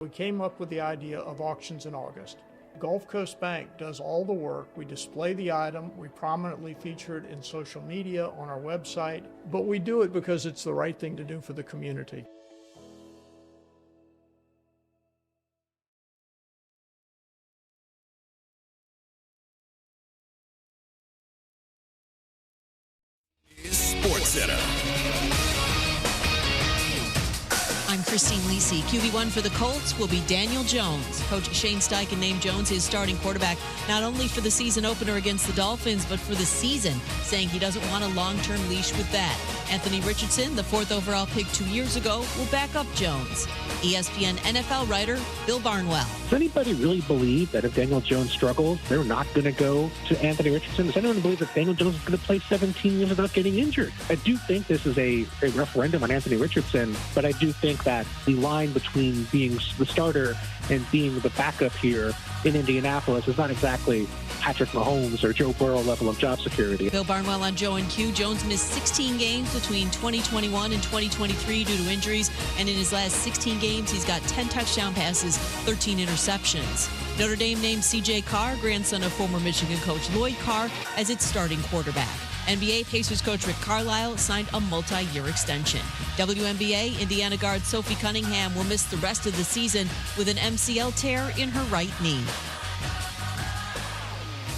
We came up with the idea of auctions in August. Gulf Coast Bank does all the work. We display the item, we prominently feature it in social media, on our website, but we do it because it's the right thing to do for the community. Sports Center. I'm Christine Lisi. QB1 for the Colts will be Daniel Jones. Coach Shane Steichen named Jones his starting quarterback not only for the season opener against the Dolphins, but for the season, saying he doesn't want a long-term leash with that. Anthony Richardson, the 4th overall pick 2 years ago, will back up Jones. ESPN NFL writer Bill Barnwell. Does anybody really believe that if Daniel Jones struggles, they're not going to go to Anthony Richardson? Does anyone believe that Daniel Jones is going to play 17 years without getting injured? I do think this is a referendum on Anthony Richardson, but I do think that the line between being the starter and being the backup here in Indianapolis is not exactly Patrick Mahomes or Joe Burrow level of job security. Bill Barnwell on Joe and Q. Jones missed 16 games between 2021 and 2023 due to injuries, and in his last 16 games, he's got 10 touchdown passes, 13 interceptions. Notre Dame named C.J. Carr, grandson of former Michigan coach Lloyd Carr, as its starting quarterback. NBA Pacers coach Rick Carlisle signed a multi-year extension. WNBA Indiana guard Sophie Cunningham will miss the rest of the season with an MCL tear in her right knee.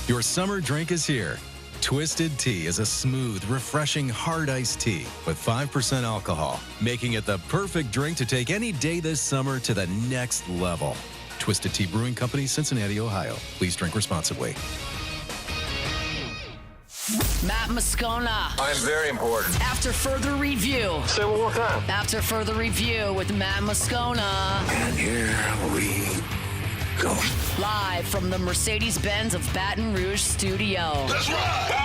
Your summer drink is here. Twisted Tea is a smooth, refreshing, hard iced tea with 5% alcohol, making it the perfect drink to take any day this summer to the next level. Twisted Tea Brewing Company, Cincinnati, Ohio. Please drink responsibly. Matt Moscona. I'm very important. After further review. Say one more time. After further review with Matt Moscona. And here we go. Live from the Mercedes-Benz of Baton Rouge studio. That's right. Woo!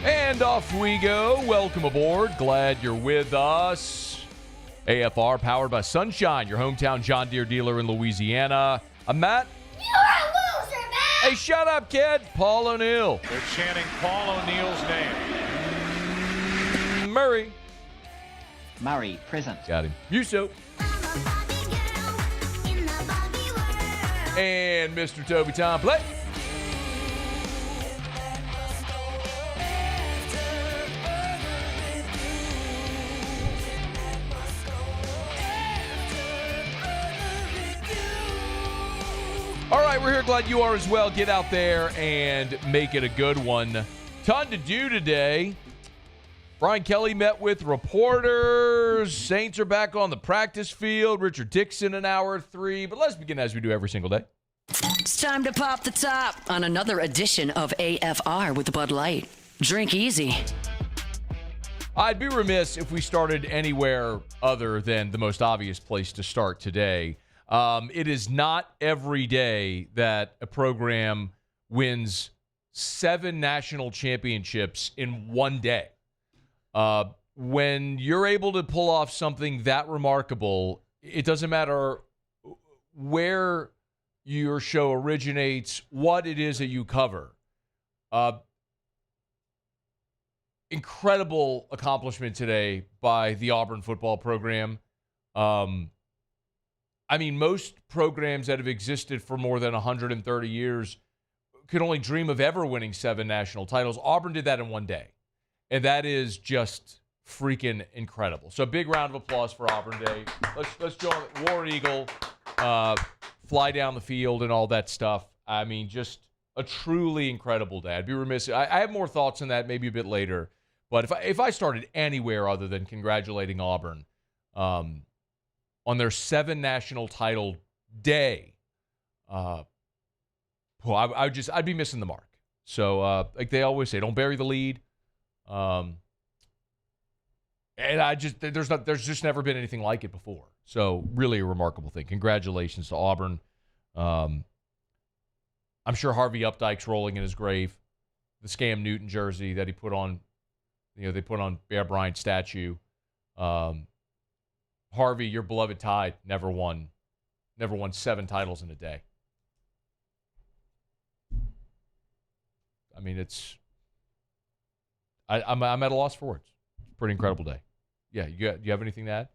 And off we go. Welcome aboard. Glad you're with us. AFR powered by Sunshine, your hometown John Deere dealer in Louisiana. I'm Matt. You're a loser, Matt! Hey, shut up, kid. Paul O'Neill. They're chanting Paul O'Neill's name. Murray. Murray, present. Got him. Yuso. And Mr. Toby Tom, play. All right, we're here. Glad you are as well. Get out there and make it a good one. Ton to do today. Brian Kelly met with reporters. Saints are back on the practice field. Richard Dickson in hour 3. But let's begin as we do every single day. It's time to pop the top on another edition of AFR with Bud Light. Drink easy. I'd be remiss if we started anywhere other than the most obvious place to start today. It is not every day that a program wins 7 national championships in one day. When you're able to pull off something that remarkable, it doesn't matter where your show originates, what it is that you cover. Incredible accomplishment today by the Auburn football program. I mean, most programs that have existed for more than 130 years could only dream of ever winning 7 national titles. Auburn did that in one day, and that is just freaking incredible. So big round of applause for Auburn Day. Let's join War Eagle, fly down the field and all that stuff. I mean, just a truly incredible day. I'd be remiss. I have more thoughts on that maybe a bit later, but if I started anywhere other than congratulating Auburn, on their 7 national title day, I'd be missing the mark. So, like they always say, don't bury the lead. And there's just never been anything like it before. So, really a remarkable thing. Congratulations to Auburn. I'm sure Harvey Updike's rolling in his grave. The Scam Newton jersey that he put on, they put on Bear Bryant's statue. Harvey, your beloved Tide, never won 7 titles in a day. I mean, I'm at a loss for words. It's a pretty incredible day. Yeah, do you have anything to add?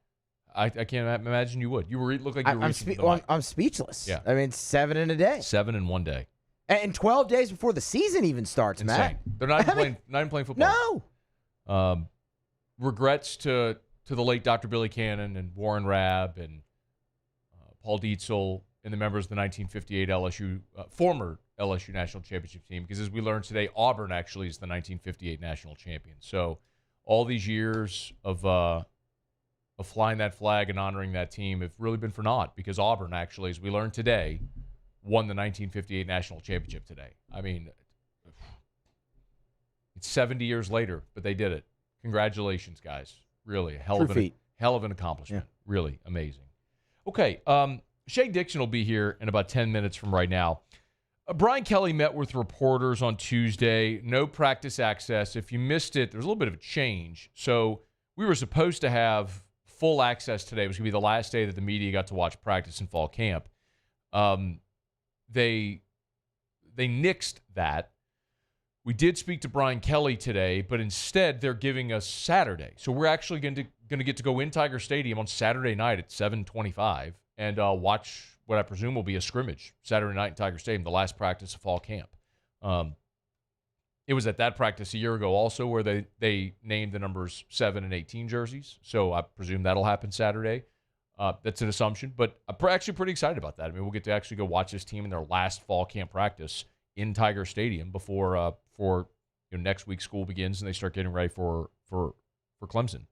I can't imagine you would. You look like you were reaching for the mic. I'm speechless. Yeah. I mean, 7 in a day. 7 in one day. And 12 days before the season even starts, Insane. Matt. They're not even playing football. No. Regrets to the late Dr. Billy Cannon and Warren Rabb and Paul Dietzel and the members of the 1958 former LSU national championship team, because as we learned today, Auburn actually is the 1958 national champion. So all these years of flying that flag and honoring that team have really been for naught, because Auburn actually, as we learned today, won the 1958 national championship today. I mean, it's 70 years later, but they did it. Congratulations, guys. Really, a hell of an accomplishment. Yeah. Really amazing. Okay, Shea Dixon will be here in about 10 minutes from right now. Brian Kelly met with reporters on Tuesday. No practice access. If you missed it, there's a little bit of a change. So we were supposed to have full access today. It was going to be the last day that the media got to watch practice in fall camp. They nixed that. We did speak to Brian Kelly today, but instead they're giving us Saturday. So we're actually going to get to go in Tiger Stadium on Saturday night at 7:25 and watch what I presume will be a scrimmage Saturday night in Tiger Stadium, the last practice of fall camp. It was at that practice a year ago also where they named the numbers 7 and 18 jerseys. So I presume that'll happen Saturday. That's an assumption, but I'm actually pretty excited about that. I mean, we'll get to actually go watch this team in their last fall camp practice in Tiger Stadium before next week school begins and they start getting ready for Clemson.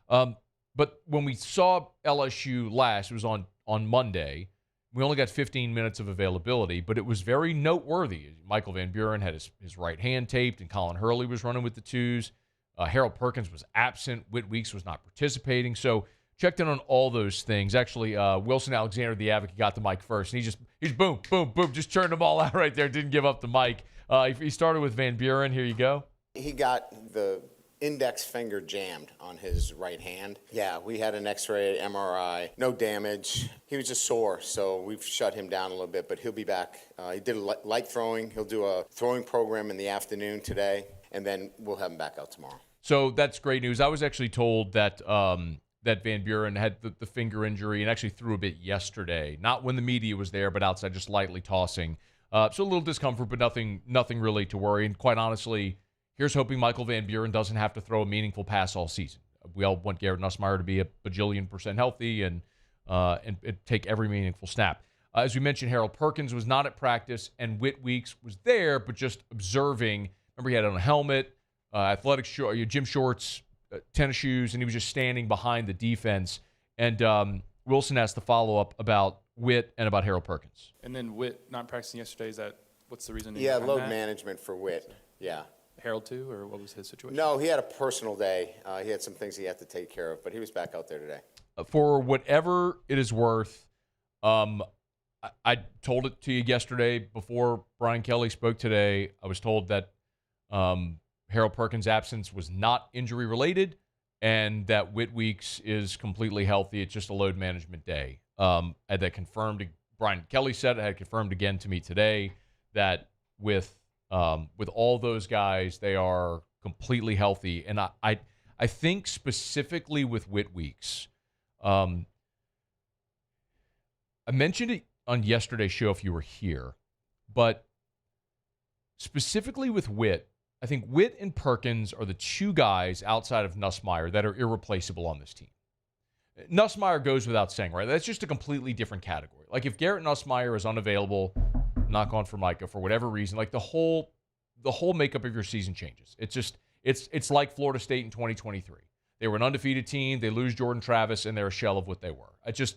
But when we saw LSU last, it was on Monday. We only got 15 minutes of availability, but it was very noteworthy. Michael Van Buren had his right hand taped, and Colin Hurley was running with the twos. Harold Perkins was absent. Whit Weeks was not participating. So checked in on all those things. Actually, Wilson Alexander, the Advocate, got the mic first, and he's boom, boom, boom, just turned them all out right there. Didn't give up the mic. He started with Van Buren. Here you go. He got the index finger jammed on his right hand. Yeah, we had an x-ray, MRI, no damage. He was just sore, so we've shut him down a little bit, but he'll be back. He did a light throwing. He'll do a throwing program in the afternoon today, and then we'll have him back out tomorrow. So that's great news. I was actually told that that Van Buren had the finger injury and actually threw a bit yesterday. Not when the media was there, but outside, just lightly tossing. So a little discomfort, but nothing really to worry. And quite honestly, here's hoping Michael Van Buren doesn't have to throw a meaningful pass all season. We all want Garrett Nussmeier to be a bajillion% healthy and take every meaningful snap. As we mentioned, Harold Perkins was not at practice, and Whit Weeks was there, but just observing. Remember, he had on a helmet, athletic gym shorts, tennis shoes, and he was just standing behind the defense. And Wilson asked the follow-up about Whit and about Harold Perkins. And then Whit not practicing yesterday, what's the reason? Yeah, load management for Whit. Yeah. Harold too, or what was his situation? No, he had a personal day. He had some things he had to take care of, but he was back out there today. For whatever it is worth, I told it to you yesterday before Brian Kelly spoke today. I was told that Harold Perkins' absence was not injury-related and that Whit Weeks is completely healthy. It's just a load management day. And that confirmed, Brian Kelly said it, had confirmed again to me today that with all those guys, they are completely healthy. And I think specifically with Whit Weeks, I mentioned it on yesterday's show if you were here, but specifically with Whit, I think Whit and Perkins are the two guys outside of Nussmeier that are irreplaceable on this team. Nussmeier goes without saying, right? That's just a completely different category. Like if Garrett Nussmeier is unavailable, knock on Formica for whatever reason, like the whole makeup of your season changes. It's like Florida State in 2023. They were an undefeated team. They lose Jordan Travis, and they're a shell of what they were.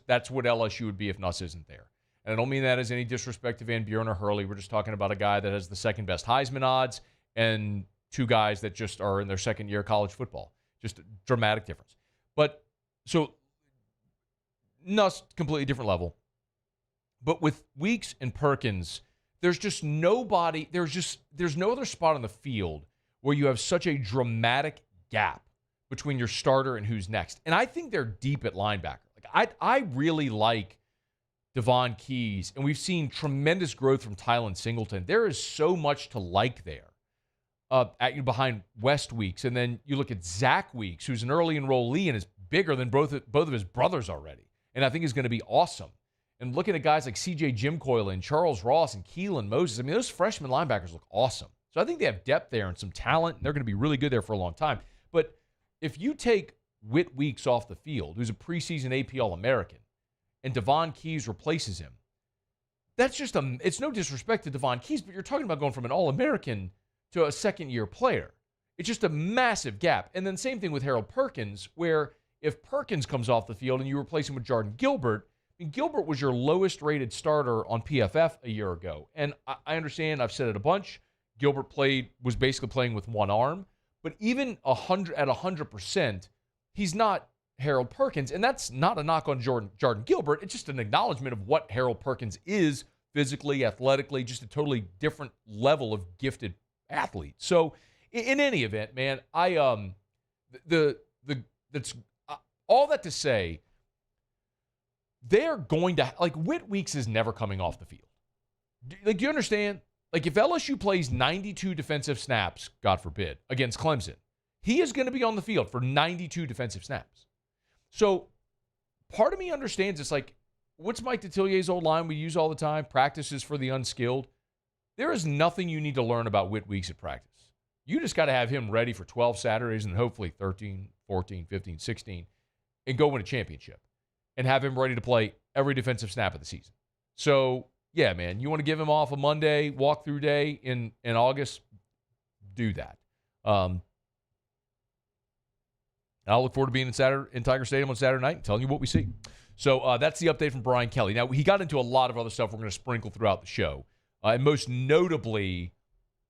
That's what LSU would be if Nuss isn't there. And I don't mean that as any disrespect to Van Buren or Hurley. We're just talking about a guy that has the second best Heisman odds and two guys that just are in their second year of college football. Just a dramatic difference. But so Nuss, completely different level. But with Weeks and Perkins, there's just nobody, there's no other spot on the field where you have such a dramatic gap between your starter and who's next. And I think they're deep at linebacker. Like I really like Devon Keys, and we've seen tremendous growth from Tylen Singleton. There is so much to like there behind West Weeks. And then you look at Zach Weeks, who's an early enrollee and is bigger than both of his brothers already, and I think is going to be awesome. And looking at guys like C.J. Jimcoyle and Charles Ross and Keelan Moses, I mean, those freshman linebackers look awesome. So I think they have depth there and some talent, and they're going to be really good there for a long time. But if you take Whit Weeks off the field, who's a preseason AP All-American, and Devon Keys replaces him, that's just it's no disrespect to Devon Keys, but you're talking about going from an All-American to a second-year player. It's just a massive gap. And then same thing with Harold Perkins, where if Perkins comes off the field and you replace him with Jordan Gilbert, I mean, Gilbert was your lowest-rated starter on PFF a year ago. And I understand, I've said it a bunch, Gilbert was basically playing with one arm. But even at 100%, he's not Harold Perkins. And that's not a knock on Jordan Gilbert. It's just an acknowledgement of what Harold Perkins is physically, athletically, just a totally different level of gifted athlete. So in any event, man, that's all that to say, they're going to, like, Whit Weeks is never coming off the field. Like, do you understand? Like, if LSU plays 92 defensive snaps, God forbid, against Clemson, he is going to be on the field for 92 defensive snaps. So part of me understands it's like, what's Mike Detilier's old line we use all the time? Practice is for the unskilled. There is nothing you need to learn about Whit Weeks at practice. You just got to have him ready for 12 Saturdays and hopefully 13, 14, 15, 16, and go win a championship. And have him ready to play every defensive snap of the season. So, yeah, man, you want to give him off a Monday walkthrough day in August? Do that. I'll look forward to being in Tiger Stadium on Saturday night and telling you what we see. So that's the update from Brian Kelly. Now, he got into a lot of other stuff we're going to sprinkle throughout the show. And most notably,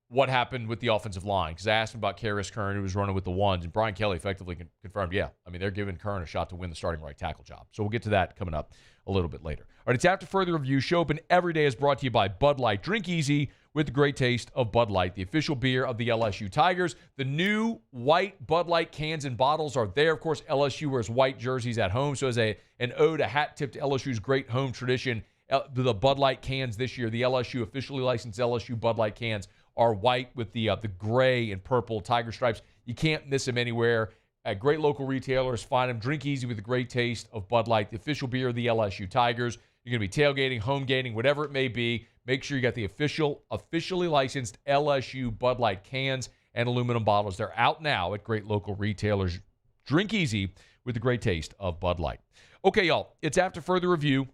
what happened with the offensive line. Because I asked him about Karis Kern, who was running with the ones, and Brian Kelly effectively confirmed, yeah, I mean, they're giving Kern a shot to win the starting right tackle job. So we'll get to that coming up a little bit later. All right, it's After Further Review. Show Open every day is brought to you by Bud Light. Drink easy with the great taste of Bud Light, the official beer of the LSU Tigers. The new white Bud Light cans and bottles are there. Of course, LSU wears white jerseys at home. So as an ode, a hat tip to LSU's great home tradition, the Bud Light cans this year, the LSU officially licensed LSU Bud Light cans, are white with the gray and purple tiger stripes. You can't miss them anywhere. At great local retailers, find them. Drink easy with the great taste of Bud Light, the official beer of the LSU Tigers. You're going to be tailgating, home gating, whatever it may be. Make sure you got the officially licensed LSU Bud Light cans and aluminum bottles. They're out now at great local retailers. Drink easy with the great taste of Bud Light. Okay, y'all, it's After Further Review.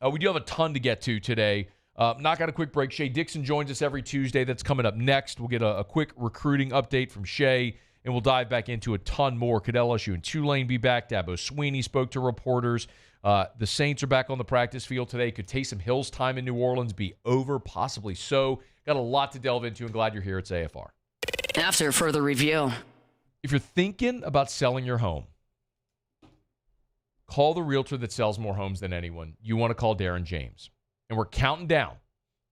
We do have a ton to get to today. Knock out a quick break. Shea Dixon joins us every Tuesday. That's coming up next. We'll get a quick recruiting update from Shea, and we'll dive back into a ton more. Could LSU and Tulane be back? Dabo Sweeney spoke to reporters. The Saints are back on the practice field today. Could Taysom Hill's time in New Orleans be over? Possibly so. Got a lot to delve into, and glad you're here. It's AFR. After Further Review. If you're thinking about selling your home, call the realtor that sells more homes than anyone. You want to call Darren James. And we're counting down.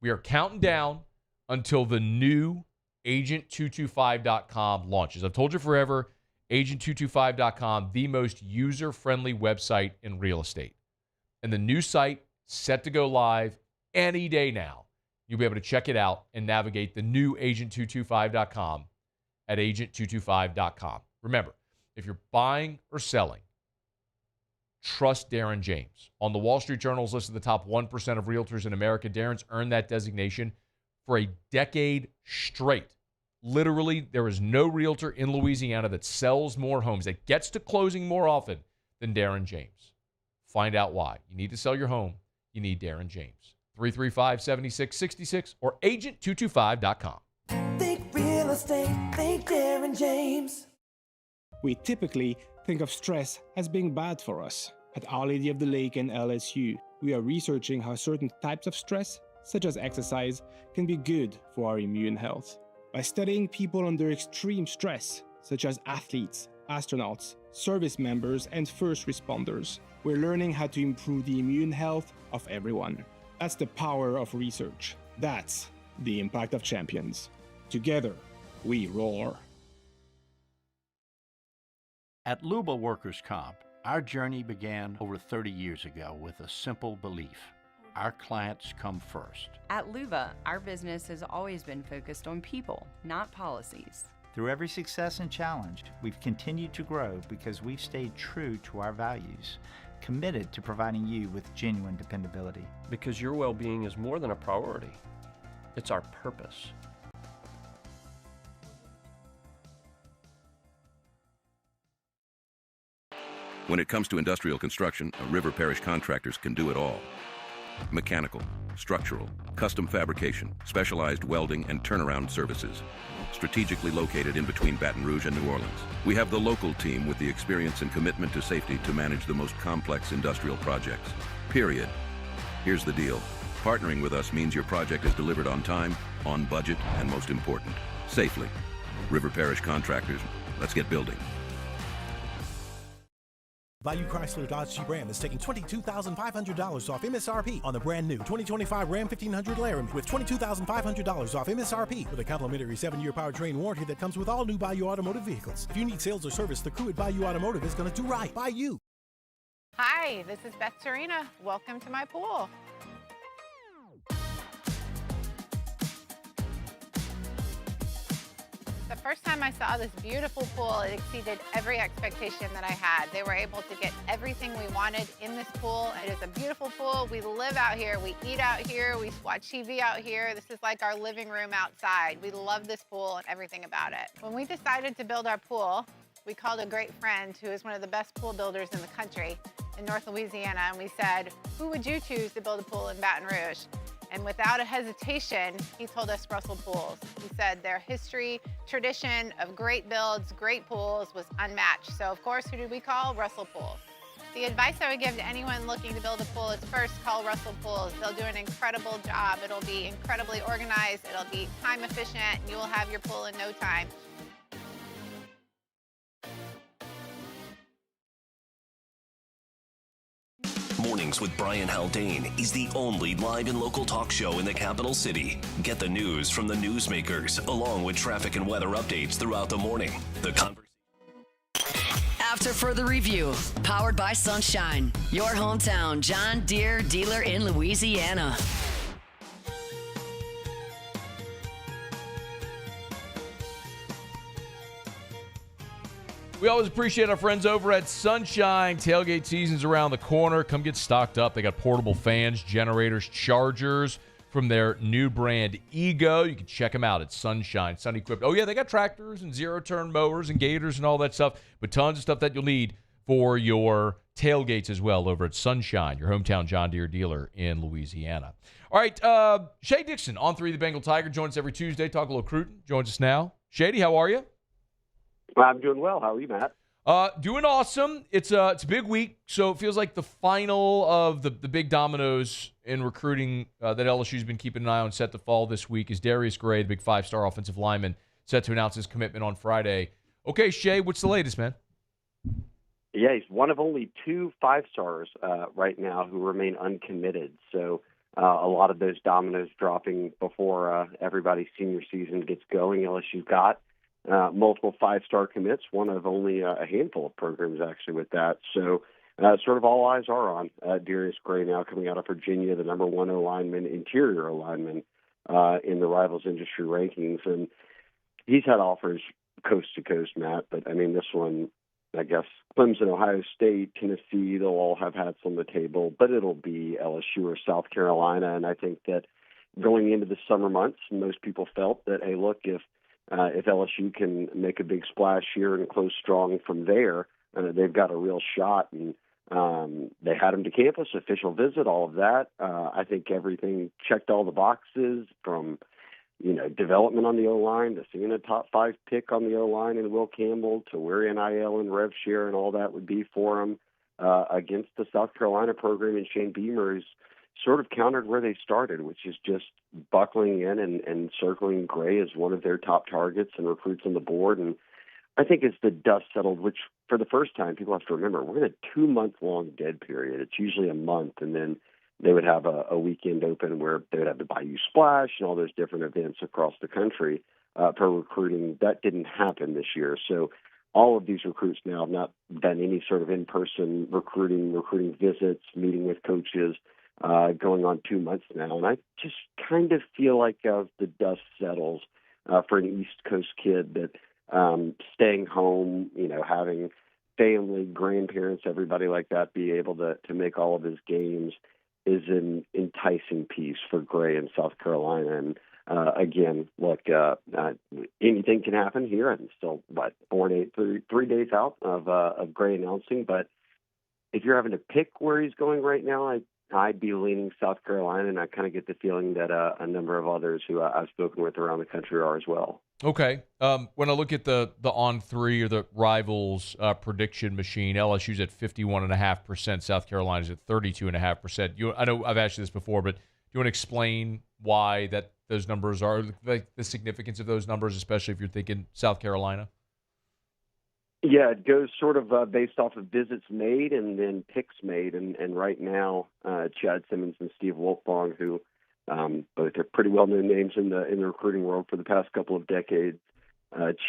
We are counting down until the new agent225.com launches. I've told you forever, agent225.com, the most user-friendly website in real estate. And the new site set to go live any day now. You'll be able to check it out and navigate the new agent225.com at agent225.com. Remember, if you're buying or selling, trust Darren James. On the Wall Street Journal's list of the top 1% of realtors in America, Darren's earned that designation for a decade straight. Literally, there is no realtor in Louisiana that sells more homes, that gets to closing more often than Darren James. Find out why. You need to sell your home. You need Darren James. 335-7666 or agent225.com. Think real estate, think Darren James. We typically think of stress as being bad for us. At Our Lady of the Lake and LSU, we are researching how certain types of stress, such as exercise, can be good for our immune health. By studying people under extreme stress, such as athletes, astronauts, service members, and first responders, we're learning how to improve the immune health of everyone. That's the power of research. That's the impact of champions. Together, we roar. At Luba Workers' Comp, Our journey began over 30 years ago with a simple belief. Our clients come first. At Luva, our business has always been focused on people, not policies. Through every success and challenge, we've continued to grow because we've stayed true to our values, committed to providing you with genuine dependability. Because your well-being is more than a priority. It's our purpose. When it comes to industrial construction, River Parish Contractors can do it all. Mechanical, structural, custom fabrication, specialized welding, and turnaround services. Strategically located in between Baton Rouge and New Orleans, we have the local team with the experience and commitment to safety to manage the most complex industrial projects. Period. Here's the deal. Partnering with us means your project is delivered on time, on budget, and most important, safely. River Parish Contractors, let's get building. Bayou Chrysler Dodge Jeep Ram is taking $22,500 off MSRP on the brand new 2025 Ram 1500 Laramie with $22,500 off MSRP with a complimentary 7-year powertrain warranty that comes with all new Bayou Automotive vehicles. If you need sales or service, the crew at Bayou Automotive is going to do right by you. Hi, this is Beth Serena. Welcome to my pool. The first time I saw this beautiful pool, it exceeded every expectation that I had. They were able to get everything we wanted in this pool. It is a beautiful pool. We live out here, we eat out here, we watch TV out here. This is like our living room outside. We love this pool and everything about it. When we decided to build our pool, we called a great friend who is one of the best pool builders in the country in North Louisiana, and we said, who would you choose to build a pool in Baton Rouge? And without a hesitation, he told us Russell Pools. He said their history, tradition of great builds, great pools was unmatched. So of course, who did we call? Russell Pools. The advice I would give to anyone looking to build a pool is first call Russell Pools. They'll do an incredible job. It'll be incredibly organized. It'll be time efficient. And you will have your pool in no time. Mornings with Brian Haldane is the only live and local talk show in the capital city. Get the news from the newsmakers, along with traffic and weather updates throughout the morning. After further review, powered by Sunshine, your hometown John Deere dealer in Louisiana. We always appreciate our friends over at Sunshine. Tailgate season's around the corner. Come get stocked up. They got portable fans, generators, chargers from their new brand Ego. You can check them out at Sunshine. Sun equipped. Oh, yeah, they got tractors and zero-turn mowers and gators and all that stuff, but tons of stuff that you'll need for your tailgates as well over at Sunshine, your hometown John Deere dealer in Louisiana. All right, Shea Dixon, on 3 the Bengal Tiger, joins us every Tuesday. Talk a little recruiting. Joins us now. Shady, how are you? I'm doing well. How are you, Matt? Doing awesome. It's a big week, so it feels like the final of the big dominoes in recruiting that LSU's been keeping an eye on set to fall this week is Darius Gray, the big 5-star offensive lineman, set to announce his commitment on Friday. Okay, Shea, what's the latest, man? Yeah, he's one of only 2 5-stars right now who remain uncommitted. So a lot of those dominoes dropping before everybody's senior season gets going. LSU's got multiple 5-star commits, one of only a handful of programs actually with that. So sort of all eyes are on Darius Gray now coming out of Virginia, the number 1 O-lineman, interior O-lineman in the Rivals industry rankings. And he's had offers coast to coast, Matt, but I mean, this one, I guess Clemson, Ohio State, Tennessee, they'll all have hats on the table, but it'll be LSU or South Carolina. And I think that going into the summer months, most people felt that, hey, look, if LSU can make a big splash here and close strong from there, they've got a real shot. And they had him to campus, official visit, all of that. I think everything checked all the boxes from, development on the O-line to seeing a top 5 pick on the O-line and Will Campbell to where NIL and rev share and all that would be for him against the South Carolina program. And Shane Beamer is sort of countered where they started, which is just buckling in and circling Gray as one of their top targets and recruits on the board. And I think as the dust settled, which for the first time, people have to remember, we're in a 2-month-long dead period. It's usually a month, and then they would have a weekend open where they would have the Bayou Splash and all those different events across the country for recruiting. That didn't happen this year. So all of these recruits now have not done any sort of in-person recruiting visits, meeting with coaches, going on 2 months now. And I just kind of feel like as the dust settles for an East Coast kid that staying home, having family, grandparents, everybody like that be able to make all of his games is an enticing piece for Gray in South Carolina. And again, look, anything can happen here. I'm still, 3 days out of Gray announcing. But if you're having to pick where he's going right now, I'd be leaning South Carolina, and I kind of get the feeling that a number of others who I've spoken with around the country are as well. Okay. When I look at the On3 or the Rivals prediction machine, LSU's at 51.5%, South Carolina's at 32.5%. I know I've asked you this before, but do you want to explain why those numbers are, like the significance of those numbers, especially if you're thinking South Carolina? Yeah, it goes sort of based off of visits made and then picks made. And right now, Chad Simmons and Steve Wolfbong, who both are pretty well-known names in the recruiting world for the past couple of decades.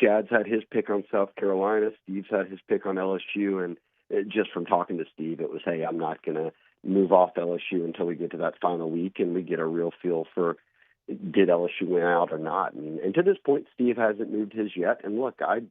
Chad's had his pick on South Carolina. Steve's had his pick on LSU. And just from talking to Steve, it was, hey, I'm not going to move off LSU until we get to that final week and we get a real feel for did LSU win out or not. And to this point, Steve hasn't moved his yet. And look, I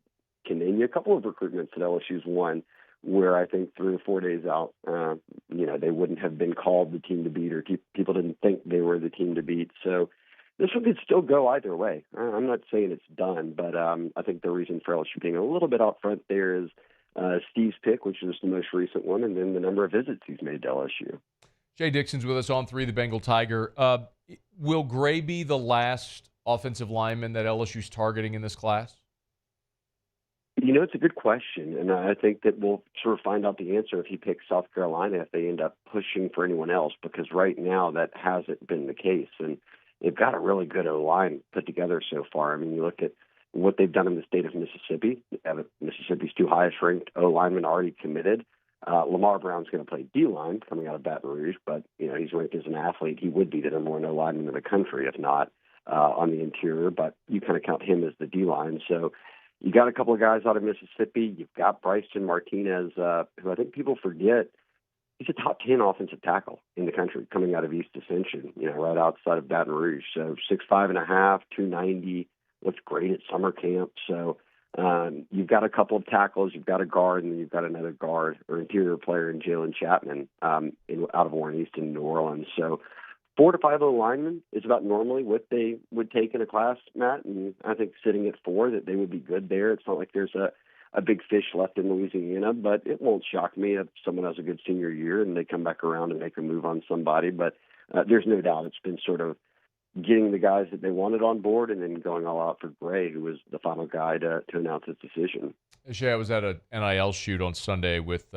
can name you a couple of recruitments that LSU's won where I think 3 or 4 days out, they wouldn't have been called the team to beat, or people didn't think they were the team to beat. So this one could still go either way. I'm not saying it's done, but I think the reason for LSU being a little bit out front there is Steve's pick, which is the most recent one, and then the number of visits he's made to LSU. Shea Dixon's with us on 3, the Bengal Tiger. Will Gray be the last offensive lineman that LSU's targeting in this class? It's a good question, and I think that we'll sort of find out the answer if he picks South Carolina, if they end up pushing for anyone else, because right now that hasn't been the case, and they've got a really good O-line put together so far. I mean, you look at what they've done in the state of Mississippi. Mississippi's 2 highest-ranked O-linemen already committed. Lamar Brown's going to play D-line coming out of Baton Rouge, but, he's ranked as an athlete. He would be the number 1 O-lineman in the country, if not on the interior, but you kind of count him as the D-line. So you got a couple of guys out of Mississippi. You've got Bryson Martinez, who I think people forget. He's a top 10 offensive tackle in the country coming out of East Ascension, right outside of Baton Rouge. So 6'5.5", 290, looks great at summer camp. So you've got a couple of tackles, you've got a guard, and then you've got another guard or interior player in Jalen Chapman out of Warren East in New Orleans. So 4 to 5 linemen is about normally what they would take in a class, Matt, and I think sitting at 4 that they would be good there. It's not like there's a big fish left in Louisiana, but it won't shock me if someone has a good senior year and they come back around and make a move on somebody. But there's no doubt it's been sort of getting the guys that they wanted on board and then going all out for Gray, who was the final guy to announce his decision. Shay, I was at an NIL shoot on Sunday with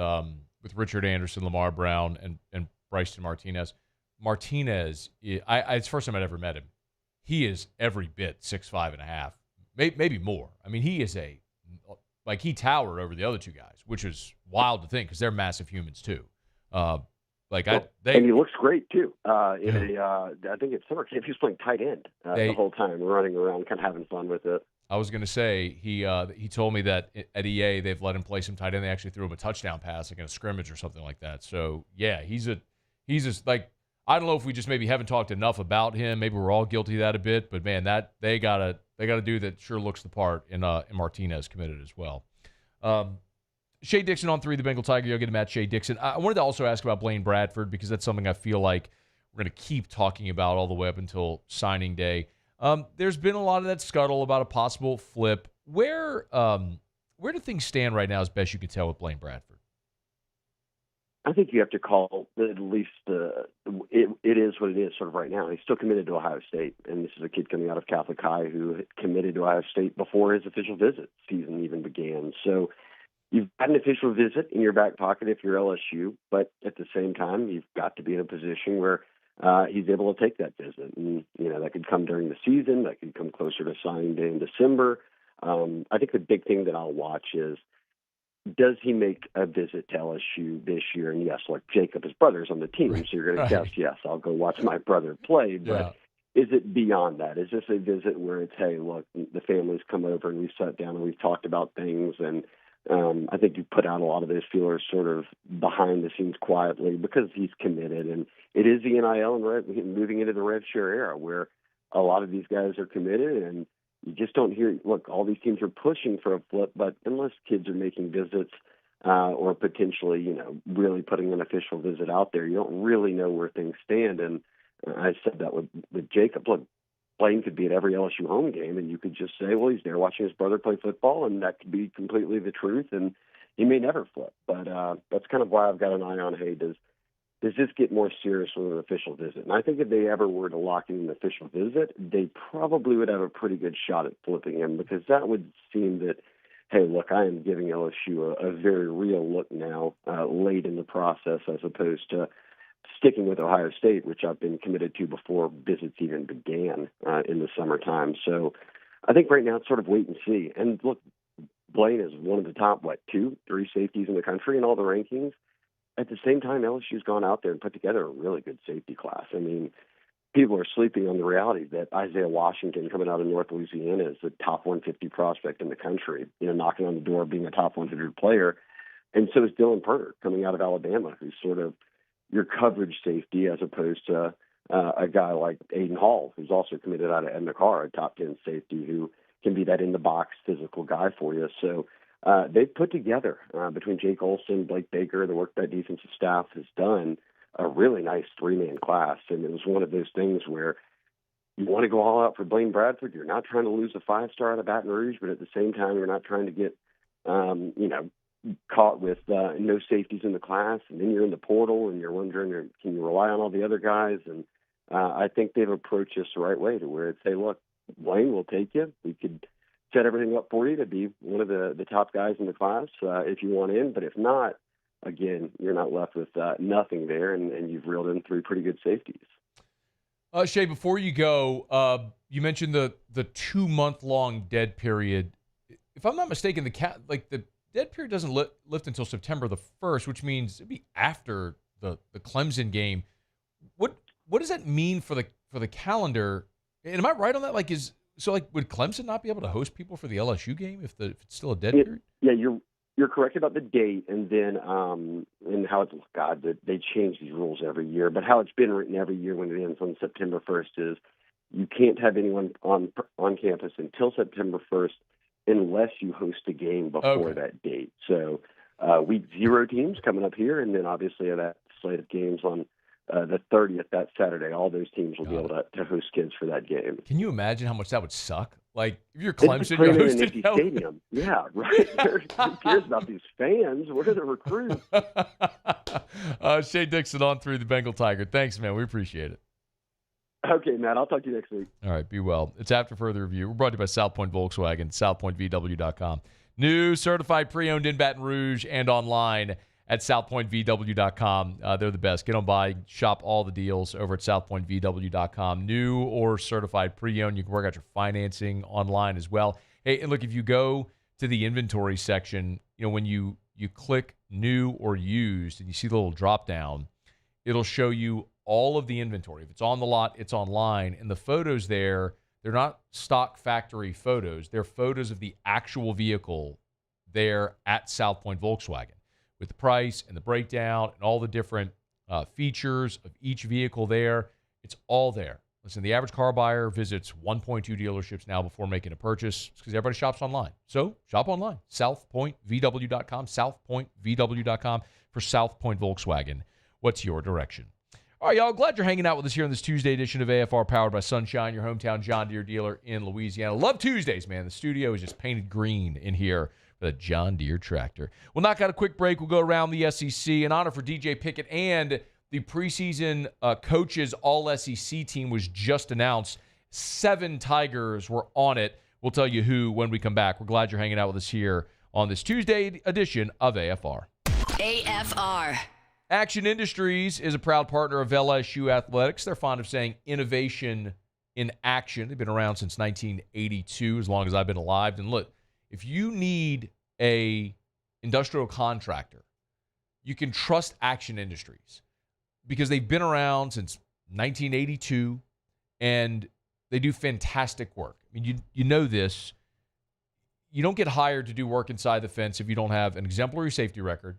Richard Anderson, Lamar Brown, and Bryson Martinez. Martinez, it's the first time I'd ever met him. He is every bit 6'5.5", maybe more. I mean, he is he towered over the other 2 guys, which is wild to think because they're massive humans too. And he looks great too. I think at summer camp he was playing tight end the whole time, running around, kind of having fun with it. I was going to say he told me that at EA they've let him play some tight end. They actually threw him a touchdown pass like in a scrimmage or something like that. So yeah, he's just like. I don't know if we just maybe haven't talked enough about him. Maybe we're all guilty of that a bit, but man, that they got a dude that sure looks the part, and Martinez committed as well. Shea Dixon on 3, the Bengal Tiger. You'll get him at Shea Dixon. I wanted to also ask about Blaine Bradford because that's something I feel like we're going to keep talking about all the way up until signing day. There's been a lot of that scuttle about a possible flip. Where do things stand right now, as best you can tell, with Blaine Bradford? I think you have to call at least it is what it is sort of right now. He's still committed to Ohio State, and this is a kid coming out of Catholic High who committed to Ohio State before his official visit season even began. So you've got an official visit in your back pocket if you're LSU, but at the same time, you've got to be in a position where he's able to take that visit. And, that could come during the season. That could come closer to signing day in December. I think the big thing that I'll watch is, does he make a visit to LSU this year? And yes, like Jacob, his brother's on the team, so you're going to guess, yes, I'll go watch my brother play. But is it beyond that? Is this a visit where it's, hey, look, the family's come over and we've sat down and we've talked about things, and I think you've put out a lot of those feelers sort of behind the scenes quietly because he's committed. And it is the NIL and moving into the rev share era where a lot of these guys are committed, and you just don't hear, look, all these teams are pushing for a flip, but unless kids are making visits or potentially, really putting an official visit out there, you don't really know where things stand. And I said that with Jacob. Look, Blaine could be at every LSU home game, and you could just say, well, he's there watching his brother play football, and that could be completely the truth, and he may never flip. But that's kind of why I've got an eye on, hey, does this get more serious with an official visit? And I think if they ever were to lock in an official visit, they probably would have a pretty good shot at flipping him, because that would seem that, hey, look, I am giving LSU a very real look now late in the process, as opposed to sticking with Ohio State, which I've been committed to before visits even began in the summertime. So I think right now it's sort of wait and see. And look, Blaine is one of the top, 2, 3 safeties in the country in all the rankings. At the same time, LSU's gone out there and put together a really good safety class. I mean, people are sleeping on the reality that Isaiah Washington, coming out of North Louisiana, is the top 150 prospect in the country, knocking on the door, being a top 100 player. And so is Dylan Purter, coming out of Alabama, who's sort of your coverage safety, as opposed to a guy like Aiden Hall, who's also committed out of Edna Carr, a top 10 safety who can be that in-the-box physical guy for you. So they've put together, between Jake Olson, Blake Baker, the work that defensive staff has done, a really nice 3-man class. And it was one of those things where you want to go all out for Blaine Bradford. You're not trying to lose a 5-star out of Baton Rouge, but at the same time, you're not trying to get, caught with no safeties in the class, and then you're in the portal and you're wondering, can you rely on all the other guys? And I think they've approached this the right way, to where it's, hey, look, Blaine will take you. We could set everything up for you to be one of the top guys in the class if you want in, but if not, again, you're not left with nothing there, and you've reeled in 3 pretty good safeties. Shea, before you go, you mentioned the 2-month-long dead period. If I'm not mistaken, the dead period doesn't lift until September the 1st, which means it'd be after the Clemson game. What does that mean for the calendar? And am I right on that? Would Clemson not be able to host people for the LSU game if it's still a dead period? Yeah, you're correct about the date, and then and how it's, they change these rules every year. But how it's been written every year when it ends on September 1st is you can't have anyone on campus until September 1st unless you host a game before that date. So week 0 teams coming up here, and then obviously that slate of games on the 30th, that Saturday, all those teams will be able to host kids for that game. Can you imagine how much that would suck? Like, if you're Clemson, you're hosting an empty stadium. Yeah, right. Who cares about these fans? What are the recruits? Shea Dixon on through the Bengal Tiger. Thanks, man. We appreciate it. Okay, Matt. I'll talk to you next week. All right, be well. It's After Further Review. We're brought to you by South Point Volkswagen, southpointvw.com. New certified pre-owned in Baton Rouge and online at southpointvw.com. They're the best. Get on by, shop all the deals over at southpointvw.com. New or certified pre-owned. You can work out your financing online as well. Hey, and look, if you go to the inventory section, when you click new or used and you see the little drop down, it'll show you all of the inventory. If it's on the lot, it's online. And the photos there, they're not stock factory photos. They're photos of the actual vehicle there at South Point Volkswagen, with the price and the breakdown and all the different features of each vehicle there. It's all there. Listen, the average car buyer visits 1.2 dealerships now before making a purchase, because everybody shops online. So shop online. southpointvw.com, southpointvw.com for South Point Volkswagen. What's your direction? All right, y'all, glad you're hanging out with us here on this Tuesday edition of AFR, powered by Sunshine, your hometown John Deere dealer in Louisiana. Love Tuesdays, man. The studio is just painted green in here for the John Deere tractor. We'll knock out a quick break. We'll go around the SEC. An honor for DJ Pickett, and the preseason coaches All-SEC team was just announced. 7 Tigers were on it. We'll tell you who when we come back. We're glad you're hanging out with us here on this Tuesday edition of AFR. AFR. Action Industries is a proud partner of LSU Athletics. They're fond of saying innovation in action. They've been around since 1982, as long as I've been alive. And look, if you need a industrial contractor, you can trust Action Industries, because they've been around since 1982, and they do fantastic work. I mean, you know this. you don't get hired to do work inside the fence if you don't have an exemplary safety record.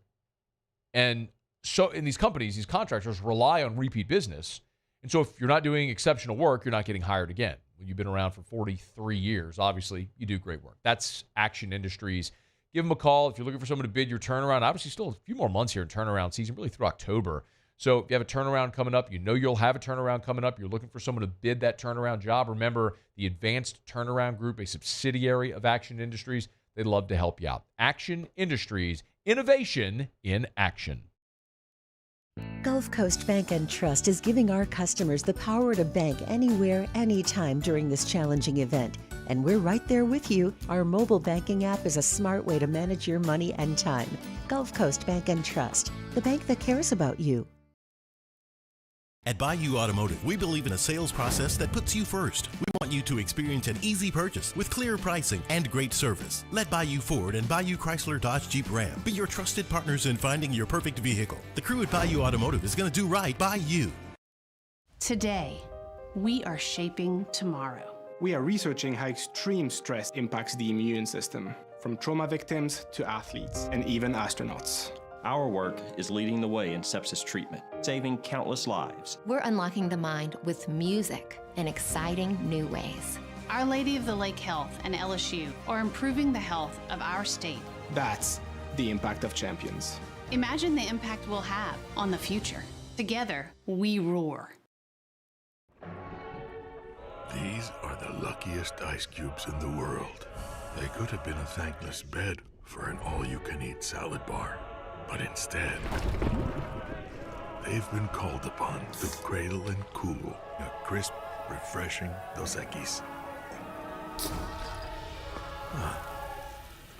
And so in these companies, these contractors rely on repeat business. And so if you're not doing exceptional work, you're not getting hired again. When you've been around for 43 years, obviously you do great work. That's Action Industries. Give them a call if you're looking for someone to bid your turnaround. Obviously still a few more months here in turnaround season, really through October. So if you have a turnaround coming up, you know you'll have a turnaround coming up. You're looking for someone to bid that turnaround job. Remember, the Advanced Turnaround Group, a subsidiary of Action Industries, they'd love to help you out. Action Industries, innovation in action. Gulf Coast Bank and Trust is giving our customers the power to bank anywhere, anytime during this challenging event. And we're right there with you. Our mobile banking app is a smart way to manage your money and time. Gulf Coast Bank and Trust, the bank that cares about you. At Bayou Automotive, we believe in a sales process that puts you first. We want you to experience an easy purchase with clear pricing and great service. Let Bayou Ford and Bayou Chrysler Dodge Jeep Ram be your trusted partners in finding your perfect vehicle. The crew at Bayou Automotive is going to do right by you. Today, we are shaping tomorrow. We are researching how extreme stress impacts the immune system, from trauma victims to athletes and even astronauts. Our work is leading the way in sepsis treatment, saving countless lives. We're unlocking the mind with music in exciting new ways. Our Lady of the Lake Health and LSU are improving the health of our state. That's the impact of champions. Imagine the impact we'll have on the future. Together, we roar. These are the luckiest ice cubes in the world. They could have been a thankless bed for an all-you-can-eat salad bar. But instead, they've been called upon to cradle and cool a crisp, refreshing Dos Equis.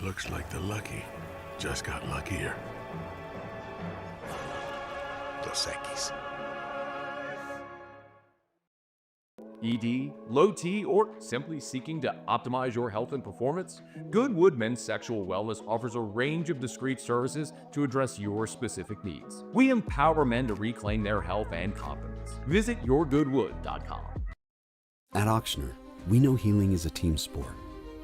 Looks like the lucky just got luckier. Dos Equis. ED, low T, or simply seeking to optimize your health and performance? Goodwood Men's Sexual Wellness offers a range of discreet services to address your specific needs. We empower men to reclaim their health and confidence. Visit yourgoodwood.com. At Auctioner, we know healing is a team sport.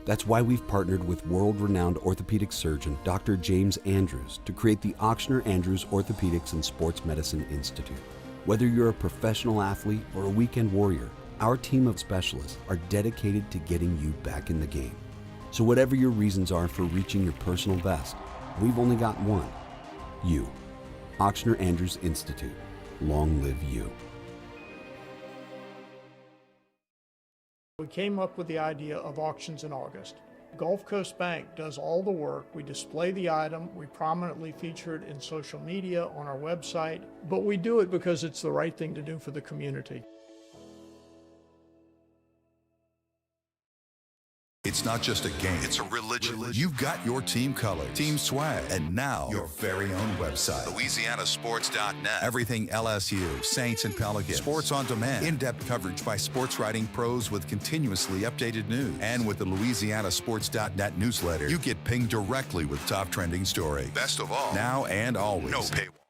That's why we've partnered with world-renowned orthopedic surgeon Dr. James Andrews to create the Auctioner Andrews Orthopedics and Sports Medicine Institute. Whether you're a professional athlete or a weekend warrior, our team of specialists are dedicated to getting you back in the game. So whatever your reasons are for reaching your personal best, we've only got one. You. Auctioner Andrews Institute. Long live you. We came up with the idea of auctions in August. Gulf Coast Bank does all the work. We display the item, we prominently feature it in social media, on our website, but we do it because it's the right thing to do for the community. It's not just a game, it's a religion. You've got your team color, team swag, and now your very own website. LouisianaSports.net. Everything LSU, Saints, and Pelicans. Sports on demand. In-depth coverage by sports writing pros with continuously updated news. And with the LouisianaSports.net newsletter, you get pinged directly with top trending stories. Best of all, now and always. No paywall.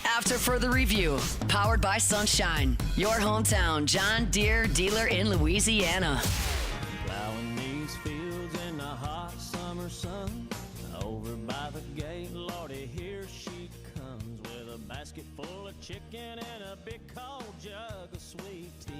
After further review, powered by Sunshine, your hometown John Deere dealer in Louisiana. Plowing these fields in the hot summer sun. Over by the gate, Lordy, here she comes with a basket full of chicken and a big cold jug of sweet tea.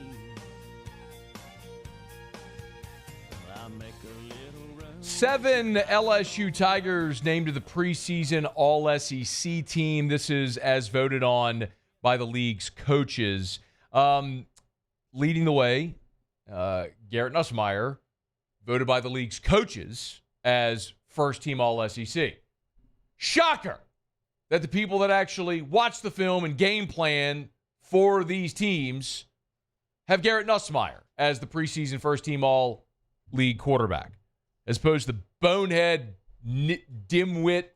I make a little room. 7 LSU Tigers named to the preseason All-SEC team. This is as voted on by the league's coaches. Leading the way, Garrett Nussmeier, voted by the league's coaches as first-team All-SEC. Shocker that the people that actually watch the film and game plan for these teams have Garrett Nussmeier as the preseason first-team All-League quarterback, as opposed to the bonehead, dimwit,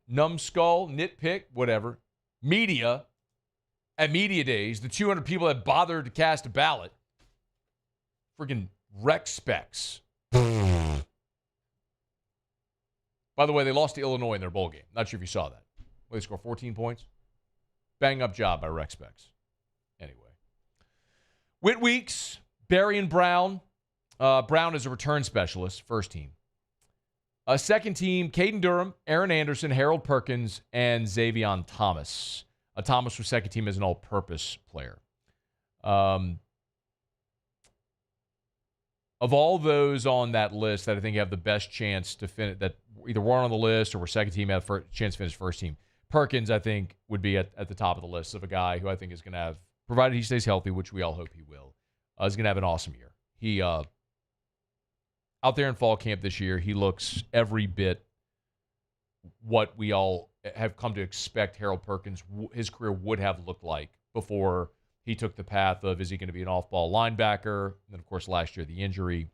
numbskull, nitpick, whatever, media at media days, the 200 people that bothered to cast a ballot, freaking rec specs. By the way, they lost to Illinois in their bowl game. Not sure if you saw that. They scored 14 points. Bang up job by rec specs. Anyway. Whit Weeks, Barry and Brown, Brown is a return specialist, first team. Second team, Caden Durham, Aaron Anderson, Harold Perkins, and Xavion Thomas. Thomas was second team as an all-purpose player. Of all those on that list that I think have the best chance to finish, that either weren't on the list or were second team, have a chance to finish first team, Perkins, I think, would be at the top of the list of a guy who I think is going to have, provided he stays healthy, which we all hope he will, is going to have an awesome year. He, out there in fall camp this year, he looks every bit what we all have come to expect Harold Perkins, his career would have looked like before he took the path of, is he going to be an off-ball linebacker? And then, of course, last year, the injury.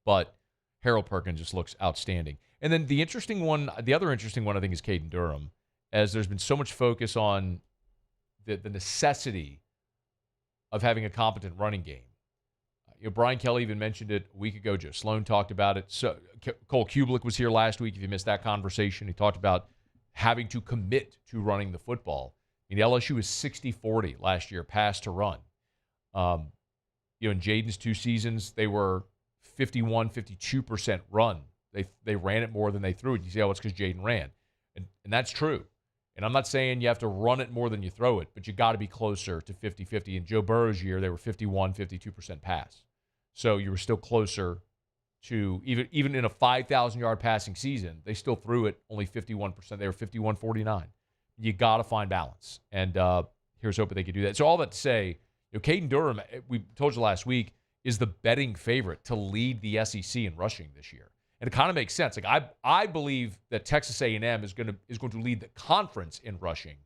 But Harold Perkins just looks outstanding. And then the other interesting one, I think, is Caden Durham, as there's been so much focus on the necessity of having a competent running game. Brian Kelly even mentioned it a week ago. Joe Sloan talked about it. So Cole Kubelik was here last week. If you missed that conversation, he talked about having to commit to running the football. I mean, LSU was 60-40 last year, pass to run. In Jaden's 2 seasons, they were 51, 52% run. They ran it more than they threw it. You say, oh, it's because Jaden ran. And that's true. And I'm not saying you have to run it more than you throw it, but you got to be closer to 50-50. In Joe Burrow's year, they were 51, 52% pass. So you were still closer to, even in a 5,000-yard passing season, they still threw it only 51%. They were 51-49. You got to find balance. And here's hoping they could do that. So all that to say, Caden Durham, we told you last week, is the betting favorite to lead the SEC in rushing this year. And it kind of makes sense. Like I believe that Texas A&M is going to lead the conference in rushing,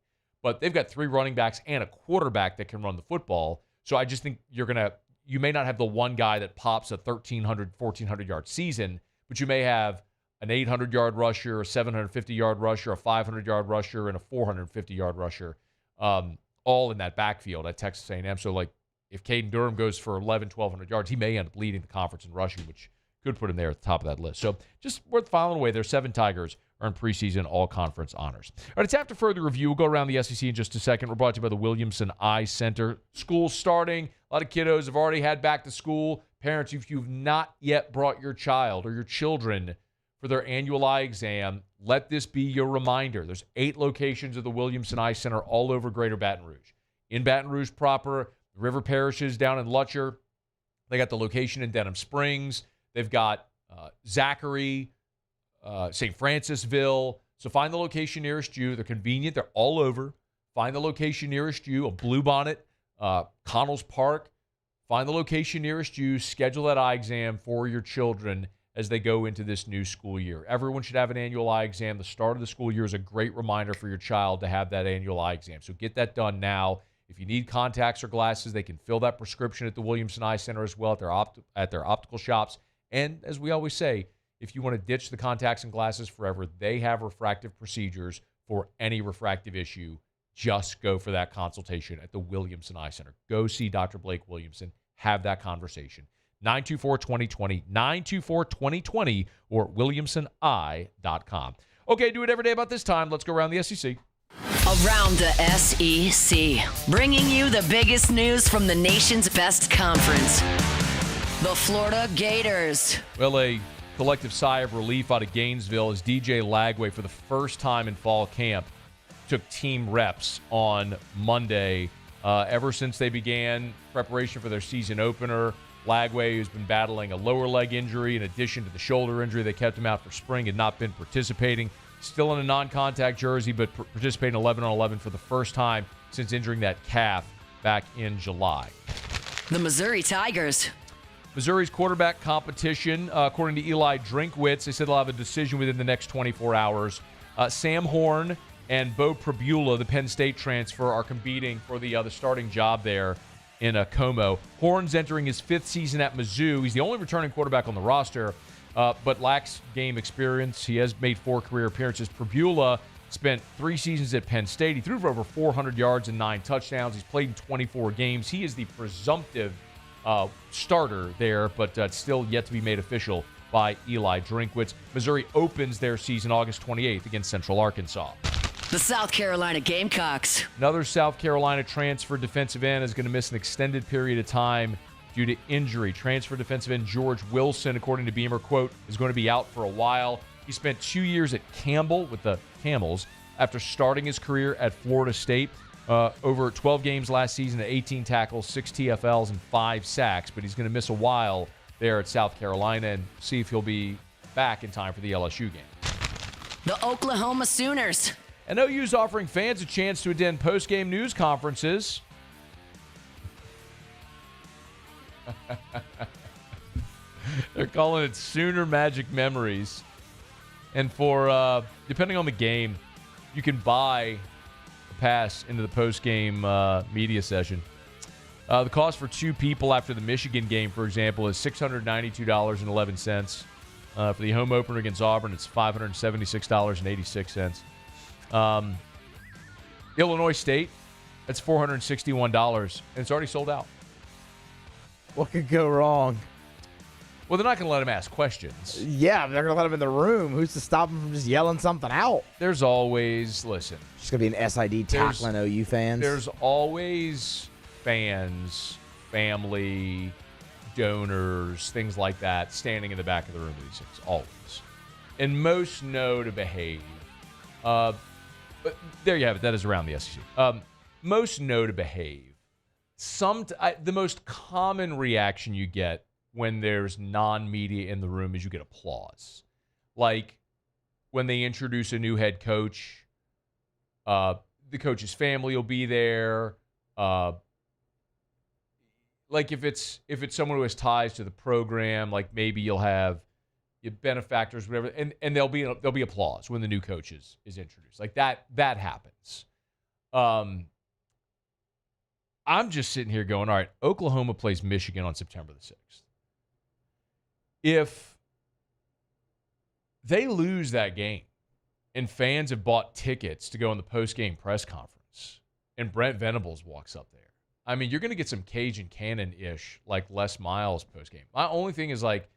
but they've got 3 running backs and a quarterback that can run the football. So I just think you may not have the one guy that pops a 1,300, 1,400-yard season, but you may have an 800-yard rusher, a 750-yard rusher, a 500-yard rusher, and a 450-yard rusher, all in that backfield at Texas A&M. So, if Caden Durham goes for 1,100, 1,200 yards, he may end up leading the conference in rushing, which could put him there at the top of that list. So, just worth filing away. Their 7 Tigers earned preseason all-conference honors. All right, it's after further review. We'll go around the SEC in just a second. We're brought to you by the Williamson Eye Center. School's starting. A lot of kiddos have already had back to school. Parents, if you've not yet brought your child or your children for their annual eye exam, let this be your reminder. There's 8 locations of the Williamson Eye Center all over Greater Baton Rouge. In Baton Rouge proper, River Parishes down in Lutcher. They got the location in Denham Springs. They've got Zachary, St. Francisville. So find the location nearest you. They're convenient. They're all over. Find the location nearest you. A Bluebonnet, Connells Park. Find the location nearest you. Schedule that eye exam for your children as they go into this new school year. Everyone should have an annual eye exam. The start of the school year is a great reminder for your child to have that annual eye exam. So get that done now. If you need contacts or glasses, they can fill that prescription at the Williamson Eye Center as well at their optical shops. And as we always say, if you want to ditch the contacts and glasses forever, they have refractive procedures for any refractive issue. Just go for that consultation at the Williamson Eye Center. Go see Dr. Blake Williamson. Have that conversation. 924-2020, 924-2020, or williamsoneye.com. Okay, do it every day about this time. Let's go around the SEC. Around the SEC, bringing you the biggest news from the nation's best conference, the Florida Gators. Well, a collective sigh of relief out of Gainesville as DJ Lagway, for the first time in fall camp, took team reps on Monday. Ever since they began preparation for their season opener, Lagway, who's been battling a lower leg injury in addition to the shoulder injury that kept him out for spring, had not been participating. Still in a non-contact jersey, but participating 11-on-11 for the first time since injuring that calf back in July. The Missouri Tigers. Missouri's quarterback competition, according to Eli Drinkwitz, they said they'll have a decision within the next 24 hours. Sam Horn and Bo Prabula, the Penn State transfer, are competing for the starting job there in Como. Horn's entering his 5th season at Mizzou. He's the only returning quarterback on the roster, but lacks game experience. He has made 4 career appearances. Prabula spent 3 seasons at Penn State. He threw for over 400 yards and 9 touchdowns. He's played in 24 games. He is the presumptive starter there, but still yet to be made official by Eli Drinkwitz. Missouri opens their season August 28th against Central Arkansas. The South Carolina Gamecocks. Another South Carolina transfer defensive end is going to miss an extended period of time due to injury. Transfer defensive end George Wilson, according to Beamer, quote, is going to be out for a while. He spent 2 years at Campbell with the Camels after starting his career at Florida State. Over 12 games last season, 18 tackles, 6 TFLs, and 5 sacks. But he's going to miss a while there at South Carolina and see if he'll be back in time for the LSU game. The Oklahoma Sooners. And OU's offering fans a chance to attend post-game news conferences. They're calling it Sooner Magic Memories. And for, depending on the game, you can buy a pass into the post-game media session. The cost for 2 people after the Michigan game, for example, is $692.11. For the home opener against Auburn, it's $576.86. Illinois State, that's $461, and it's already sold out. What could go wrong? Well, they're not going to let him ask questions. Yeah, they're going to let him in the room. Who's to stop him from just yelling something out? There's always, listen. It's going to be an SID tackling OU fans. There's always fans, family, donors, things like that, standing in the back of the room with these things, always. And most know to behave. But there you have it. That is around the SEC. Most know to behave. The most common reaction you get when there's non-media in the room is you get applause. Like when they introduce a new head coach, the coach's family will be there. Like if it's someone who has ties to the program, like maybe you'll have your benefactors, whatever, and there'll be applause when the new coach is introduced. Like that happens. I'm just sitting here going, all right, Oklahoma plays Michigan on September the 6th. If they lose that game and fans have bought tickets to go in the post-game press conference and Brent Venables walks up there, I mean, you're going to get some Cajun Cannon-ish, like Les Miles post-game. My only thing is, like,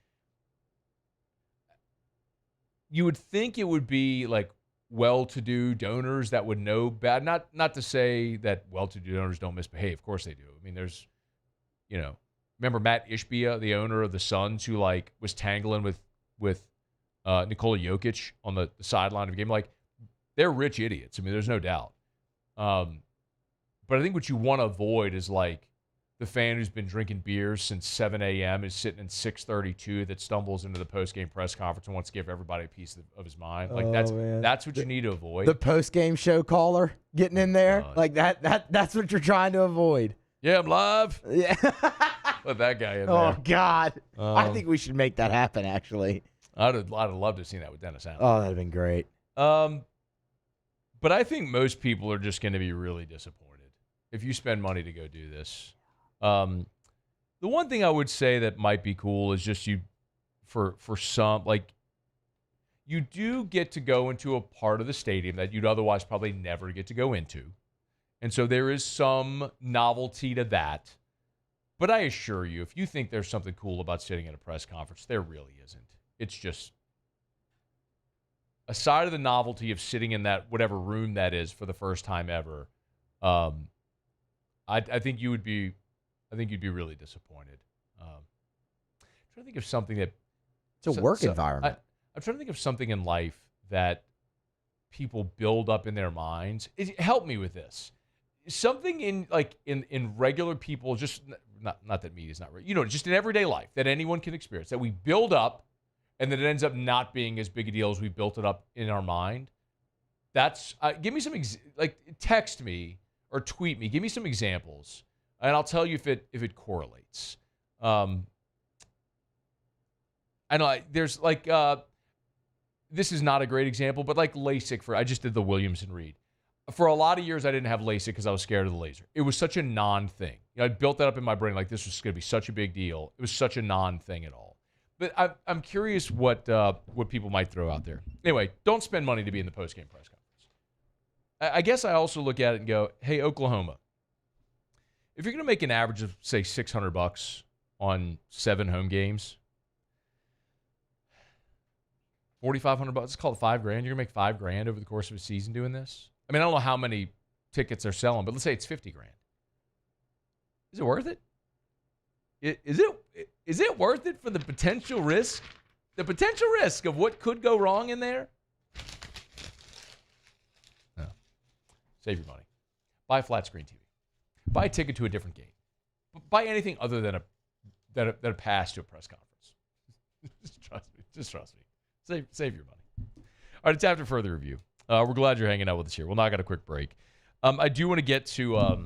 you would think it would be, like, well-to-do donors that would know bad. Not to say that well-to-do donors don't misbehave. Of course they do. I mean, there's, remember Matt Ishbia, the owner of the Suns, who, like, was tangling with Nikola Jokic on the sideline of the game? Like, they're rich idiots. I mean, there's no doubt. But I think what you want to avoid is, like, the fan who's been drinking beers since 7 a.m. is sitting in 632 that stumbles into the post-game press conference and wants to give everybody a piece of his mind. Like, that's what you need to avoid. The post-game show caller getting in there. Like, that's what you're trying to avoid. Yeah, I'm live. Yeah. Let that guy in there. Oh, God. I think we should make that happen, actually. I'd have loved to have seen that with Dennis Allen. Oh, that would have been great. But I think most people are just going to be really disappointed if you spend money to go do this. The one thing I would say that might be cool is just for some, like, you do get to go into a part of the stadium that you'd otherwise probably never get to go into. And so there is some novelty to that. But I assure you, if you think there's something cool about sitting in a press conference, there really isn't. It's just, aside of the novelty of sitting in that whatever room that is for the first time ever, I think you'd be really disappointed. I'm trying to think of something that it's a work environment. I'm trying to think of something in life that people build up in their minds. Help me with this. Something in regular people, just not that media is not right, just in everyday life that anyone can experience, that we build up and that it ends up not being as big a deal as we built it up in our mind. That's give me some text me or tweet me. Give me some examples, and I'll tell you if it correlates. I know there's this is not a great example, but like LASIK I just did the Williamson read. For a lot of years, I didn't have LASIK because I was scared of the laser. It was such a non-thing. I built that up in my brain like this was going to be such a big deal. It was such a non-thing at all. But I'm curious what people might throw out there. Anyway, don't spend money to be in the post-game press conference. I guess I also look at it and go, hey, Oklahoma, if you're going to make an average of, say, $600 on 7 home games, $4,500, let's call it $5,000. You're going to make $5,000 over the course of a season doing this? I mean, I don't know how many tickets they're selling, but let's say it's $50,000. Is it worth it? Is it worth it for the potential risk? The potential risk of what could go wrong in there? No. Save your money. Buy a flat screen TV. Buy a ticket to a different game. Buy anything other than a pass to a press conference. Just trust me. Save your money. All right, it's after further review. We're glad you're hanging out with us here. We'll knock out a quick break. I do want to get to, let's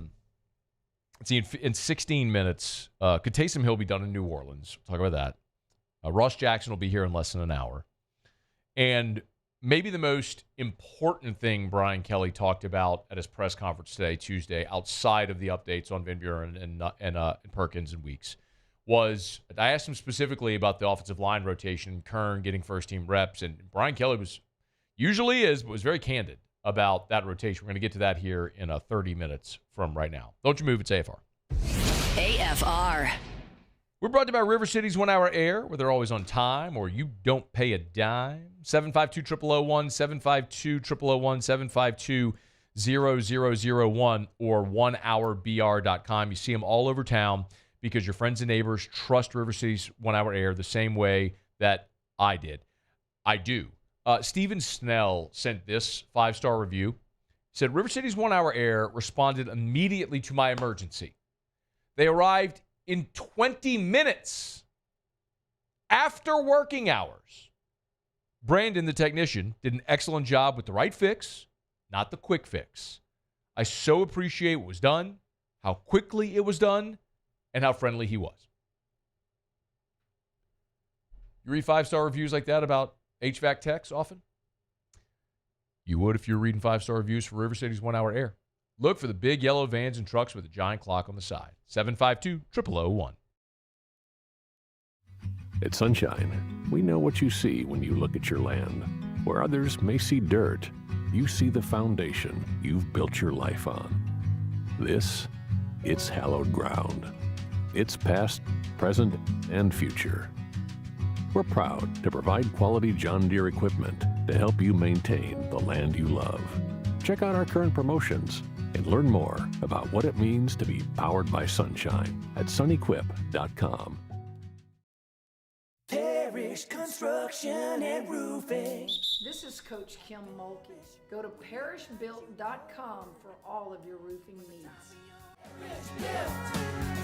see, in 16 minutes, could Taysom Hill be done in New Orleans? We'll talk about that. Ross Jackson will be here in less than an hour. And maybe the most important thing Brian Kelly talked about at his press conference today, Tuesday, outside of the updates on Van Buren and Perkins and Weeks, was I asked him specifically about the offensive line rotation, Kern getting first-team reps, and Brian Kelly was very candid about that rotation. We're going to get to that here in 30 minutes from right now. Don't you move, it's AFR. AFR. We're brought to you by River City's 1 Hour Air, where they're always on time or you don't pay a dime. 752-0001, 752-0001, 752-0001, or 1hourbr.com. You see them all over town because your friends and neighbors trust River City's 1 Hour Air the same way that I did. I do. Stephen Snell sent this 5-star review. Said, River City's 1 Hour Air responded immediately to my emergency. They arrived in 20 minutes after working hours. Brandon, the technician, did an excellent job with the right fix, not the quick fix. I so appreciate what was done, how quickly it was done, and how friendly he was. You read 5-star reviews like that about HVAC techs often? You would if you were reading 5-star reviews for River City's 1 Hour Air. Look for the big yellow vans and trucks with a giant clock on the side. 752-0001. At Sunshine, we know what you see when you look at your land. Where others may see dirt, you see the foundation you've built your life on. It's hallowed ground. It's past, present, and future. We're proud to provide quality John Deere equipment to help you maintain the land you love. Check out our current promotions and learn more about what it means to be powered by sunshine at sunequip.com. Parish Construction and Roofing. This is Coach Kim Mulkey. Go to parishbuilt.com for all of your roofing needs.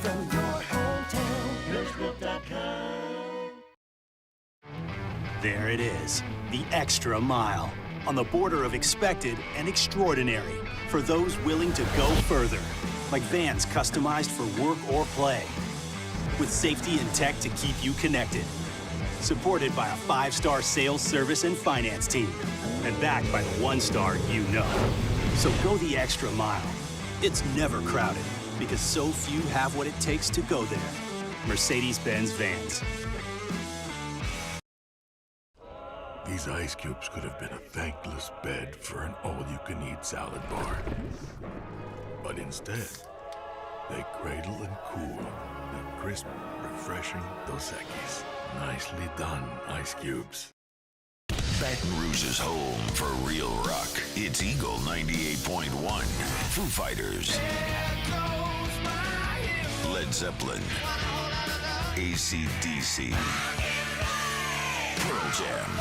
From your hometown, parishbuilt.com. There it is, the extra mile, on the border of expected and extraordinary for those willing to go further, like vans customized for work or play, with safety and tech to keep you connected, supported by a 5-star sales, service, and finance team, and backed by the 1-star you know. So go the extra mile. It's never crowded, because so few have what it takes to go there. Mercedes-Benz Vans. These ice cubes could have been a thankless bed for an all-you-can-eat salad bar. But instead, they cradle and cool the crisp, refreshing Dos Equis. Nicely done, ice cubes. Baton Rouge is home for real rock. It's Eagle 98.1. Foo Fighters. Led Zeppelin. AC/DC. Pearl Jam.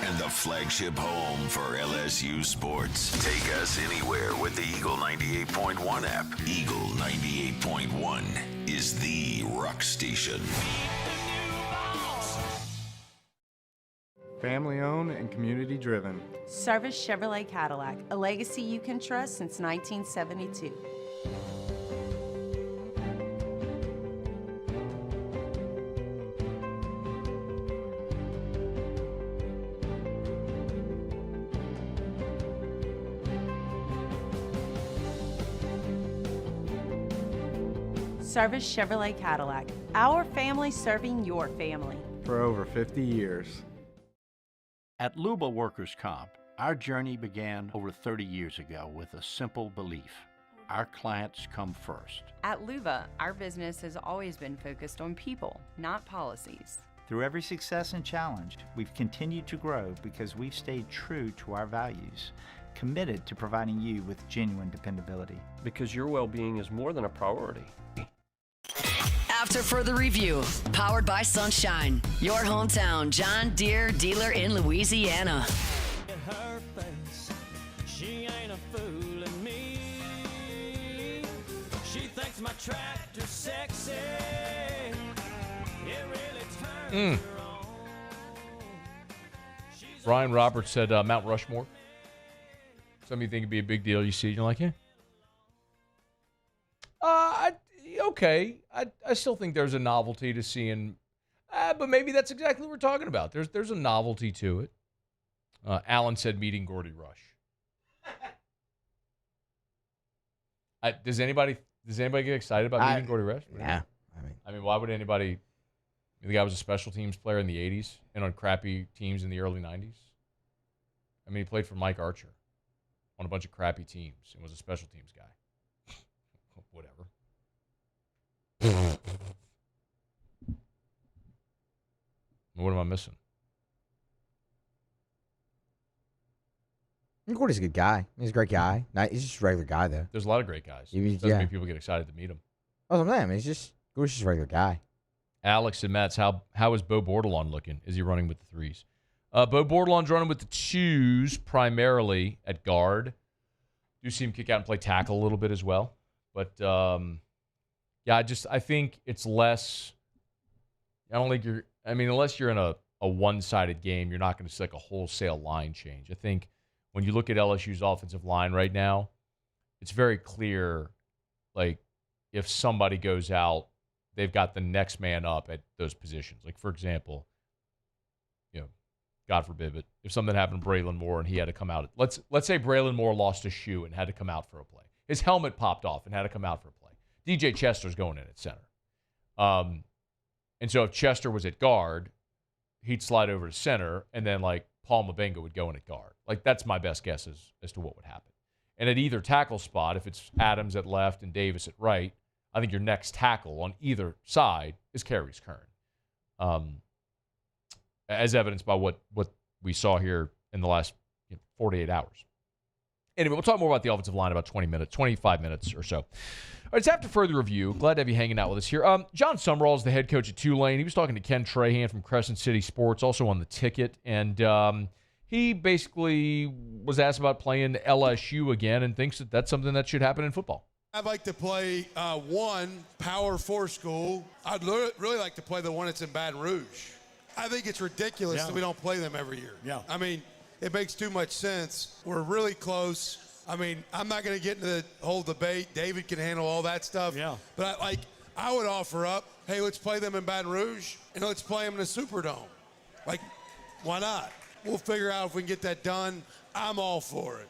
And the flagship home for LSU sports. Take us anywhere with the Eagle 98.1 app. Eagle 98.1 is the rock station. Family owned and community driven. Service Chevrolet Cadillac, a legacy you can trust since 1972. Service Chevrolet Cadillac, our family serving your family. For over 50 years. At Luba Workers' Comp, our journey began over 30 years ago with a simple belief. Our clients come first. At Luba, our business has always been focused on people, not policies. Through every success and challenge, we've continued to grow because we've stayed true to our values, committed to providing you with genuine dependability. Because your well-being is more than a priority. After Further Review, powered by Sunshine, your hometown John Deere dealer in Louisiana. Her face, she ain't a fooling me. She thinks my tractor's sexy. It really turns her on. Ryan Roberts said Mount Rushmore. Something you think would be a big deal. You see it, you're like, yeah. Okay. I still think there's a novelty to seeing, but maybe that's exactly what we're talking about. There's a novelty to it. Alan said meeting Gordy Rush. Does anybody get excited about meeting Gordy Rush? Yeah. I mean, why would anybody? The guy was a special teams player in the 80s and on crappy teams in the early 90s. I mean, he played for Mike Archer on a bunch of crappy teams and was a special teams guy. Whatever. What am I missing? Gordy's a good guy. He's a great guy. He's just a regular guy, though. There's a lot of great guys. Doesn't mean people get excited to meet him. That's what I'm saying. Gordy's just a regular guy. Alex and Matt's, how is Bo Bordelon looking? Is he running with the threes? Bo Bordelon's running with the twos primarily at guard. Do see him kick out and play tackle a little bit as well. But, yeah, I think it's less. I don't think unless you're in a one-sided game, you're not going to see like a wholesale line change. I think when you look at LSU's offensive line right now, it's very clear, like, if somebody goes out, they've got the next man up at those positions. Like, for example, God forbid, but if something happened to Braylon Moore and he had to come out. Let's say Braylon Moore lost a shoe and had to come out for a play. His helmet popped off and had to come out for a play. DJ Chester's going in at center. And so if Chester was at guard, he'd slide over to center, and then, like, Paul Mabenga would go in at guard. Like, that's my best guess as to what would happen. And at either tackle spot, if it's Adams at left and Davis at right, I think your next tackle on either side is Kerry's Kern. As evidenced by what we saw here in the last 48 hours. Anyway, we'll talk more about the offensive line in about 25 minutes or so. All right, it's After Further Review. Glad to have you hanging out with us here. John Summerall is the head coach at Tulane. He was talking to Ken Trahan from Crescent City Sports, also on the ticket. And he basically was asked about playing LSU again and thinks that that's something that should happen in football. I'd like to play one Power 4 school. I'd really like to play the one that's in Baton Rouge. I think it's ridiculous that we don't play them every year. Yeah. I mean, it makes too much sense. We're really close. I mean, I'm not going to get into the whole debate. David can handle all that stuff. Yeah. But I would offer up, hey, let's play them in Baton Rouge and let's play them in the Superdome. Like, why not? We'll figure out if we can get that done. I'm all for it.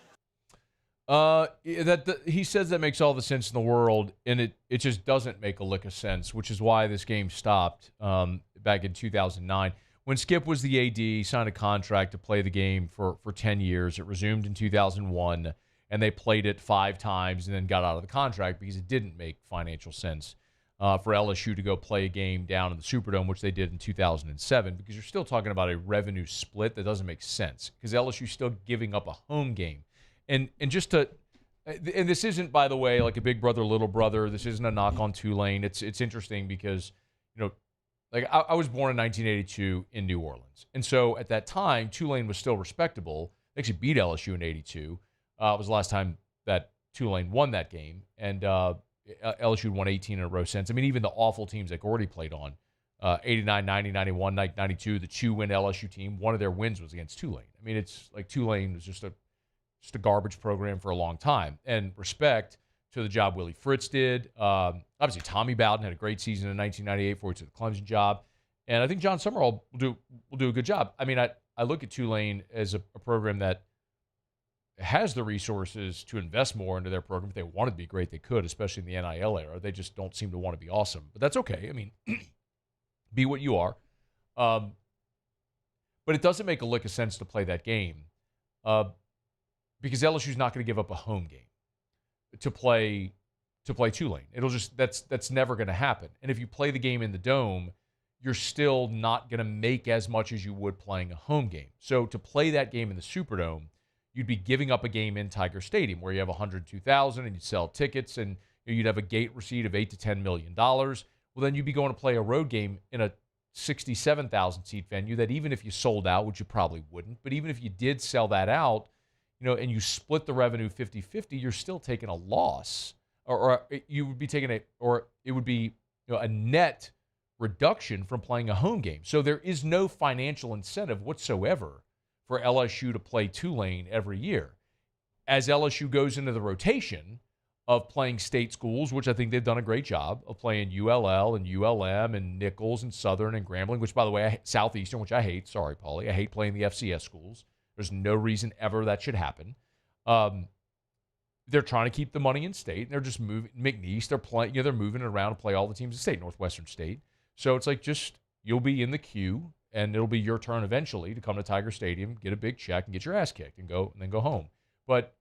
He says that makes all the sense in the world, and it just doesn't make a lick of sense, which is why this game stopped back in 2009. When Skip was the AD, he signed a contract to play the game for 10 years. It resumed in 2001, and they played it 5 times and then got out of the contract because it didn't make financial sense for LSU to go play a game down in the Superdome, which they did in 2007, because you're still talking about a revenue split that doesn't make sense because LSU's still giving up a home game. And this isn't, by the way, like a big brother, little brother. This isn't a knock on Tulane. It's interesting because, like I was born in 1982 in New Orleans. And so at that time, Tulane was still respectable. They actually beat LSU in 82. It was the last time that Tulane won that game. And LSU won 18 in a row since. I mean, even the awful teams that Gordy played on, 89, 90, 91, 92, the 2-win LSU team, one of their wins was against Tulane. I mean, it's like Tulane was just a garbage program for a long time. And respect to the job Willie Fritz did. Obviously, Tommy Bowden had a great season in 1998 before he took the Clemson job. And I think John Summerall will do a good job. I mean, I look at Tulane as a program that has the resources to invest more into their program. If they wanted to be great, they could, especially in the NIL era. They just don't seem to want to be awesome. But that's okay. I mean, be what you are. But it doesn't make a lick of sense to play that game. Because LSU's not going to give up a home game to play Tulane. It'll just that's never going to happen. And if you play the game in the Dome, you're still not going to make as much as you would playing a home game. So to play that game in the Superdome, you'd be giving up a game in Tiger Stadium where you have 102,000 and you sell tickets and you'd have a gate receipt of $8 to $10 million. well, then you'd be going to play a road game in a 67,000 seat venue that even if you sold out, which you probably wouldn't, but even if you did sell that out, and you split the revenue 50-50, you're still taking a loss, or you would be taking it would be a net reduction from playing a home game. So there is no financial incentive whatsoever for LSU to play Tulane every year. As LSU goes into the rotation of playing state schools, which I think they've done a great job of playing ULL and ULM and Nichols and Southern and Grambling, which, by the way, Southeastern, which I hate. Sorry, Paulie. I hate playing the FCS schools. There's no reason ever that should happen. They're trying to keep the money in state. They're just moving. McNeese, they're playing. They're moving it around to play all the teams in state, Northwestern State. So it's like you'll be in the queue, and it'll be your turn eventually to come to Tiger Stadium, get a big check, and get your ass kicked, and then go home. But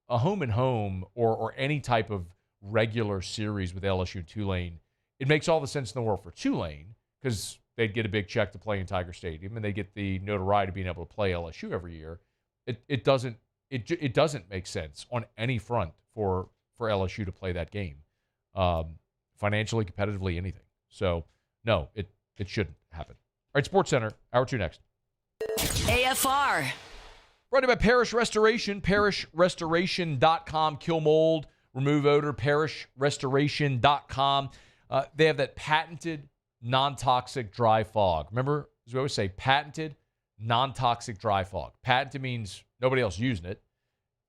a home and home or any type of regular series with LSU and Tulane, it makes all the sense in the world for Tulane because they'd get a big check to play in Tiger Stadium and they get the notoriety of being able to play LSU every year. It doesn't make sense on any front for LSU to play that game, financially, competitively, anything. So no, it shouldn't happen. All right, Sports Center, hour 2 next. AFR. Brought to you by Parish Restoration, parishrestoration.com. Kill mold, remove odor, parishrestoration.com. They have that patented non-toxic dry fog. Remember, as we always say, patented non-toxic dry fog. Patented means nobody else using it.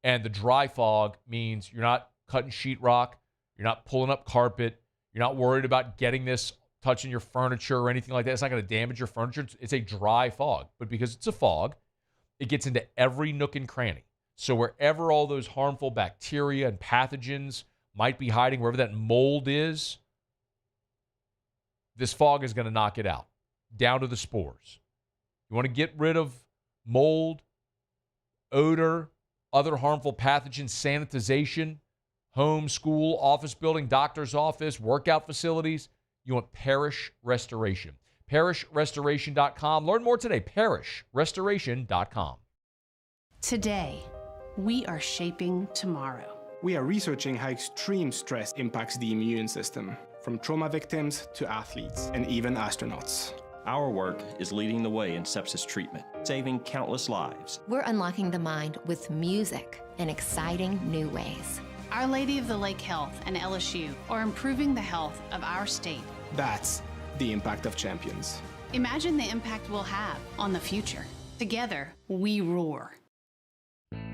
And the dry fog means you're not cutting sheetrock, you're not pulling up carpet, you're not worried about getting this touching your furniture or anything like that. It's not going to damage your furniture. It's a dry fog. But because it's a fog, it gets into every nook and cranny. So wherever all those harmful bacteria and pathogens might be hiding, wherever that mold is, this fog is going to knock it out, down to the spores. You want to get rid of mold, odor, other harmful pathogens, sanitization, home, school, office building, doctor's office, workout facilities. You want Parish Restoration. ParishRestoration.com. Learn more today. ParishRestoration.com. Today, we are shaping tomorrow. We are researching how extreme stress impacts the immune system, from trauma victims to athletes and even astronauts. Our work is leading the way in sepsis treatment, saving countless lives. We're unlocking the mind with music in exciting new ways. Our Lady of the Lake Health and LSU are improving the health of our state. That's the impact of champions. Imagine the impact we'll have on the future. Together, we roar.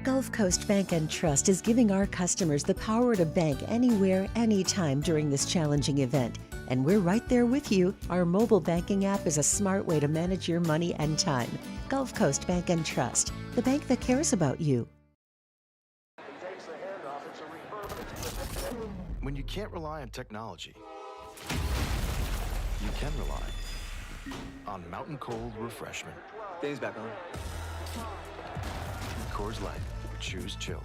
Gulf Coast Bank and Trust is giving our customers the power to bank anywhere, anytime during this challenging event. And we're right there with you. Our mobile banking app is a smart way to manage your money and time. Gulf Coast Bank and Trust, the bank that cares about you. When you can't rely on technology, you can rely on Mountain Cold Refreshment. Dave's back on. Coors Light. Choose chill.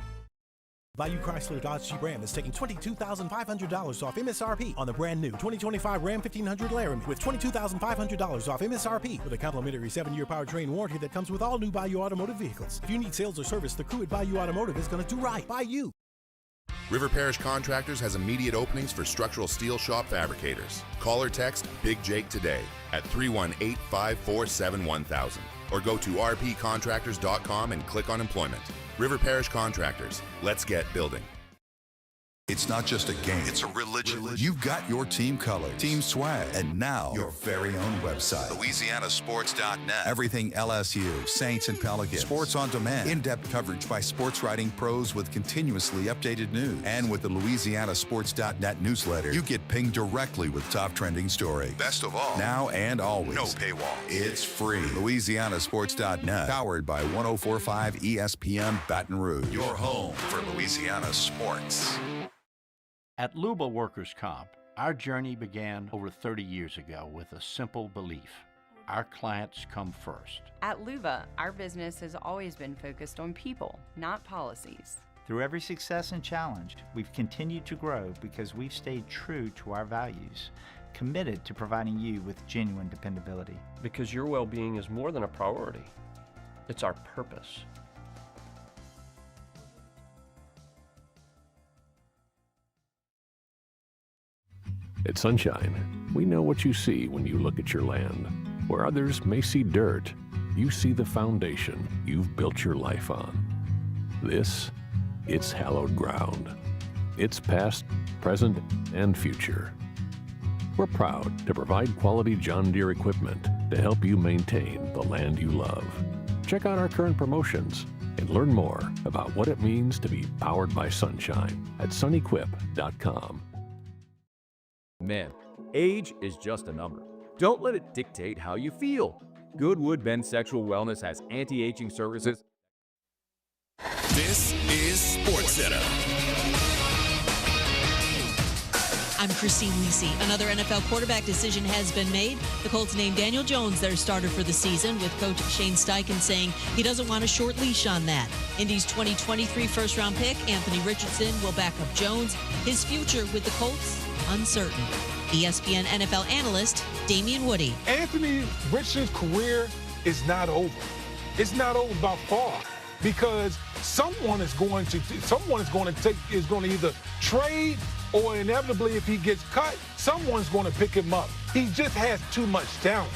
Bayou Chrysler Dodge Jeep Ram is taking $22,500 off MSRP on the brand new 2025 Ram 1500 Laramie with $22,500 off MSRP with a complimentary 7-year powertrain warranty that comes with all new Bayou Automotive vehicles. If you need sales or service, the crew at Bayou Automotive is going to do right by you. River Parish Contractors has immediate openings for structural steel shop fabricators. Call or text Big Jake today at 318-547-1000 or go to rpcontractors.com and click on employment. River Parish Contractors. Let's get building. It's not just a game, it's a religion. You've got your team color, team swag, and now your very own website. LouisianaSports.net. Everything LSU, Saints, and Pelicans. Sports on demand. In-depth coverage by sports writing pros with continuously updated news. And with the LouisianaSports.net newsletter, you get pinged directly with top trending stories. Best of all, now and always. No paywall. It's free. LouisianaSports.net. Powered by 104.5 ESPN Baton Rouge. Your home for Louisiana sports. At Luba Workers' Comp, our journey began over 30 years ago with a simple belief. Our clients come first. At Luba, our business has always been focused on people, not policies. Through every success and challenge, we've continued to grow because we've stayed true to our values, committed to providing you with genuine dependability. Because your well-being is more than a priority. It's our purpose. At Sunshine, We know what you see when you look at your land. Where others may see dirt, you see the foundation you've built your life on. This, it's hallowed ground. It's past, present, and future. We're proud to provide quality John Deere equipment to help you maintain the land you love. Check out our current promotions and learn more about what it means to be powered by sunshine at sunequip.com. Men, age is just a number. Don't let it dictate how you feel. Goodwood Men's Sexual Wellness has anti-aging services. This is SportsCenter. I'm Christine Lisi. Another NFL quarterback decision has been made. The Colts named Daniel Jones their starter for the season, with coach Shane Steichen saying he doesn't want a short leash on that. Indy's 2023 first-round pick, Anthony Richardson, will back up Jones. His future with the Colts, uncertain. ESPN NFL analyst Damian Woody. Anthony Richardson's career is not over. It's not over by far, because someone is going to either trade, or inevitably, if he gets cut, someone's going to pick him up. He just has too much talent.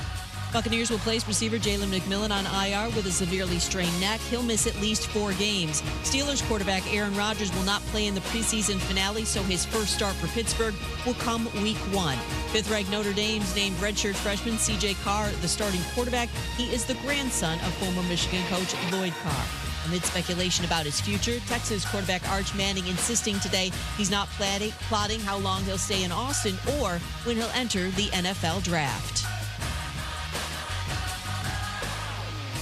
Buccaneers will place receiver Jalen McMillan on IR with a severely strained neck. He'll miss at least 4 games. Steelers quarterback Aaron Rodgers will not play in the preseason finale, so his first start for Pittsburgh will come week 1. Fifth-ranked Notre Dame's named redshirt freshman C.J. Carr the starting quarterback. He is the grandson of former Michigan coach Lloyd Carr. Amid speculation about his future, Texas quarterback Arch Manning insisting today he's not plotting how long he'll stay in Austin or when he'll enter the NFL draft.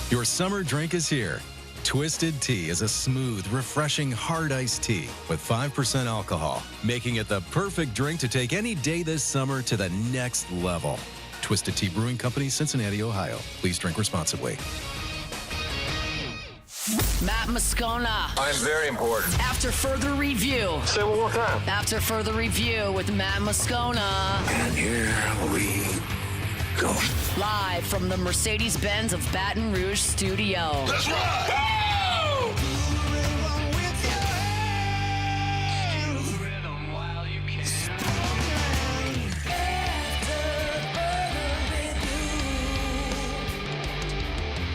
Your summer drink is here. Twisted Tea is a smooth, refreshing, hard iced tea with 5% alcohol, making it the perfect drink to take any day this summer to the next level. Twisted Tea Brewing Company, Cincinnati, Ohio. Please drink responsibly. Matt Moscona. I'm very important. After further review. Say it one more time. After further review with Matt Moscona. And here we go. Live from the Mercedes-Benz of Baton Rouge studio. Let's ride! Go!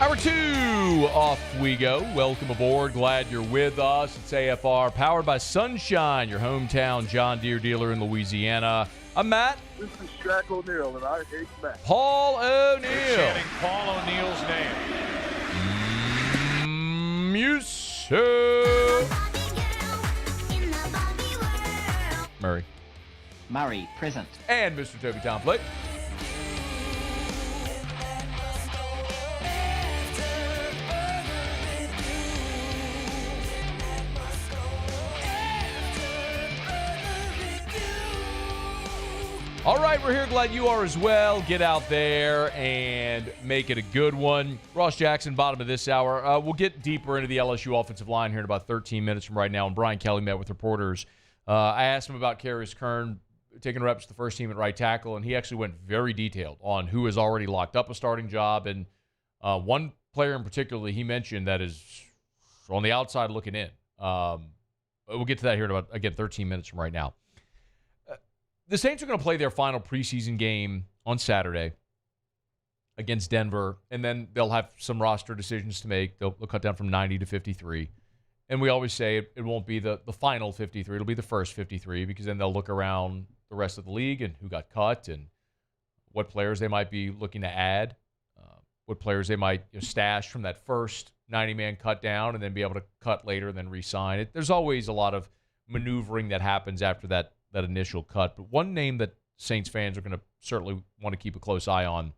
Hour 2, off we go. Welcome aboard. Glad you're with us. It's AFR, powered by Sunshine, your hometown John Deere dealer in Louisiana. I'm Matt. This is Shaq O'Neal, and I hate Matt. Paul O'Neal. Chanting Paul O'Neal's name. Music. Murray. Murray, present. And Mr. Toby Tomflick. All right, we're here. Glad you are as well. Get out there and make it a good one. Ross Jackson, bottom of this hour. We'll get deeper into the LSU offensive line here in about 13 minutes from right now. And Brian Kelly met with reporters. I asked him about Karius Kern taking reps to the first team at right tackle, and he actually went very detailed on who has already locked up a starting job. And one player in particular he mentioned that is on the outside looking in. We'll get to that here in about, again, 13 minutes from right now. The Saints are going to play their final preseason game on Saturday against Denver, and then they'll have some roster decisions to make. They'll cut down from 90 to 53. And we always say it won't be the final 53. It'll be the first 53, because then they'll look around the rest of the league and who got cut and what players they might be looking to add, what players they might stash from that first 90-man cut down and then be able to cut later and then re-sign it. There's always a lot of maneuvering that happens after that initial cut. But one name that Saints fans are going to certainly want to keep a close eye on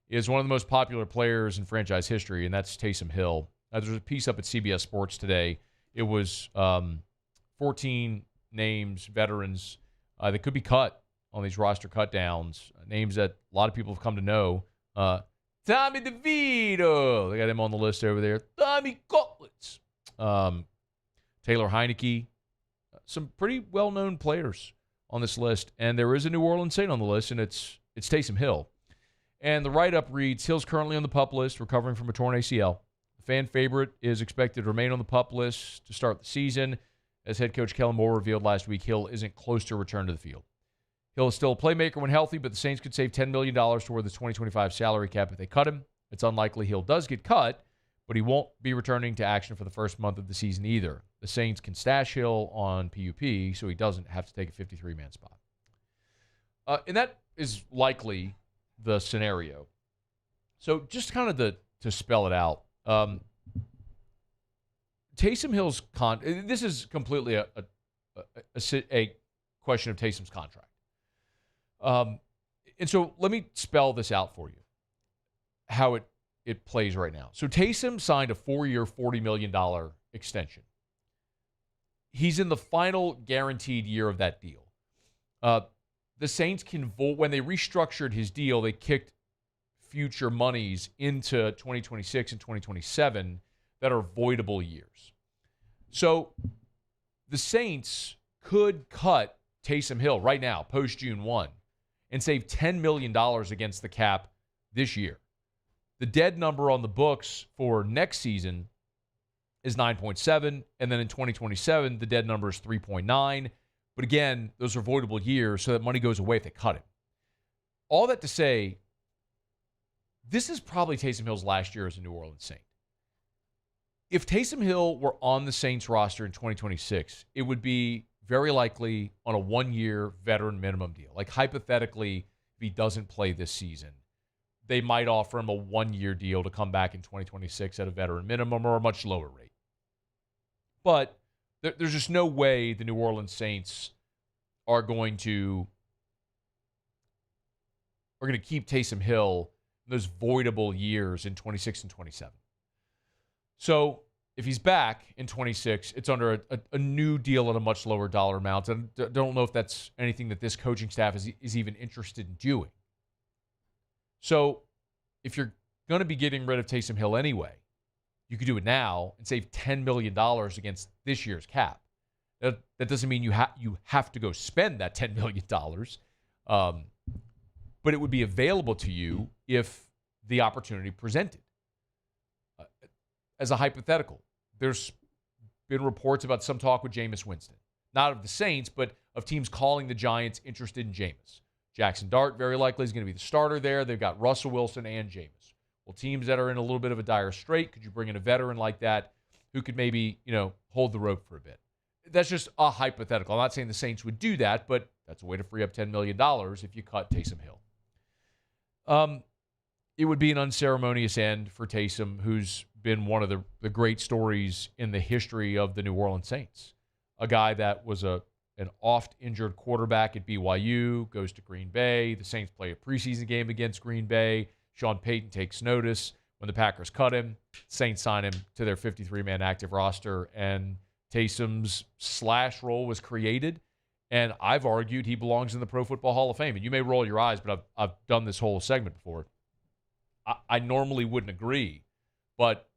is one of the most popular players in franchise history, and that's Taysom Hill. There's a piece up at CBS Sports today. It was 14 names, veterans, that could be cut on these roster cut downs, names that a lot of people have come to know. Tommy DeVito, they got him on the list over there. Tommy Cutlets, Taylor Heineke, some pretty well-known players on this list, and there is a New Orleans Saint on the list, and it's Taysom Hill. And the write-up reads, Hill's currently on the PUP list, recovering from a torn ACL. The fan favorite is expected to remain on the PUP list to start the season. As head coach Kellen Moore revealed last week, Hill isn't close to return to the field. Hill is still a playmaker when healthy, but the Saints could save $10 million toward the 2025 salary cap if they cut him. It's unlikely Hill does get cut, but he won't be returning to action for the first month of the season either. The Saints can stash Hill on PUP, so he doesn't have to take a 53-man spot. And that is likely the scenario. So just kind of to spell it out, Taysom Hill's this is completely a question of Taysom's contract. And so let me spell this out for you, how it plays right now. So Taysom signed a 4-year, $40 million extension. He's in the final guaranteed year of that deal. The Saints can vote. When they restructured his deal, they kicked future monies into 2026 and 2027 that are voidable years. So the Saints could cut Taysom Hill right now, post-June 1, and save $10 million against the cap this year. The dead number on the books for next season is 9.7, and then in 2027, the dead number is 3.9. But again, those are voidable years, so that money goes away if they cut him. All that to say, this is probably Taysom Hill's last year as a New Orleans Saint. If Taysom Hill were on the Saints roster in 2026, it would be very likely on a 1-year veteran minimum deal. Like hypothetically, if he doesn't play this season, they might offer him a 1-year deal to come back in 2026 at a veteran minimum or a much lower rate. But there's just no way the New Orleans Saints are going to keep Taysom Hill in those voidable years in 26 and 27. So if he's back in 26, it's under a new deal at a much lower dollar amount. And I don't know if that's anything that this coaching staff is even interested in doing. So if you're going to be getting rid of Taysom Hill anyway, you could do it now and save $10 million against this year's cap. That doesn't mean you have to go spend that $10 million, but it would be available to you if the opportunity presented. As a hypothetical, there's been reports about some talk with Jameis Winston. Not of the Saints, but of teams calling the Giants interested in Jameis. Jackson Dart very likely is going to be the starter there. They've got Russell Wilson and Jameis. Well, teams that are in a little bit of a dire strait, could you bring in a veteran like that who could maybe, hold the rope for a bit? That's just a hypothetical. I'm not saying the Saints would do that, but that's a way to free up $10 million if you cut Taysom Hill. It would be an unceremonious end for Taysom, who's been one of the great stories in the history of the New Orleans Saints. A guy that was an oft-injured quarterback at BYU, goes to Green Bay. The Saints play a preseason game against Green Bay. Sean Payton takes notice. When the Packers cut him, Saints sign him to their 53-man active roster, and Taysom's slash role was created. And I've argued he belongs in the Pro Football Hall of Fame. And you may roll your eyes, but I've done this whole segment before. I normally wouldn't agree, but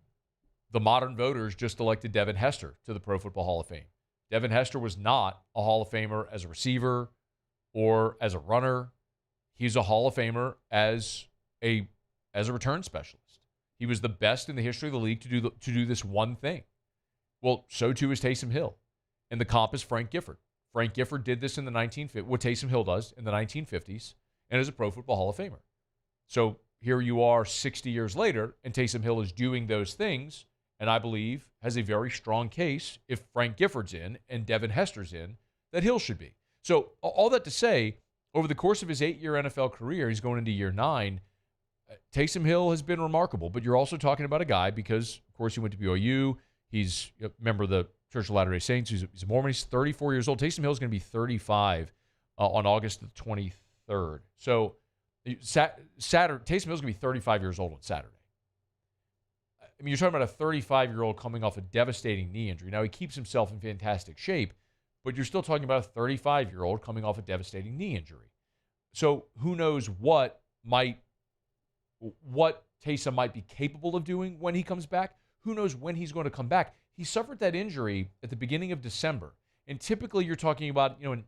the modern voters just elected Devin Hester to the Pro Football Hall of Fame. Devin Hester was not a Hall of Famer as a receiver or as a runner. He's a Hall of Famer as a return specialist. He was the best in the history of the league to do this one thing. Well, so too is Taysom Hill. And the comp is Frank Gifford. Frank Gifford did this in the 1950s, what Taysom Hill does in the 1950s, and is a Pro Football Hall of Famer. So here you are 60 years later, and Taysom Hill is doing those things, and I believe has a very strong case, if Frank Gifford's in and Devin Hester's in, that Hill should be. So all that to say, over the course of his 8-year NFL career, he's going into year 9, Taysom Hill has been remarkable, but you're also talking about a guy because, of course, he went to BYU. He's a member of the Church of Latter-day Saints. He's a Mormon. He's 34 years old. Taysom Hill is going to be 35 on August the 23rd. So Saturday, Taysom Hill is going to be 35 years old on Saturday. I mean, you're talking about a 35-year-old coming off a devastating knee injury. Now, he keeps himself in fantastic shape, but you're still talking about a 35-year-old coming off a devastating knee injury. So who knows what Taysom might be capable of doing when he comes back. Who knows when he's going to come back. He suffered that injury at the beginning of December. And typically you're talking about, an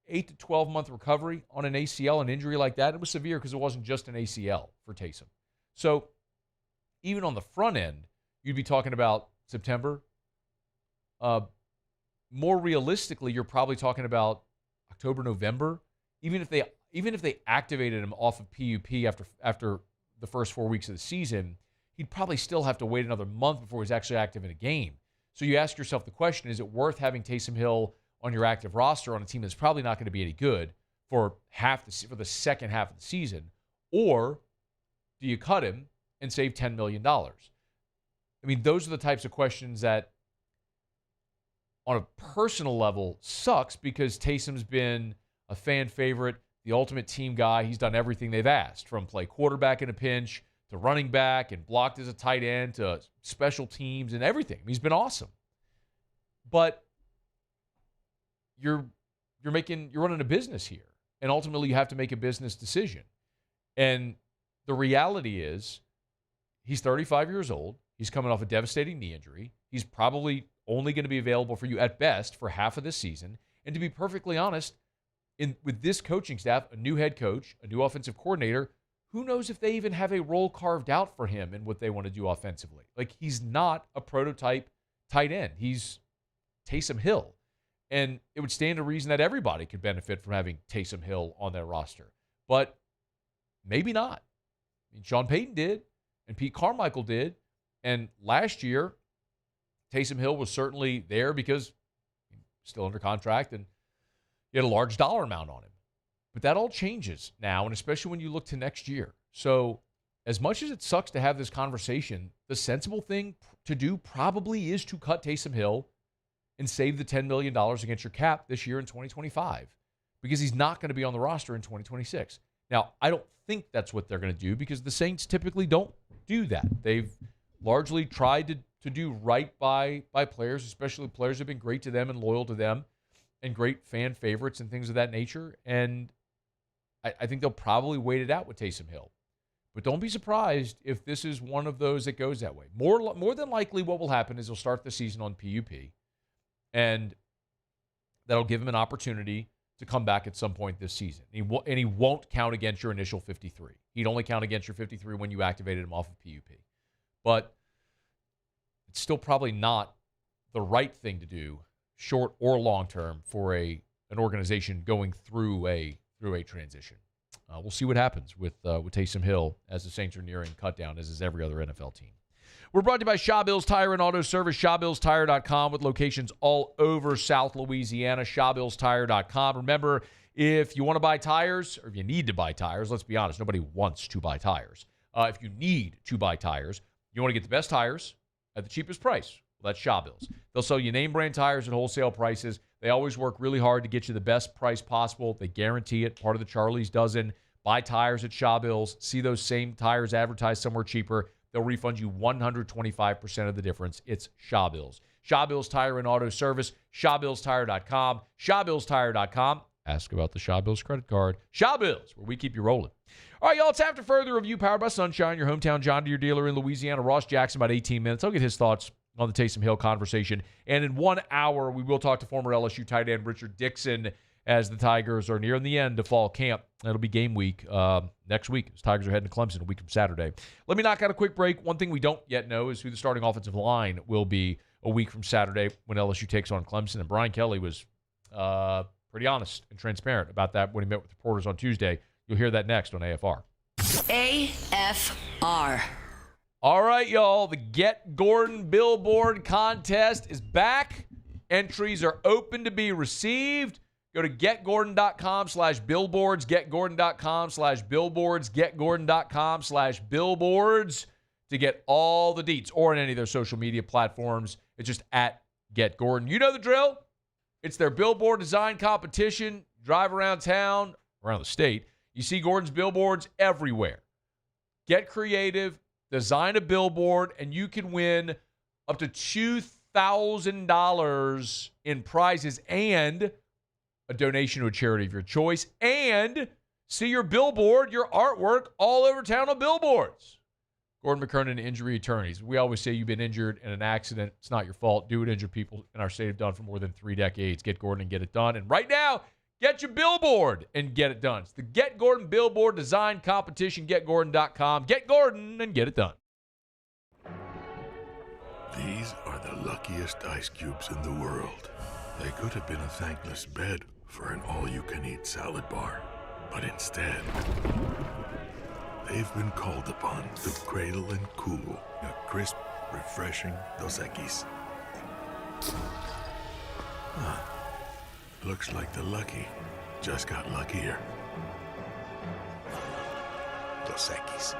8 to 12-month recovery on an ACL, an injury like that. It was severe because it wasn't just an ACL for Taysom. So even on the front end, you'd be talking about September. More realistically, you're probably talking about October, November even if they activated him off of PUP after the first 4 weeks of the season, he'd probably still have to wait another month before he's actually active in a game. So you ask yourself the question, is it worth having Taysom Hill on your active roster on a team that's probably not going to be any good for the second half of the season? Or do you cut him and save $10 million? I mean, those are the types of questions that on a personal level sucks, because Taysom's been a fan favorite, the ultimate team guy. He's done everything they've asked, from play quarterback in a pinch to running back and blocked as a tight end to special teams and everything. He's been awesome. But you're running a business here, and ultimately you have to make a business decision. And the reality is, he's 35 years old. He's coming off a devastating knee injury. He's probably only going to be available for you at best for half of this season. And to be perfectly honest, with this coaching staff, a new head coach, a new offensive coordinator, who knows if they even have a role carved out for him and what they want to do offensively. Like, he's not a prototype tight end. He's Taysom Hill. And it would stand to reason that everybody could benefit from having Taysom Hill on their roster. But maybe not. I mean, Sean Payton did, and Pete Carmichael did. And last year, Taysom Hill was certainly there because he's still under contract and he had a large dollar amount on him. But that all changes now, and especially when you look to next year. So as much as it sucks to have this conversation, the sensible thing to do probably is to cut Taysom Hill and save the $10 million against your cap this year in 2025, because he's not going to be on the roster in 2026. Now, I don't think that's what they're going to do, because the Saints typically don't do that. They've largely tried to do right by players, especially players who have been great to them and loyal to them and great fan favorites and things of that nature. And I think they'll probably wait it out with Taysom Hill. But don't be surprised if this is one of those that goes that way. More than likely what will happen is he'll start the season on PUP, and that'll give him an opportunity to come back at some point this season. And he won't count against your initial 53. He'd only count against your 53 when you activated him off of PUP. But it's still probably not the right thing to do, short or long term, for an organization going through a transition. We'll see what happens with Taysom Hill as the Saints are nearing cutdown, as is every other NFL team. We're brought to you by Shaw Bills Tire and Auto Service, ShawBillsTire.com, with locations all over South Louisiana, ShawBillsTire.com. Remember, if you want to buy tires, or if you need to buy tires, let's be honest, nobody wants to buy tires. If you need to buy tires, you want to get the best tires at the cheapest price. Well, that's Shaw Bills. They'll sell you name brand tires at wholesale prices. They always work really hard to get you the best price possible. They guarantee it. Part of the Charlie's dozen. Buy tires at Shaw Bills. See those same tires advertised somewhere cheaper. They'll refund you 125% of the difference. It's Shaw Bills. Shaw Bills Tire and Auto Service. ShawBillsTire.com. ShawBillsTire.com. Ask about the Shaw Bills credit card. Shaw Bills, where we keep you rolling. All right, y'all, it's After Further Review, powered by Sunshine, your hometown John Deere dealer in Louisiana. Ross Jackson, about 18 minutes. I'll get his thoughts on the Taysom Hill conversation. And in 1 hour, we will talk to former LSU tight end Richard Dickson, as the Tigers are nearing the end of fall camp. It'll be game week next week, as Tigers are heading to Clemson a week from Saturday. Let me knock out a quick break. One thing we don't yet know is who the starting offensive line will be a week from Saturday when LSU takes on Clemson. And Brian Kelly was pretty honest and transparent about that when he met with reporters on Tuesday. You'll hear that next on AFR. AFR. All right, y'all. The Get Gordon Billboard contest is back. Entries are open to be received. Go to getgordon.com/billboards, getgordon.com/billboards, getgordon.com/billboards to get all the deets, or on any of their social media platforms. It's just at Get Gordon. You know the drill. It's their billboard design competition. Drive around town, around the state. You see Gordon's billboards everywhere. Get creative, design a billboard, and you can win up to $2,000 in prizes and a donation to a charity of your choice, and see your billboard, your artwork, all over town on billboards. Gordon McKernan, injury attorneys. We always say you've been injured in an accident. It's not your fault. Do what injured people in our state have done for more than 3 decades. Get Gordon and get it done. And right now, get your billboard and get it done. It's the Get Gordon Billboard Design Competition, getgordon.com. Get Gordon and get it done. These are the luckiest ice cubes in the world. They could have been a thankless bed for an all-you-can-eat salad bar. But instead, they've been called upon to cradle and cool a crisp, refreshing Dos Equis. Looks like the lucky just got luckier. Dos Equis.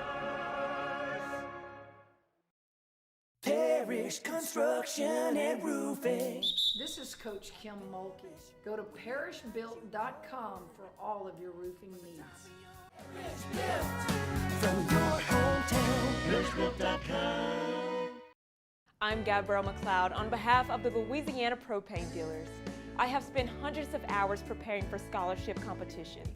Parish Construction and Roofing. This is Coach Kim Mulkey. Go to parishbuilt.com for all of your roofing needs. From your hometown, parishbuilt.com. I'm Gabrielle McLeod on behalf of the Louisiana Propane Dealers. I have spent hundreds of hours preparing for scholarship competitions.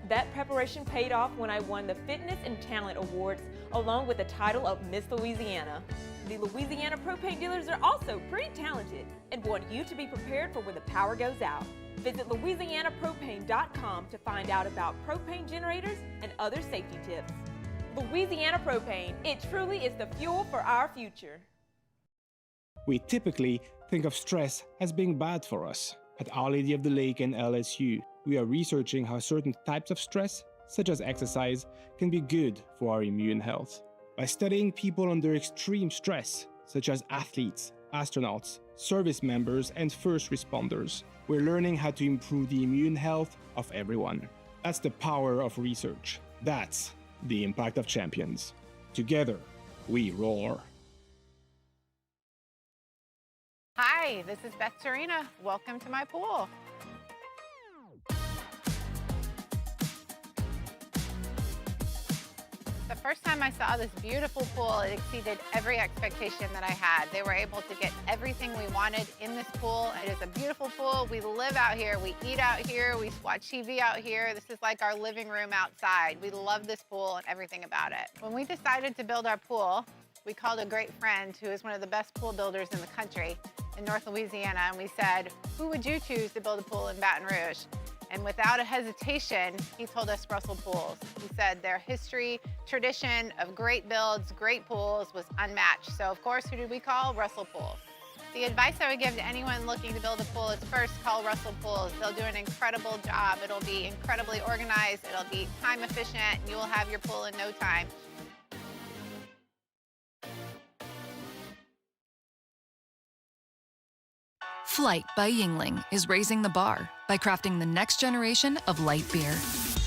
That preparation paid off when I won the Fitness and Talent Awards along with the title of Miss Louisiana. The Louisiana Propane Dealers are also pretty talented and want you to be prepared for when the power goes out. Visit louisianapropane.com to find out about propane generators and other safety tips. Louisiana Propane, it truly is the fuel for our future. We typically think of stress as being bad for us. At Our Lady of the Lake and LSU, we are researching how certain types of stress, such as exercise, can be good for our immune health. By studying people under extreme stress, such as athletes, astronauts, service members, and first responders, we're learning how to improve the immune health of everyone. That's the power of research. That's the impact of champions. Together, we roar. Hi, this is Beth Serena. Welcome to my pool. The first time I saw this beautiful pool, it exceeded every expectation that I had. They were able to get everything we wanted in this pool. It is a beautiful pool. We live out here, we eat out here, we watch TV out here. This is like our living room outside. We love this pool and everything about it. When we decided to build our pool, we called a great friend who is one of the best pool builders in the country in North Louisiana, and we said, who would you choose to build a pool in Baton Rouge? And without a hesitation, he told us Russell Pools. He said their history, tradition of great builds, great pools was unmatched. So of course, who did we call? Russell Pools. The advice I would give to anyone looking to build a pool is first call Russell Pools. They'll do an incredible job. It'll be incredibly organized. It'll be time efficient, and you will have your pool in no time. Flight by Yingling is raising the bar by crafting the next generation of light beer.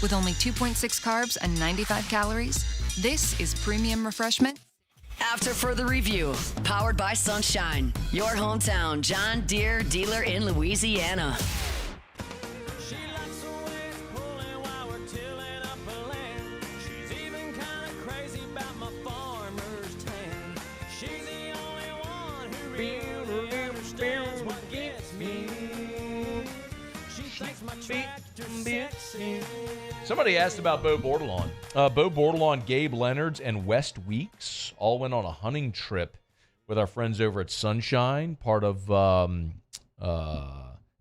With only 2.6 carbs and 95 calories, this is premium refreshment. After further review, powered by Sunshine, your hometown John Deere dealer in Louisiana. Somebody asked about Bo Bordelon. Bo Bordelon, Gabe Leonards, and West Weeks all went on a hunting trip with our friends over at Sunshine, part of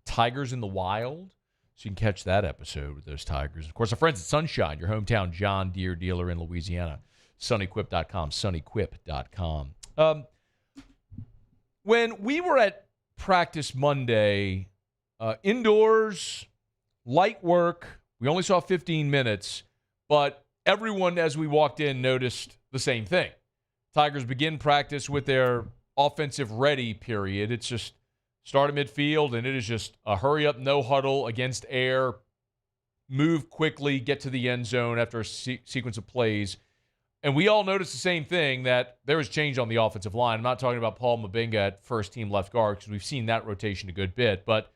Tigers in the Wild. So you can catch that episode with those Tigers. Of course, our friends at Sunshine, your hometown John Deere dealer in Louisiana. SunnyQuip.com, SunnyQuip.com. When we were at practice Monday, indoors, light work, we only saw 15 minutes, but everyone as we walked in noticed the same thing. Tigers begin practice with their offensive ready period. It's just start at midfield, and it is just a hurry up, no huddle against air, move quickly, get to the end zone after a sequence of plays. And we all noticed the same thing, that there was change on the offensive line. I'm not talking about Paul Mabinga at first team left guard because we've seen that rotation a good bit, but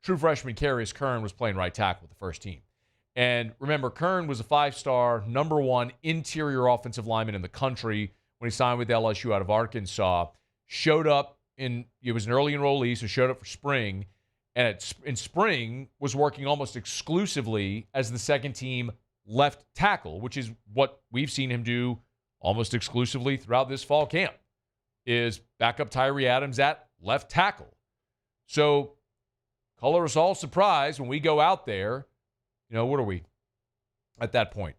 true freshman Carius Kern was playing right tackle with the first team. And remember, Kern was a 5-star, number 1 interior offensive lineman in the country when he signed with LSU out of Arkansas. Showed up it was an early enrollee, so showed up for spring. And in spring was working almost exclusively as the second team left tackle, which is what we've seen him do almost exclusively throughout this fall camp, is back up Tyree Adams at left tackle. So color us all surprised when we go out there. You know, what are we at that point?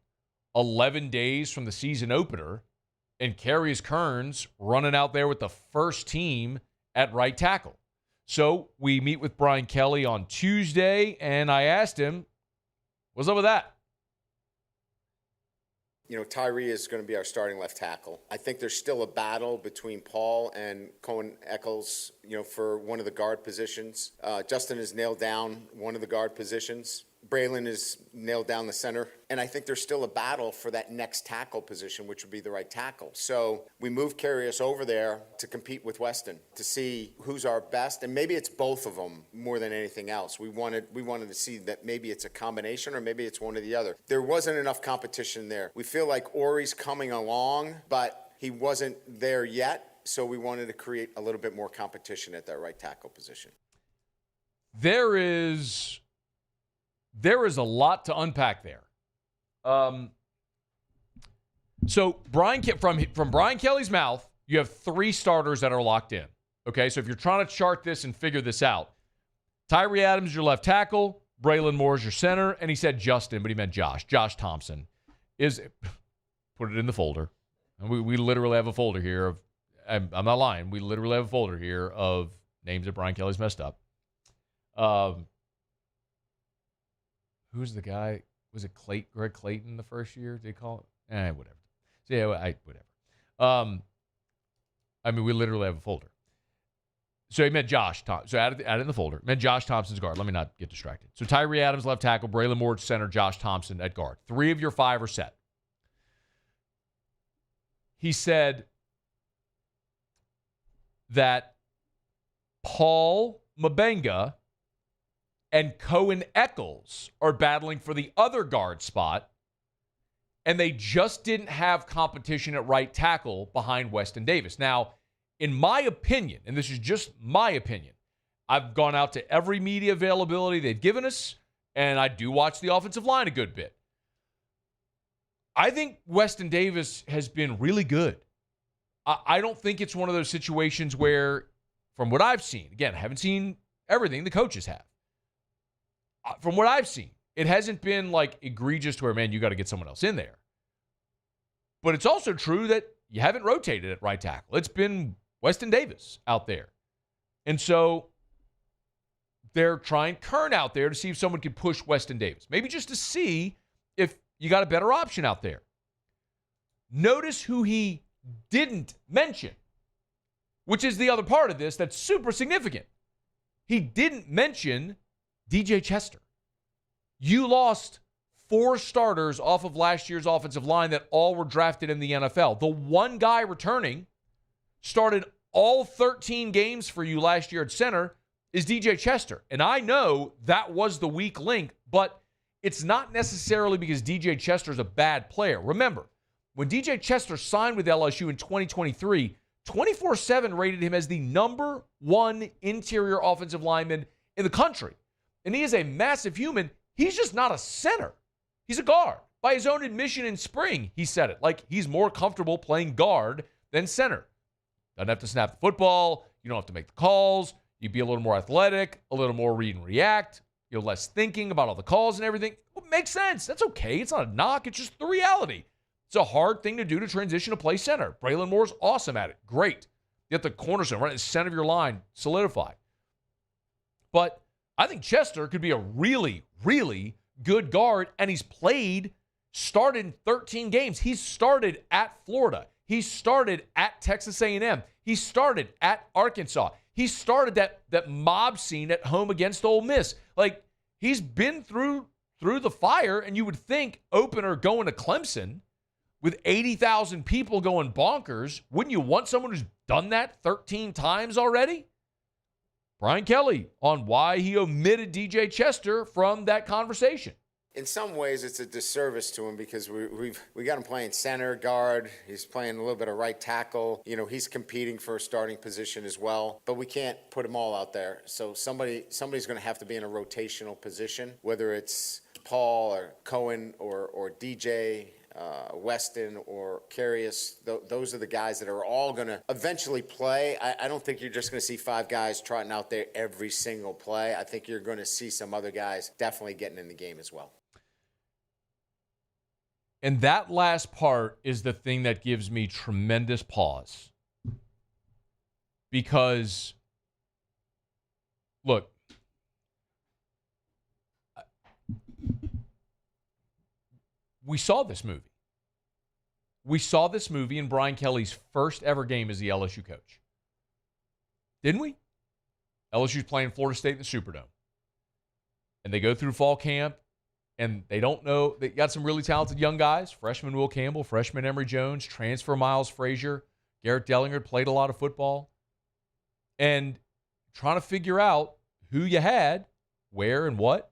11 days from the season opener, and Carius Kern's running out there with the first team at right tackle. So we meet with Brian Kelly on Tuesday, and I asked him, what's up with that? You know, Tyree is going to be our starting left tackle. I think there's still a battle between Paul and Cohen Eccles, you know, for one of the guard positions. Justin has nailed down one of the guard positions. Braylon has nailed down the center. And I think there's still a battle for that next tackle position, which would be the right tackle. So we moved Karius over there to compete with Weston to see who's our best. And maybe it's both of them more than anything else. We wanted to see that maybe it's a combination or maybe it's one or the other. There wasn't enough competition there. We feel like Ori's coming along, but he wasn't there yet. So we wanted to create a little bit more competition at that right tackle position. There is a lot to unpack there. So from Brian Kelly's mouth, you have 3 starters that are locked in. Okay, so if you're trying to chart this and figure this out, Tyree Adams, your left tackle, Braylon Moore is your center, and he said Justin, but he meant Josh Thompson. Put it in the folder. And we literally have a folder here of, I'm not lying, we literally have a folder here of names that Brian Kelly's messed up. Who's the guy? Was it Greg Clayton the first year? Did they call it? Whatever. So yeah, whatever. I mean, we literally have a folder. So he meant Josh. So add it in the folder. Meant Josh Thompson's guard. Let me not get distracted. So Tyree Adams, left tackle. Braylon Moore, center. Josh Thompson at guard. 3 of your 5 are set. He said that Paul Mabenga and Cohen Eccles are battling for the other guard spot, and they just didn't have competition at right tackle behind Weston Davis. Now, in my opinion, and this is just my opinion, I've gone out to every media availability they've given us, and I do watch the offensive line a good bit. I think Weston Davis has been really good. I don't think it's one of those situations where, from what I've seen, again, I haven't seen everything the coaches have. From what I've seen, it hasn't been like egregious to where, man, you got to get someone else in there. But it's also true that you haven't rotated at right tackle. It's been Weston Davis out there. And so they're trying Kern out there to see if someone can push Weston Davis. Maybe just to see if you got a better option out there. Notice who he didn't mention, which is the other part of this that's super significant. He didn't mention DJ Chester. You lost 4 starters off of last year's offensive line that all were drafted in the NFL. The one guy returning, started all 13 games for you last year at center, is DJ Chester. And I know that was the weak link, but it's not necessarily because DJ Chester is a bad player. Remember, when DJ Chester signed with LSU in 2023, 24/7 rated him as the number 1 interior offensive lineman in the country. And he is a massive human. He's just not a center. He's a guard. By his own admission in spring, he said it. Like, he's more comfortable playing guard than center. Doesn't have to snap the football. You don't have to make the calls. You'd be a little more athletic, a little more read and react. You're less thinking about all the calls and everything. Well, it makes sense. That's okay. It's not a knock. It's just the reality. It's a hard thing to do to transition to play center. Braylon Moore's awesome at it. Great. You have the cornerstone right at the center of your line solidified. But I think Chester could be a really, really good guard, and he's started in 13 games. He's started at Florida. He started at Texas A&M. He started at Arkansas. He started that mob scene at home against Ole Miss. Like, he's been through the fire, and you would think opener going to Clemson with 80,000 people going bonkers, wouldn't you want someone who's done that 13 times already? Brian Kelly on why he omitted DJ Chester from that conversation. In some ways, it's a disservice to him because we got him playing center, guard. He's playing a little bit of right tackle. You know, he's competing for a starting position as well. But we can't put them all out there. So somebody's going to have to be in a rotational position, whether it's Paul or Cohen or DJ, Weston or Karius. Those are the guys that are all going to eventually play. I don't think you're just going to see 5 guys trotting out there every single play. I think you're going to see some other guys definitely getting in the game as well. And that last part is the thing that gives me tremendous pause. Because, look, we saw this movie. we saw this movie in Brian Kelly's first ever game as the LSU coach. Didn't we? LSU's playing Florida State in the Superdome. And they go through fall camp, and they don't know. They got some really talented young guys. Freshman Will Campbell, freshman Emory Jones, transfer Miles Frazier. Garrett Dellinger played a lot of football. And trying to figure out who you had, where and what.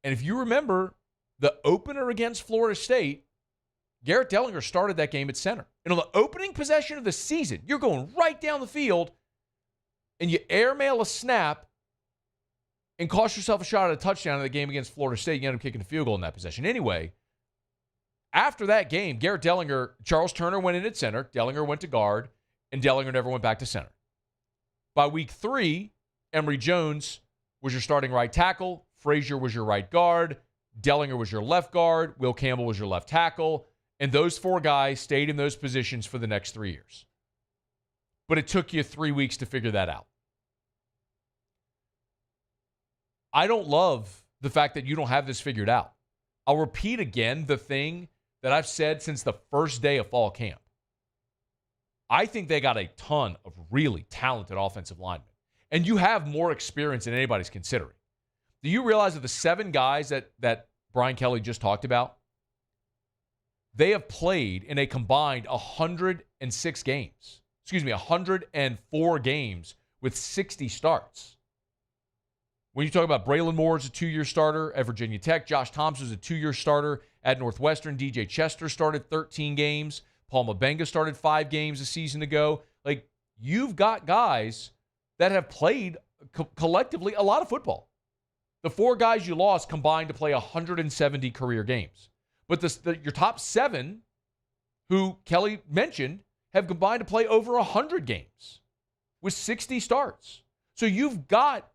And if you remember, the opener against Florida State, Garrett Dellinger started that game at center. And on the opening possession of the season, you're going right down the field, and you airmail a snap and cost yourself a shot at a touchdown in the game against Florida State. You end up kicking a field goal in that possession. Anyway, after that game, Garrett Dellinger, Charles Turner went in at center, Dellinger went to guard, and Dellinger never went back to center. By week 3, Emory Jones was your starting right tackle, Frazier was your right guard, Dellinger was your left guard, Will Campbell was your left tackle, and those 4 guys stayed in those positions for the next 3 years. But it took you 3 weeks to figure that out. I don't love the fact that you don't have this figured out. I'll repeat again the thing that I've said since the first day of fall camp. I think they got a ton of really talented offensive linemen. And you have more experience than anybody's considering. Do you realize that the 7 guys that Brian Kelly just talked about, they have played in a combined 106 games. 104 games with 60 starts. When you talk about Braylon Moore as a 2-year starter at Virginia Tech, Josh Thompson is a 2-year starter at Northwestern, DJ Chester started 13 games, Paul Mabenga started 5 games a season ago. Like, you've got guys that have played collectively a lot of football. The 4 guys you lost combined to play 170 career games. But your top 7, who Kelly mentioned, have combined to play over 100 games with 60 starts. So you've got,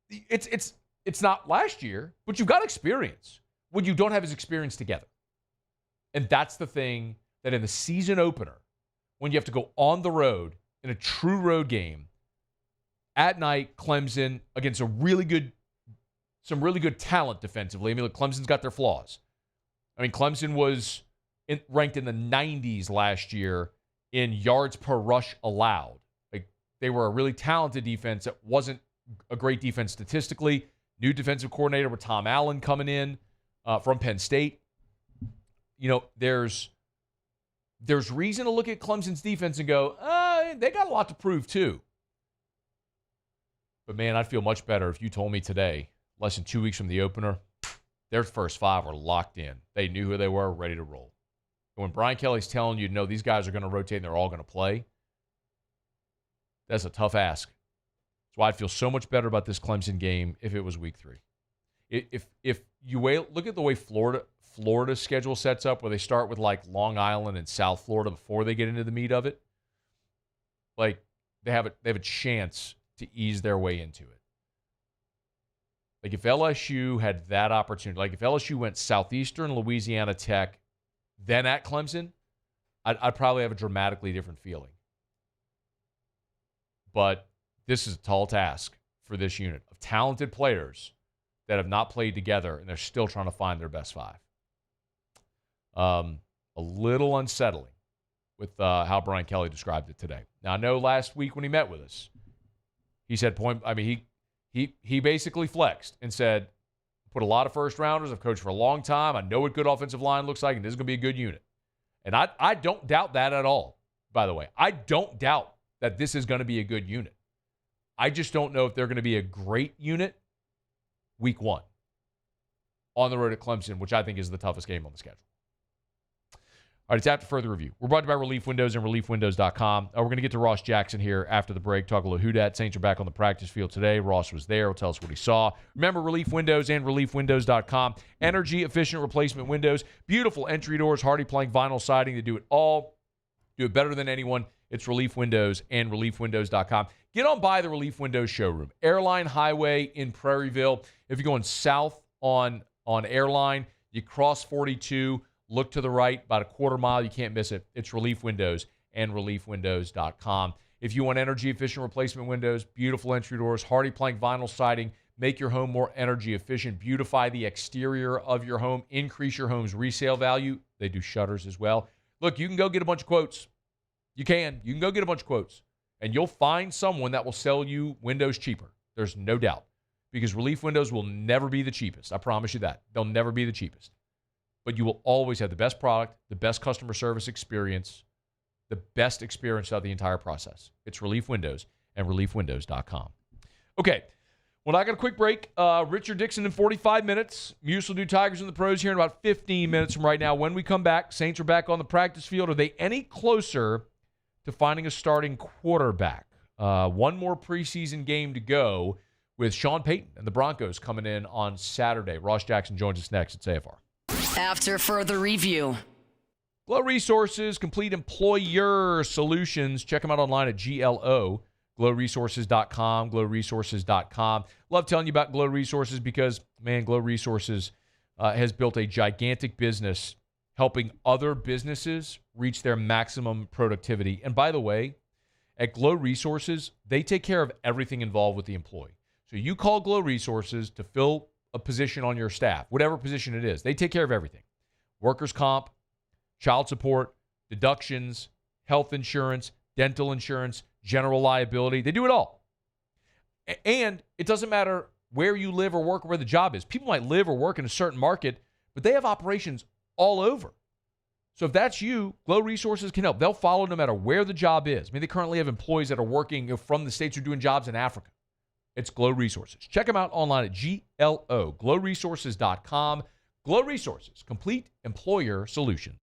it's not last year, but you've got experience. What you don't have is experience together. And that's the thing that in the season opener, when you have to go on the road in a true road game, at night, Clemson against some really good talent defensively. I mean, look, Clemson's got their flaws. I mean, Clemson was ranked in the 90s last year in yards per rush allowed. Like, they were a really talented defense that wasn't a great defense statistically. New defensive coordinator with Tom Allen coming in from Penn State. You know, there's reason to look at Clemson's defense and go, they got a lot to prove too. But man, I'd feel much better if you told me today, less than 2 weeks from the opener, their first 5 were locked in. They knew who they were, ready to roll. And when Brian Kelly's telling you, no, these guys are going to rotate and they're all going to play, that's a tough ask. That's why I'd feel so much better about this Clemson game if it was week 3. If you look at the way Florida's schedule sets up, where they start with like Long Island and South Florida before they get into the meat of it, like they have a chance to ease their way into it. Like if LSU had that opportunity, like if LSU went Southeastern, Louisiana Tech, then at Clemson, I'd probably have a dramatically different feeling. But this is a tall task for this unit of talented players that have not played together, and they're still trying to find their best 5. A little unsettling with how Brian Kelly described it today. Now, I know last week when he met with us, he said he basically flexed and said, put a lot of first-rounders. I've coached for a long time. I know what good offensive line looks like, and this is going to be a good unit. And I don't doubt that at all, by the way. I don't doubt that this is going to be a good unit. I just don't know if they're going to be a great unit week 1 on the road at Clemson, which I think is the toughest game on the schedule. All right, it's after further review. We're brought to you by Relief Windows and ReliefWindows.com. We're going to get to Ross Jackson here after the break, talk a little who dat. Saints are back on the practice field today. Ross was there. He'll tell us what he saw. Remember, Relief Windows and ReliefWindows.com. Energy-efficient replacement windows. Beautiful entry doors, hardy plank vinyl siding. They do it all. Do it better than anyone. It's Relief Windows and ReliefWindows.com. Get on by the Relief Windows showroom. Airline Highway in Prairieville. If you're going south on Airline, you cross 42, look to the right, about a quarter mile. You can't miss it. It's Relief Windows and ReliefWindows.com. If you want energy-efficient replacement windows, beautiful entry doors, hardy plank vinyl siding, make your home more energy efficient, beautify the exterior of your home, increase your home's resale value, They do shutters as well. Look, you can go get a bunch of quotes. You can go get a bunch of quotes, and you'll find someone that will sell you windows cheaper. There's no doubt, because Relief Windows will never be the cheapest. I promise you that. They'll never be the cheapest. But you will always have the best product, the best customer service experience, the best experience of the entire process. It's Relief Windows and reliefwindows.com. Okay, well, I got a quick break. Richard Dickson in 45 minutes. Muse will do Tigers and the Pros here in about 15 minutes from right now. When we come back, Saints are back on the practice field. Are they any closer to finding a starting quarterback? One more preseason game to go with Sean Payton and the Broncos coming in on Saturday. Ross Jackson joins us next at AFR. After further review. Glow Resources, complete employer solutions. Check them out online at GLO, glowresources.com, glowresources.com. Love telling you about Glow Resources because, man, Glow Resources has built a gigantic business helping other businesses reach their maximum productivity. And by the way, at Glow Resources, they take care of everything involved with the employee. So you call Glow Resources to fill a position on your staff, whatever position it is. They take care of everything. Workers' comp, child support, deductions, health insurance, dental insurance, general liability. They do it all. And it doesn't matter where you live or work or where the job is. People might live or work in a certain market, but they have operations all over. So if that's you, Glow Resources can help. They'll follow no matter where the job is. I mean, they currently have employees that are working from the states who are doing jobs in Africa. It's Glow Resources. Check them out online at GLO, glowresources.com. Glow Resources, complete employer solution.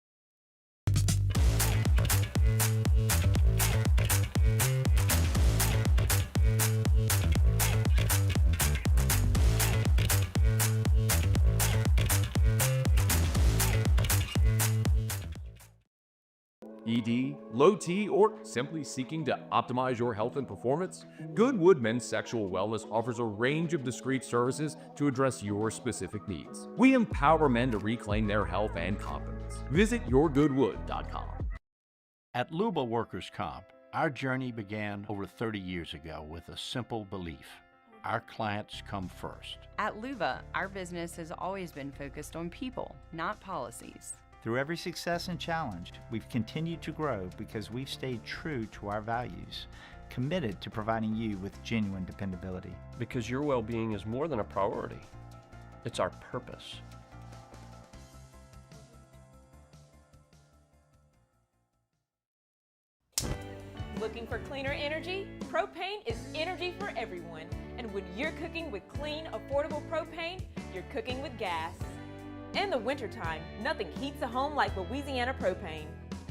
ED, low T, or simply seeking to optimize your health and performance? Goodwood Men's Sexual Wellness offers a range of discreet services to address your specific needs. We empower men to reclaim their health and confidence. Visit yourgoodwood.com. At Luba Workers' Comp, our journey began over 30 years ago with a simple belief: our clients come first. At Luba, our business has always been focused on people, not policies. Through every success and challenge, we've continued to grow because we've stayed true to our values, committed to providing you with genuine dependability. Because your well-being is more than a priority. It's our purpose. Looking for cleaner energy? Propane is energy for everyone. And when you're cooking with clean, affordable propane, you're cooking with gas. In the wintertime, nothing heats a home like Louisiana propane.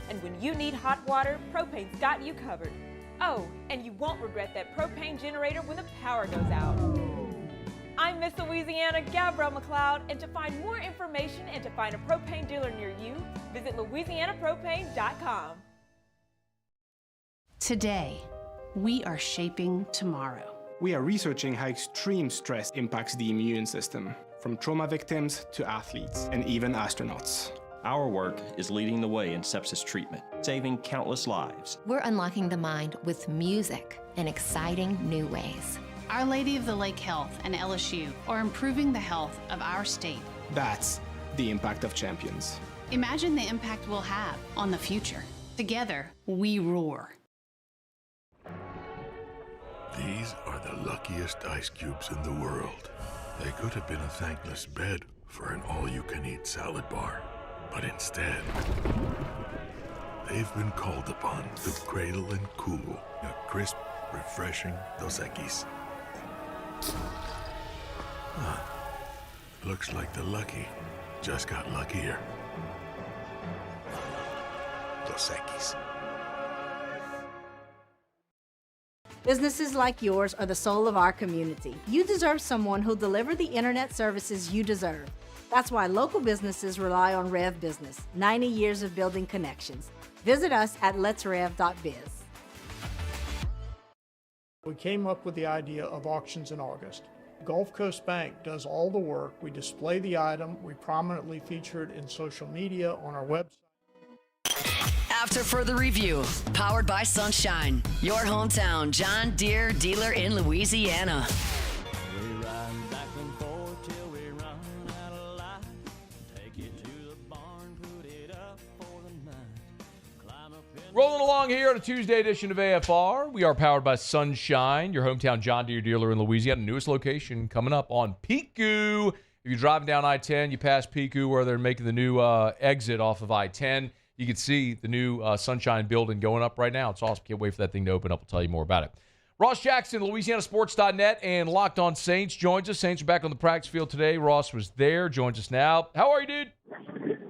And when you need hot water, propane's got you covered. Oh, and you won't regret that propane generator when the power goes out. I'm Miss Louisiana, Gabrielle McLeod, and to find more information and to find a propane dealer near you, visit louisianapropane.com. Today, we are shaping tomorrow. We are researching how extreme stress impacts the immune system, from trauma victims to athletes and even astronauts. Our work is leading the way in sepsis treatment, saving countless lives. We're unlocking the mind with music in exciting new ways. Our Lady of the Lake Health and LSU are improving the health of our state. That's the impact of champions. Imagine the impact we'll have on the future. Together, we roar. These are the luckiest ice cubes in the world. They could have been a thankless bed for an all-you-can-eat salad bar. But instead, they've been called upon to cradle and cool a crisp, refreshing Dos Equis. Looks like the lucky just got luckier. Dos Equis. Businesses like yours are the soul of our community. You deserve someone who'll deliver the internet services you deserve. That's why local businesses rely on Rev Business, 90 years of building connections. Visit us at letsrev.biz. We came up with the idea of auctions in August. Gulf Coast Bank does all the work. We display the item. We prominently feature it in social media, on our website. After further review, powered by Sunshine, your hometown John Deere dealer in Louisiana. We ride back and forth till we run out of life. Take it to the barn, put it Rolling along here on a Tuesday edition of AFR. We are powered by Sunshine, your hometown John Deere dealer in Louisiana. Newest location coming up on Pico. If you're driving down I-10, you pass Pico where they're making the new exit off of I-10. You can see the new Sunshine building going up right now. It's awesome. Can't wait for that thing to open up. I'll tell you more about it. Ross Jackson, LouisianaSports.net, and Locked On Saints joins us. Saints are back on the practice field today. Ross was there, joins us now. How are you, dude?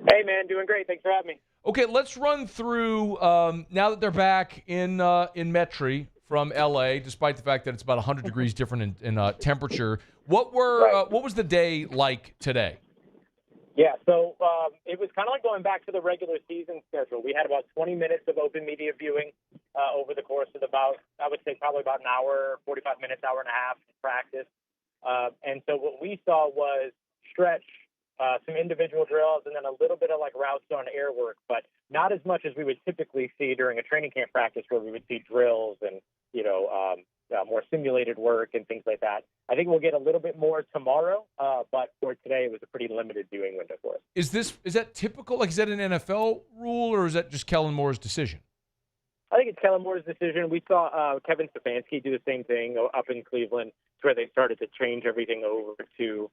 Hey, man, doing great. Thanks for having me. Okay, let's run through, now that they're back in Metri from L.A., despite the fact that it's about 100 degrees different in temperature, what was the day like today? Yeah, so it was kind of like going back to the regular season schedule. We had about 20 minutes of open media viewing over the course of I would say probably about an hour, 45 minutes, hour and a half of practice. And so what we saw was stretch, some individual drills, and then a little bit of like routes on air work, but not as much as we would typically see during a training camp practice where we would see drills and, more simulated work and things like that. I think we'll get a little bit more tomorrow, but for today it was a pretty limited viewing window for us. Is that typical? Like, is that an NFL rule, or is that just Kellen Moore's decision? I think it's Kellen Moore's decision. We saw Kevin Stefanski do the same thing up in Cleveland, to where they started to change everything over to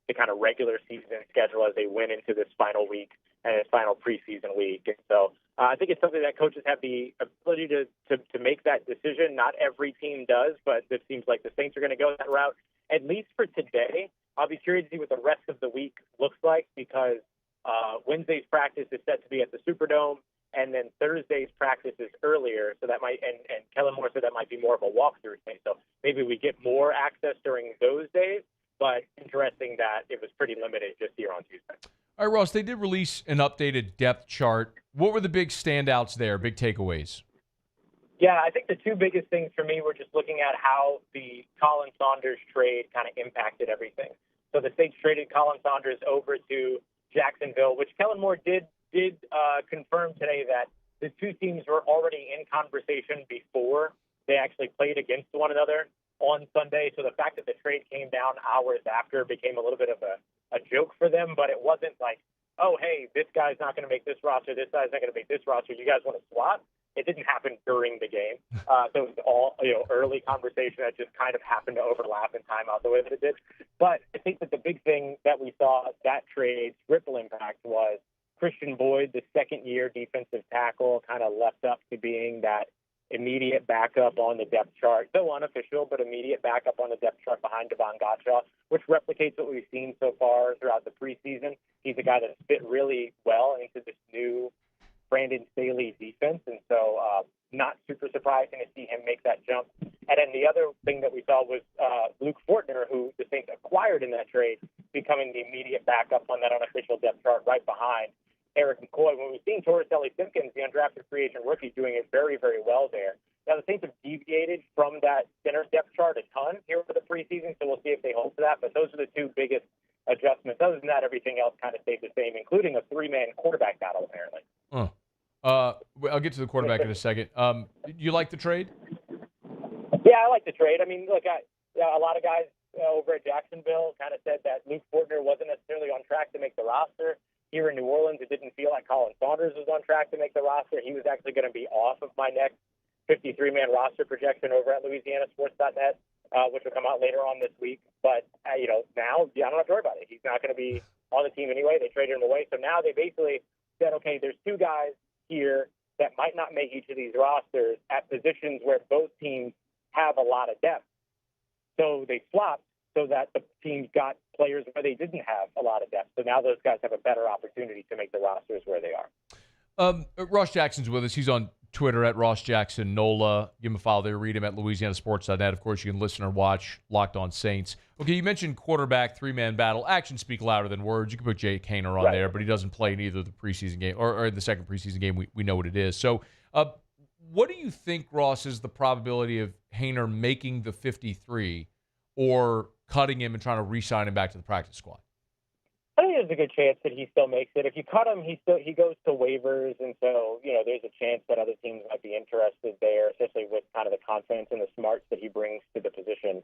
the kind of regular season schedule as they went into this final week and this final preseason week. And so I think it's something that coaches have the ability to make that decision. Not every team does, but it seems like the Saints are going to go that route, at least for today. I'll be curious to see what the rest of the week looks like, because Wednesday's practice is set to be at the Superdome, and then Thursday's practice is earlier, so that might, and Kellen Moore said that might be more of a walkthrough thing. So maybe we get more access during those days, but interesting that it was pretty limited just here on Tuesday. All right, Ross, they did release an updated depth chart. What were the big standouts there, big takeaways? Yeah, I think the two biggest things for me were just looking at how the Colin Saunders trade kind of impacted everything. So the Saints traded Colin Saunders over to Jacksonville, which Kellen Moore did confirm today that the two teams were already in conversation before they actually played against one another on Sunday. So the fact that the trade came down hours after became a little bit of a joke for them, but it wasn't like, oh, hey, this guy's not going to make this roster, this guy's not going to make this roster, you guys want to swap? It didn't happen during the game. So it was all early conversation that just kind of happened to overlap in timeout the way that it did. But I think that the big thing that we saw that trade's ripple impact was Christian Boyd, the second-year defensive tackle, kind of left up to being that immediate backup on the depth chart, though unofficial, but immediate backup on the depth chart behind Devon Gotcha, which replicates what we've seen so far throughout the preseason. He's a guy that's fit really well into this new Brandon Staley defense, and so not super surprising to see him make that jump. And then the other thing that we saw was Luke Fortner, who the Saints acquired in that trade, becoming the immediate backup on that unofficial depth chart right behind Eric McCoy. When we've seen Torricelli Simpkins, the undrafted free agent rookie, doing it very, very well there. Now, the Saints have deviated from that center depth chart a ton here for the preseason, so we'll see if they hold to that. But those are the two biggest adjustments. Other than that, everything else kind of stayed the same, including a three-man quarterback battle, apparently. I'll get to the quarterback in a second. You like the trade? Yeah, I like the trade. I mean, look, a lot of guys over at Jacksonville kind of said that Luke Fortner wasn't necessarily on track to make the roster. Here in New Orleans, it didn't feel like Colin Saunders was on track to make the roster. He was actually going to be off of my next 53-man roster projection over at LouisianaSports.net, which will come out later on this week. But, now I don't have to worry about it. He's not going to be on the team anyway. They traded him away. So now they basically said, okay, there's two guys here that might not make each of these rosters at positions where both teams have a lot of depth. So they swapped so that the teams got players where they didn't have a lot of depth. So now those guys have a better opportunity to make the rosters where they are. Ross Jackson's with us. He's on Twitter at Ross Jackson NOLA. Give him a follow there. Read him at LouisianaSports.net. Of course, you can listen or watch Locked On Saints. Okay, you mentioned quarterback, three-man battle. Actions speak louder than words. You can put Jake Haener on there, but he doesn't play in either the preseason game or the second preseason game. We know what it is. So what do you think, Ross, is the probability of Haener making the 53 or cutting him and trying to re-sign him back to the practice squad? I think there's a good chance that he still makes it. If you cut him, he goes to waivers, and so there's a chance that other teams might be interested there, especially with kind of the confidence and the smarts that he brings to the position.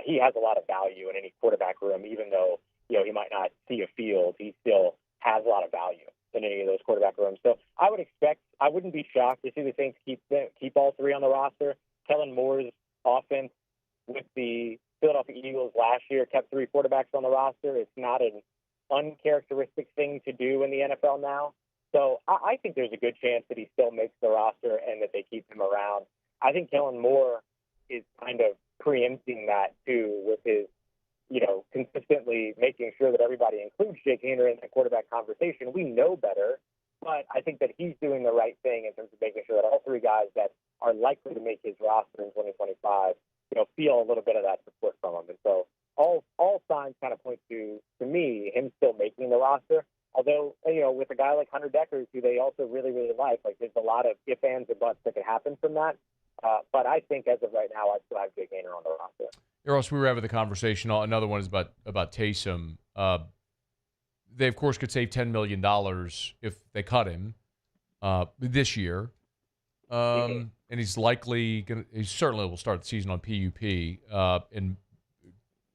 He has a lot of value in any quarterback room, even though he might not see a field. He still has a lot of value in any of those quarterback rooms. So I wouldn't wouldn't be shocked to see the Saints keep all three on the roster. Kellen Moore's offense with the Philadelphia Eagles last year kept three quarterbacks on the roster. It's not an uncharacteristic thing to do in the NFL now. So I think there's a good chance that he still makes the roster and that they keep him around. I think Kellen Moore is kind of preempting that too with his, consistently making sure that everybody includes Jake Haener in the quarterback conversation. We know better, but I think that he's doing the right thing in terms of making sure that all three guys that are likely to make his roster in 2025, feel a little bit of that support from him. And so all signs kind of point to me, him still making the roster. Although, with a guy like Hunter Deckers, who they also really, really like there's a lot of ifs, ands, and buts that could happen from that. But I think as of right now, I still have Jake Haener on the roster. Eros, we were having the conversation. Another one is about Taysom. They, of course, could save $10 million if they cut him this year. And he's he certainly will start the season on PUP, and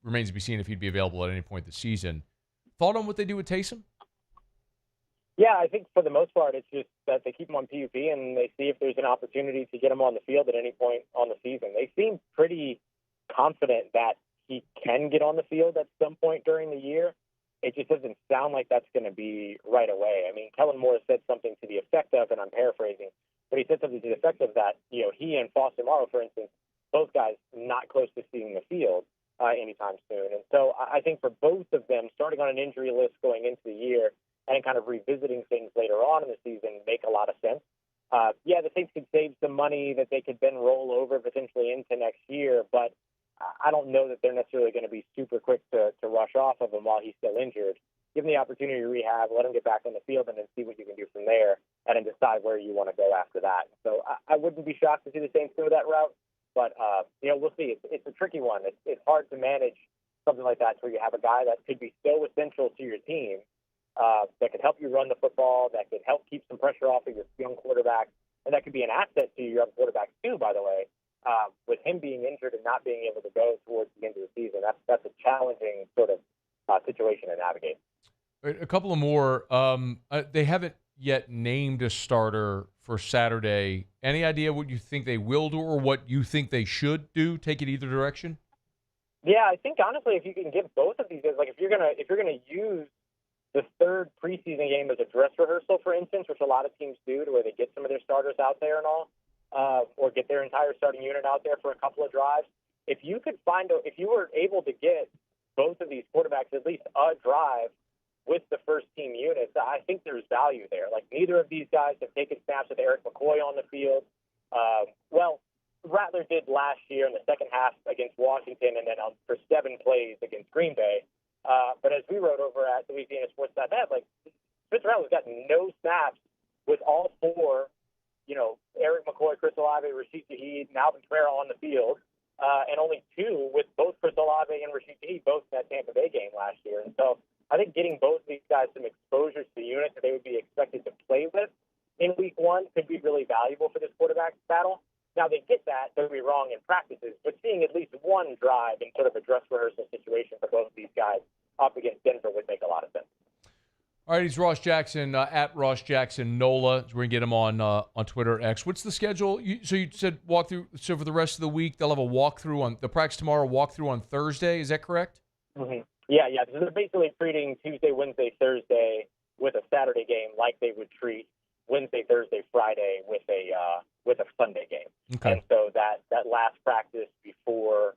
remains to be seen if he'd be available at any point this season. Thought on what they do with Taysom? Yeah, I think for the most part, it's just that they keep him on PUP and they see if there's an opportunity to get him on the field at any point on the season. They seem pretty confident that he can get on the field at some point during the year. It just doesn't sound like that's going to be right away. I mean, Kellen Moore said something to the effect of, and I'm paraphrasing, but he said something to the effect of that, he and Foster Morrow, for instance, both guys not close to seeing the field anytime soon. And so I think for both of them, starting on an injury list going into the year and kind of revisiting things later on in the season make a lot of sense. The Saints could save some money that they could then roll over potentially into next year, but I don't know that they're necessarily going to be super quick to rush off of him while he's still injured. Give him the opportunity to rehab, let him get back on the field, and then see what you can do from there, and then decide where you want to go after that. So I wouldn't be shocked to see the Saints go that route, but we'll see. It's a tricky one. It's hard to manage something like that where you have a guy that could be so essential to your team, that could help you run the football, that could help keep some pressure off of your young quarterback, and that could be an asset to your young quarterback too, by the way. With him being injured and not being able to go towards the end of the season, that's a challenging sort of situation to navigate. A couple of more. They haven't yet named a starter for Saturday. Any idea what you think they will do or what you think they should do? Take it either direction. Yeah, I think honestly, if you can give both of these guys, if you're gonna use the third preseason game as a dress rehearsal, for instance, which a lot of teams do, to where they get some of their starters out there and all, or get their entire starting unit out there for a couple of drives. If you were able to get both of these quarterbacks at least a drive with the first team units, I think there's value there. Neither of these guys have taken snaps with Eric McCoy on the field. Rattler did last year in the second half against Washington, and then for 7 plays against Green Bay. But as we wrote over at LouisianaSports.net, Spencer Rattler's got no snaps with all 4, Eric McCoy, Chris Olave, Rashid Shaheed, and Alvin Kamara on the field, and only 2 with both Chris Olave and Rashid Shaheed, both in that Tampa Bay game last year. And so I think getting both of these guys some exposure to the unit that they would be expected to play with in week 1 could be really valuable for this quarterback battle. Now, they get that, don't be wrong, in practices, but seeing at least one drive in sort of a dress rehearsal situation for both of these guys up against Denver would make a lot of sense. All right, he's Ross Jackson, at Ross Jackson NOLA. We're going to get him on Twitter, X. What's the schedule? So you said walkthrough. So for the rest of the week, they'll have a walkthrough on the practice tomorrow, walkthrough on Thursday. Is that correct? Mm-hmm. Yeah. So they're basically treating Tuesday, Wednesday, Thursday with a Saturday game like they would treat Wednesday, Thursday, Friday with a Sunday game. Okay. And so that last practice before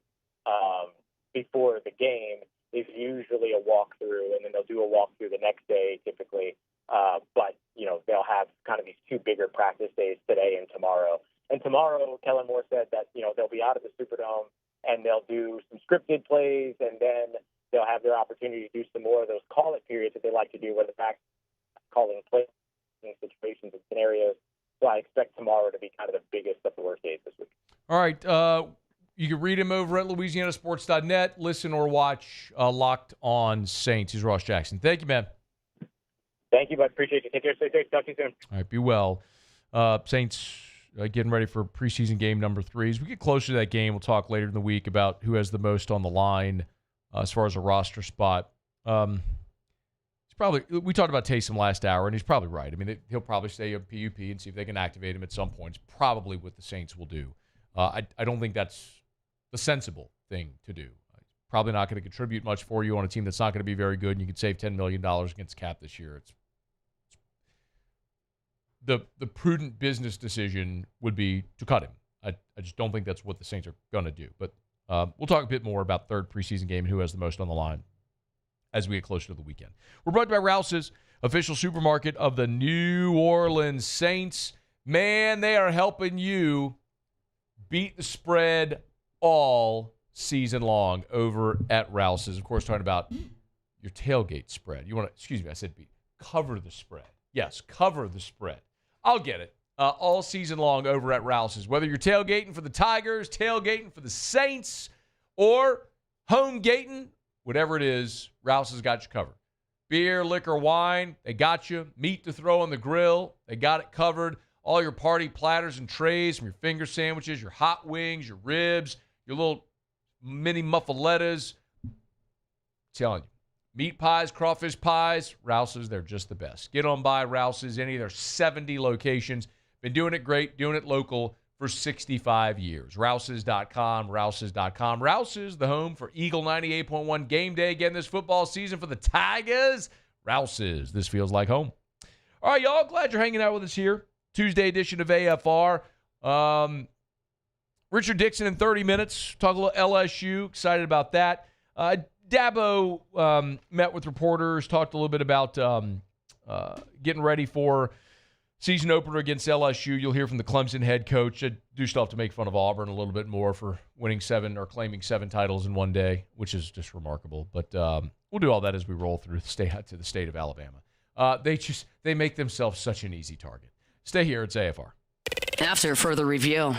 the game is usually a walkthrough, and then they'll do a walkthrough the next day typically. But they'll have kind of these 2 bigger practice days today and tomorrow. And tomorrow, Kellen Moore said that they'll be out of the Superdome and they'll do some scripted plays, and then they'll have their opportunity to do some more of those call-it periods that they like to do, where the back calling plays in situations and scenarios. So I expect tomorrow to be kind of the biggest of the worst days this week. All right. You can read him over at LouisianaSports.net. Listen or watch Locked On Saints. He's Ross Jackson. Thank you, man. Thank you, bud. Appreciate you. Take care. Stay safe. Talk to you soon. All right. Be well. Saints getting ready for preseason game number 3. As we get closer to that game, we'll talk later in the week about who has the most on the line as far as a roster spot. It's probably, we talked about Taysom last hour, and he's probably right. I mean, he'll probably stay on PUP and see if they can activate him at some point. It's probably what the Saints will do. I don't think that's the sensible thing to do. Probably not going to contribute much for you on a team that's not going to be very good, and you could save $10 million against cap this year. It's the prudent business decision would be to cut him. I just don't think that's what the Saints are going to do. But we'll talk a bit more about third preseason game and who has the most on the line as we get closer to the weekend. We're brought to you by Rouse's, official supermarket of the New Orleans Saints. Man, they are helping you beat the spread all season long over at Rouse's. Of course, talking about your tailgate spread. You want to, excuse me, I said beat. Cover the spread. Yes, cover the spread. I'll get it. All season long over at Rouse's. Whether you're tailgating for the Tigers, tailgating for the Saints, or home gating, whatever it is, Rouse's got you covered. Beer, liquor, wine, they got you. Meat to throw on the grill, they got it covered. All your party platters and trays from your finger sandwiches, your hot wings, your ribs, your little mini muffalettas. I'm telling you. Meat pies, crawfish pies, Rouse's, they're just the best. Get on by Rouse's, any of their 70 locations. Been doing it great, doing it local for 65 years. Rouse's.com, Rouse's.com. Rouse's, the home for Eagle 98.1 game day again this football season for the Tigers. Rouse's, this feels like home. All right, y'all, glad you're hanging out with us here. Tuesday edition of AFR. Richard Dickson in 30 minutes. Talk a little LSU. Excited about that. Dabo met with reporters, talked a little bit about getting ready for season opener against LSU. You'll hear from the Clemson head coach. I do still have to make fun of Auburn a little bit more for winning 7 or claiming 7 titles in one day, which is just remarkable. But we'll do all that as we roll through to the state of Alabama. They make themselves such an easy target. Stay here. It's AFR. After further review.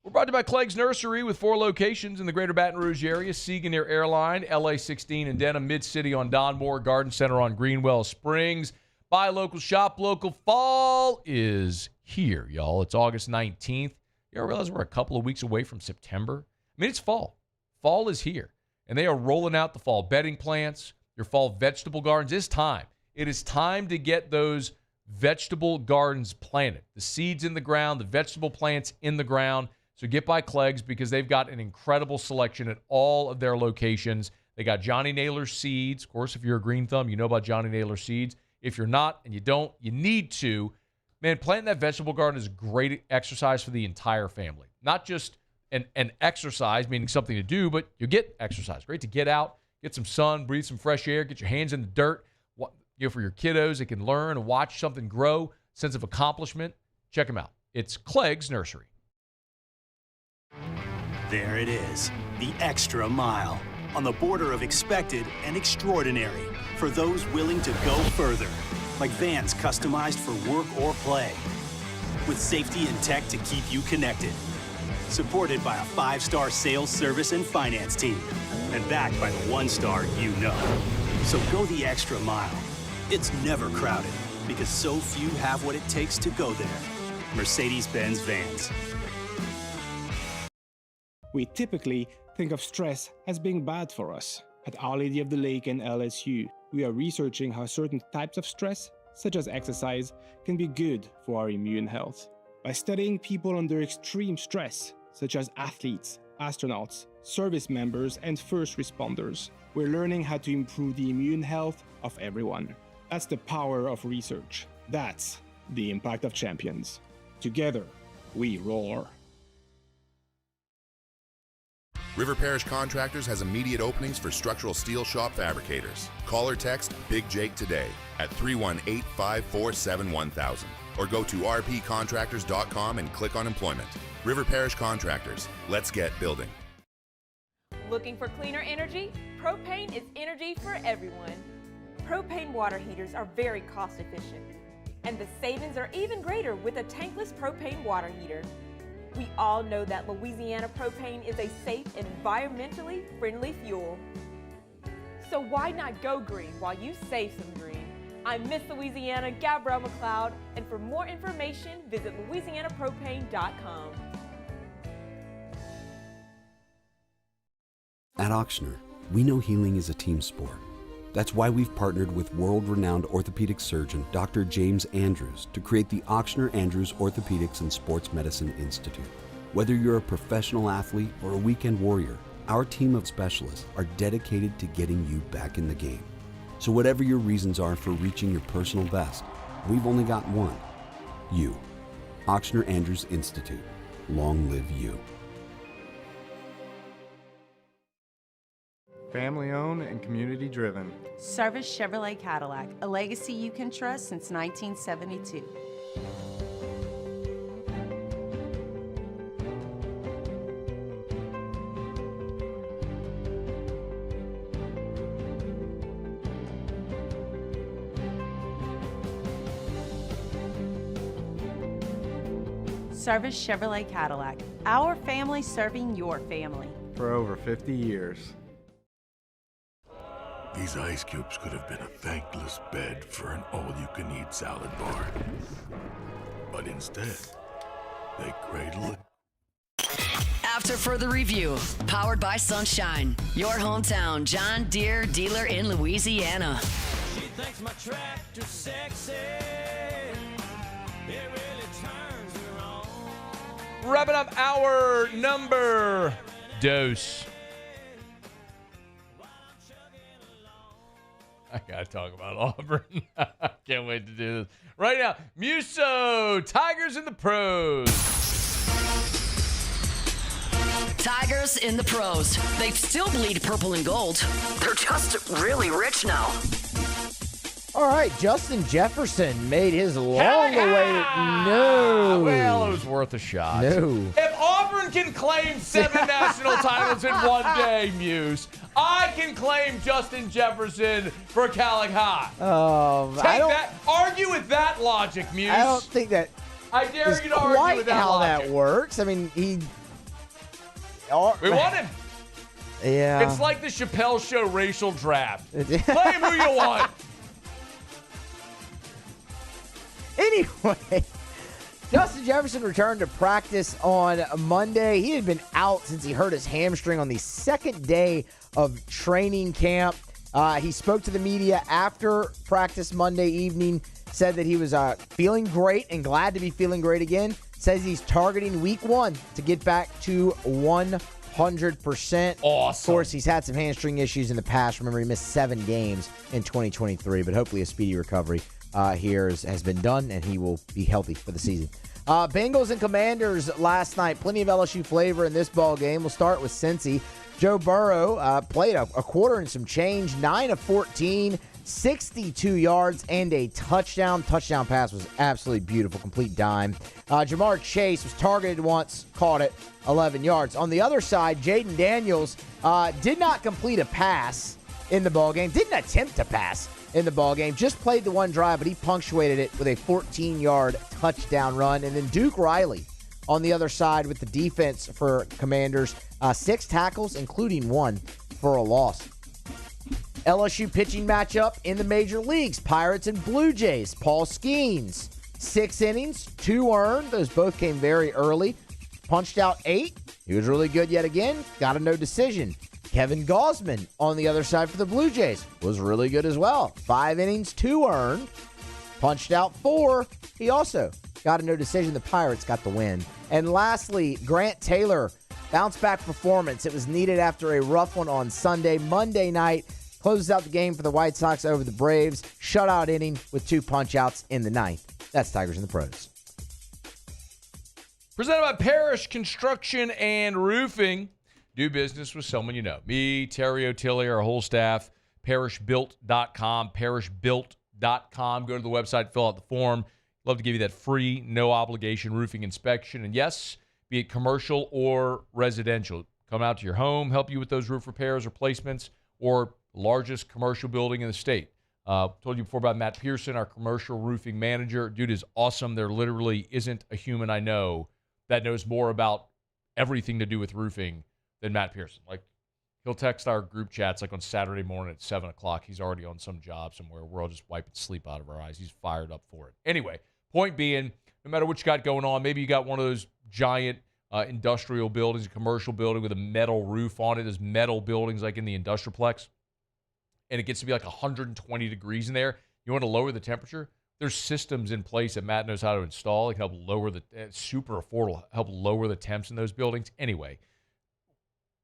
We're brought to you by Clegg's Nursery with 4 locations in the greater Baton Rouge area. Siega near Airline, LA-16 in Denham, Mid-City on Donmore, Garden Center on Greenwell Springs. Buy local, shop local. Fall is here, y'all. It's August 19th. You realize we're a couple of weeks away from September? I mean, it's fall. Fall is here. And they are rolling out the fall bedding plants, your fall vegetable gardens. It's time. It is time to get those vegetable gardens planted. The seeds in the ground, the vegetable plants in the ground. So get by Clegg's because they've got an incredible selection at all of their locations. They got Johnny Naylor seeds. Of course, if you're a green thumb, you know about Johnny Naylor seeds. If you're not and you don't, you need to. Man, planting that vegetable garden is great exercise for the entire family. Not just an exercise, meaning something to do, but you get exercise. Great to get out, get some sun, breathe some fresh air, get your hands in the dirt. For your kiddos, they can learn and watch something grow, sense of accomplishment. Check them out. It's Clegg's Nursery. There it is, the extra mile, on the border of expected and extraordinary, for those willing to go further, like vans customized for work or play, with safety and tech to keep you connected, supported by a 5-star sales, service, and finance team, and backed by the 1-star you know. So go the extra mile. It's never crowded, because so few have what it takes to go there. Mercedes-Benz Vans. We typically think of stress as being bad for us. At Our Lady of the Lake and LSU, we are researching how certain types of stress, such as exercise, can be good for our immune health. By studying people under extreme stress, such as athletes, astronauts, service members, and first responders, we're learning how to improve the immune health of everyone. That's the power of research. That's the impact of champions. Together, we roar. River Parish Contractors has immediate openings for structural steel shop fabricators. Call or text Big Jake today at 318-547-1000 or go to rpcontractors.com and click on employment. River Parish Contractors. Let's get building. Looking for cleaner energy? Propane is energy for everyone. Propane water heaters are very cost efficient, and the savings are even greater with a tankless propane water heater. We all know that Louisiana propane is a safe and environmentally friendly fuel. So why not go green while you save some green? I'm Miss Louisiana, Gabrielle McLeod, and for more information, visit louisianapropane.com. At Ochsner, we know healing is a team sport. That's why we've partnered with world-renowned orthopedic surgeon Dr. James Andrews to create the Ochsner Andrews Orthopedics and Sports Medicine Institute. Whether you're a professional athlete or a weekend warrior, our team of specialists are dedicated to getting you back in the game. So whatever your reasons are for reaching your personal best, we've only got one. You. Ochsner Andrews Institute. Long live you. Family owned and community driven. Service Chevrolet Cadillac, a legacy you can trust since 1972. Service Chevrolet Cadillac, our family serving your family. For over 50 years. These ice cubes could have been a thankless bed for an all-you-can-eat salad bar. But instead, they cradle it. After further review, powered by Sunshine, your hometown John Deere dealer in Louisiana. She thinks my tractor's sexy. It really turns her on. Wrapping up our number dose. I gotta talk about Auburn. Can't wait to do this. Right now, Musso, Tigers in the pros. Tigers in the pros. They still bleed purple and gold. They're just really rich now. All right, Justin Jefferson made his long-awaited no. Well, it was worth a shot. No. If Auburn can claim 7 national titles in one day, Muse, I can claim Justin Jefferson for Calic High. Take that. Argue with that logic, Muse. I don't think that. I dare you to argue with that how logic. that works. I mean, we won him. Yeah. It's like the Chappelle Show racial draft. Claim who you want. Anyway, Justin Jefferson returned to practice on Monday. He had been out since he hurt his hamstring on the second day of training camp. He spoke to the media after practice Monday evening, said that he was feeling great and glad to be feeling great again. Says he's targeting week 1 to get back to 100%. Awesome. Of course, he's had some hamstring issues in the past. Remember, he missed 7 games in 2023, but hopefully a speedy recovery here has been done, and he will be healthy for the season. Bengals and Commanders last night. Plenty of LSU flavor in this ball game. We'll start with Cincy. Joe Burrow played a quarter and some change, 9 of 14, 62 yards, and a touchdown. Touchdown pass was absolutely beautiful, complete dime. Jamar Chase was targeted once, caught it, 11 yards. On the other side, Jaden Daniels did not complete a pass in the ball game, didn't attempt to pass in the ball game, just played the one drive, but he punctuated it with a 14-yard touchdown run. And then Duke Riley on the other side with the defense for Commanders, 6 tackles, including 1 for a loss. LSU pitching matchup in the major leagues, Pirates and Blue Jays. Paul Skeens, 6 innings, 2 earned. Those both came very early. Punched out 8. He was really good yet again. Got a no decision. Kevin Gausman on the other side for the Blue Jays was really good as well. 5 innings, 2 earned. Punched out 4. He also got a no decision. The Pirates got the win. And lastly, Grant Taylor, bounce-back performance. It was needed after a rough one on Sunday. Monday night, closes out the game for the White Sox over the Braves. Shutout inning with 2 punch-outs in the 9th. That's Tigers in the Pros. Presented by Parrish Construction and Roofing. Do business with someone you know. Me, Terry O'Tilley, our whole staff, parishbuilt.com, parishbuilt.com. Go to the website, fill out the form. Love to give you that free, no-obligation roofing inspection. And yes, be it commercial or residential. Come out to your home, help you with those roof repairs, replacements, or largest commercial building in the state. Told you before about Matt Pearson, our commercial roofing manager. Dude is awesome. There literally isn't a human I know that knows more about everything to do with roofing than Matt Pearson. Like, he'll text our group chats like on Saturday morning at 7 o'clock. He's already on some job somewhere. We're all just wiping sleep out of our eyes. He's fired up for it. Anyway, point being, no matter what you got going on, maybe you got one of those giant industrial buildings, a commercial building with a metal roof on it. There's metal buildings like in the Industrialplex. and it gets to be like 120 degrees in there, you want to lower the temperature, there's systems in place that Matt knows how to install. It can help lower super affordable, help lower the temps in those buildings. Anyway,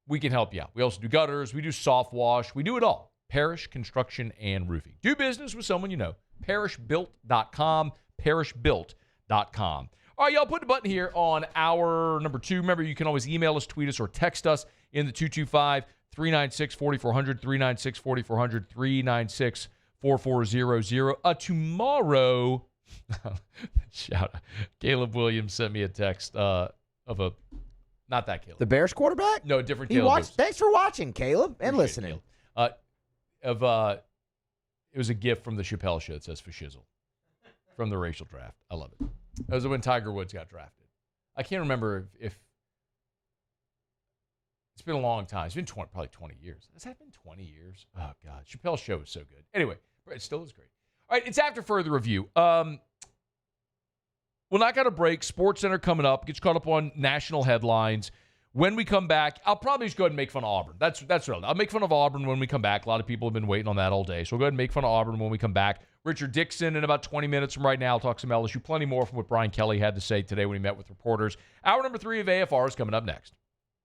we can help you out. We also do gutters. We do soft wash. We do it all. Parish Construction and Roofing. Do business with someone you know. ParishBuilt.com. ParishBuilt.com. All right, y'all, put the button here on hour number 2. Remember, you can always email us, tweet us, or text us in the 225-396-4400, 396-4400, 396-4400. Tomorrow, shout out, Caleb Williams sent me a text of a, not that Caleb. The Bears quarterback? No, different Caleb. Thanks for watching, Caleb, and listening. It was a gift from the Chappelle Show that says for shizzle from the racial draft. I love it. That was when Tiger Woods got drafted. I can't remember if it's been a long time. It's been probably 20 years. Has that been 20 years? Oh, God. Chappelle's Show is so good. Anyway, it still is great. All right, it's after further review. We'll knock out a break. SportsCenter coming up. Get you caught up on national headlines. When we come back, I'll probably just go ahead and make fun of Auburn. That's real. I'll make fun of Auburn when we come back. A lot of people have been waiting on that all day. So we'll go ahead and make fun of Auburn when we come back. Richard Dickson in about 20 minutes from right now. I'll talk some LSU. Plenty more from what Brian Kelly had to say today when he met with reporters. Hour number 3 of AFR is coming up next.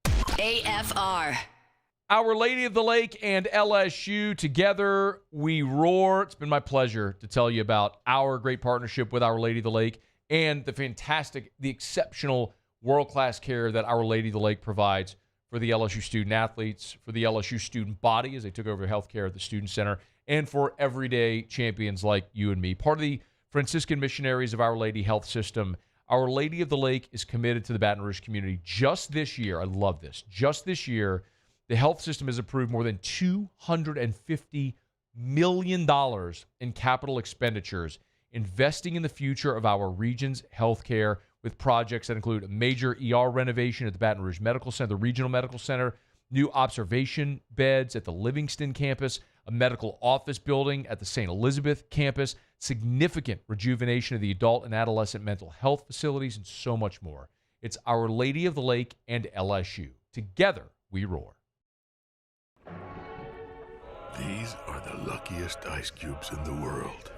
AFR. Our Lady of the Lake and LSU, together we roar. It's been my pleasure to tell you about our great partnership with Our Lady of the Lake and the exceptional world-class care that Our Lady of the Lake provides for the LSU student-athletes, for the LSU student body as they took over healthcare at the Student Center, and for everyday champions like you and me. Part of the Franciscan Missionaries of Our Lady Health System, Our Lady of the Lake is committed to the Baton Rouge community. Just this year, I love this, just this year, the health system has approved more than $250 million in capital expenditures, investing in the future of our region's healthcare with projects that include a major ER renovation at the Baton Rouge Medical Center, the Regional Medical Center, new observation beds at the Livingston campus, a medical office building at the St. Elizabeth campus, significant rejuvenation of the adult and adolescent mental health facilities, and so much more. It's Our Lady of the Lake and LSU. Together, we roar. These are the luckiest ice cubes in the world.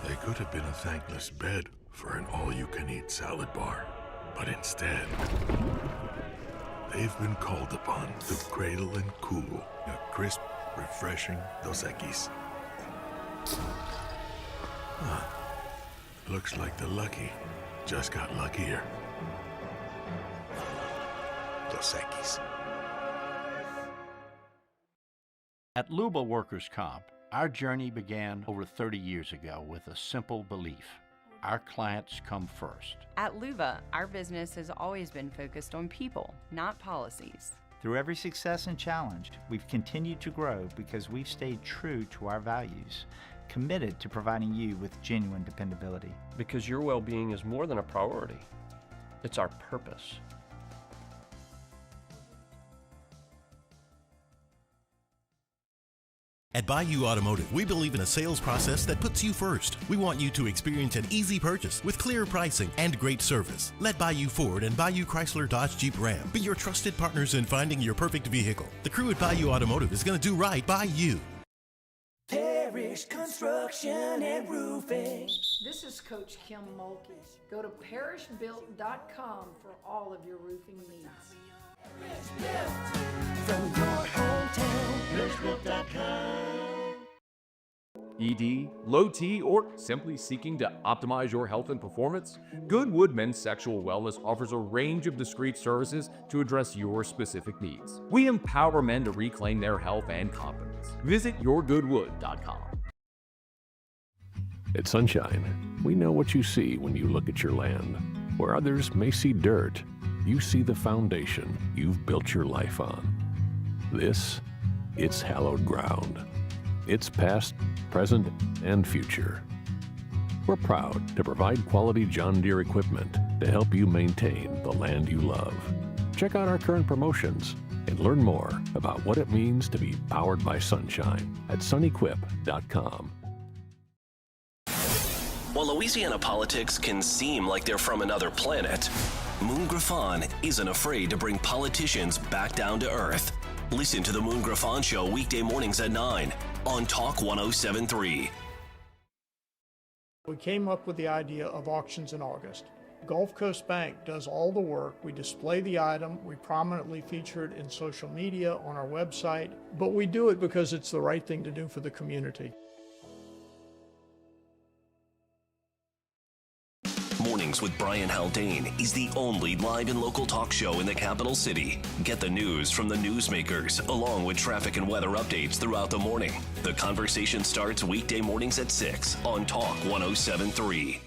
They could have been a thankless bed for an all-you-can-eat salad bar. But instead, they've been called upon to cradle and cool a crisp, refreshing Dos Equis. Looks like the lucky just got luckier. Dos Equis. At Luba Workers' Comp, our journey began over 30 years ago with a simple belief. Our clients come first. At Luba, our business has always been focused on people, not policies. Through every success and challenge, we've continued to grow because we've stayed true to our values, committed to providing you with genuine dependability. Because your well-being is more than a priority. It's our purpose. At Bayou Automotive, we believe in a sales process that puts you first. We want you to experience an easy purchase with clear pricing and great service. Let Bayou Ford and Bayou Chrysler Dodge Jeep Ram be your trusted partners in finding your perfect vehicle. The crew at Bayou Automotive is going to do right by you. Parish Construction and Roofing. This is Coach Kim Mulkey. Go to parishbuilt.com for all of your roofing needs. From your hometown, parishbuilt.com. ED, low T, or simply seeking to optimize your health and performance? Goodwood Men's Sexual Wellness offers a range of discreet services to address your specific needs. We empower men to reclaim their health and confidence. Visit yourgoodwood.com. At Sunshine, we know what you see when you look at your land. Where others may see dirt, you see the foundation you've built your life on. It's hallowed ground. It's past, present, and future. We're proud to provide quality John Deere equipment to help you maintain the land you love. Check out our current promotions and learn more about what it means to be powered by sunshine at sunequip.com. While Louisiana politics can seem like they're from another planet, Moon Griffon isn't afraid to bring politicians back down to earth. Listen to the Moon Griffon Show weekday mornings at 9. on Talk 107.3. We came up with the idea of auctions in August. Gulf Coast Bank does all the work. We display the item, we prominently feature it in social media, on our website, but we do it because it's the right thing to do for the community. Mornings with Brian Haldane is the only live and local talk show in the capital city. Get the news from the newsmakers, along with traffic and weather updates throughout the morning. The conversation starts weekday mornings at 6 on Talk 107.3.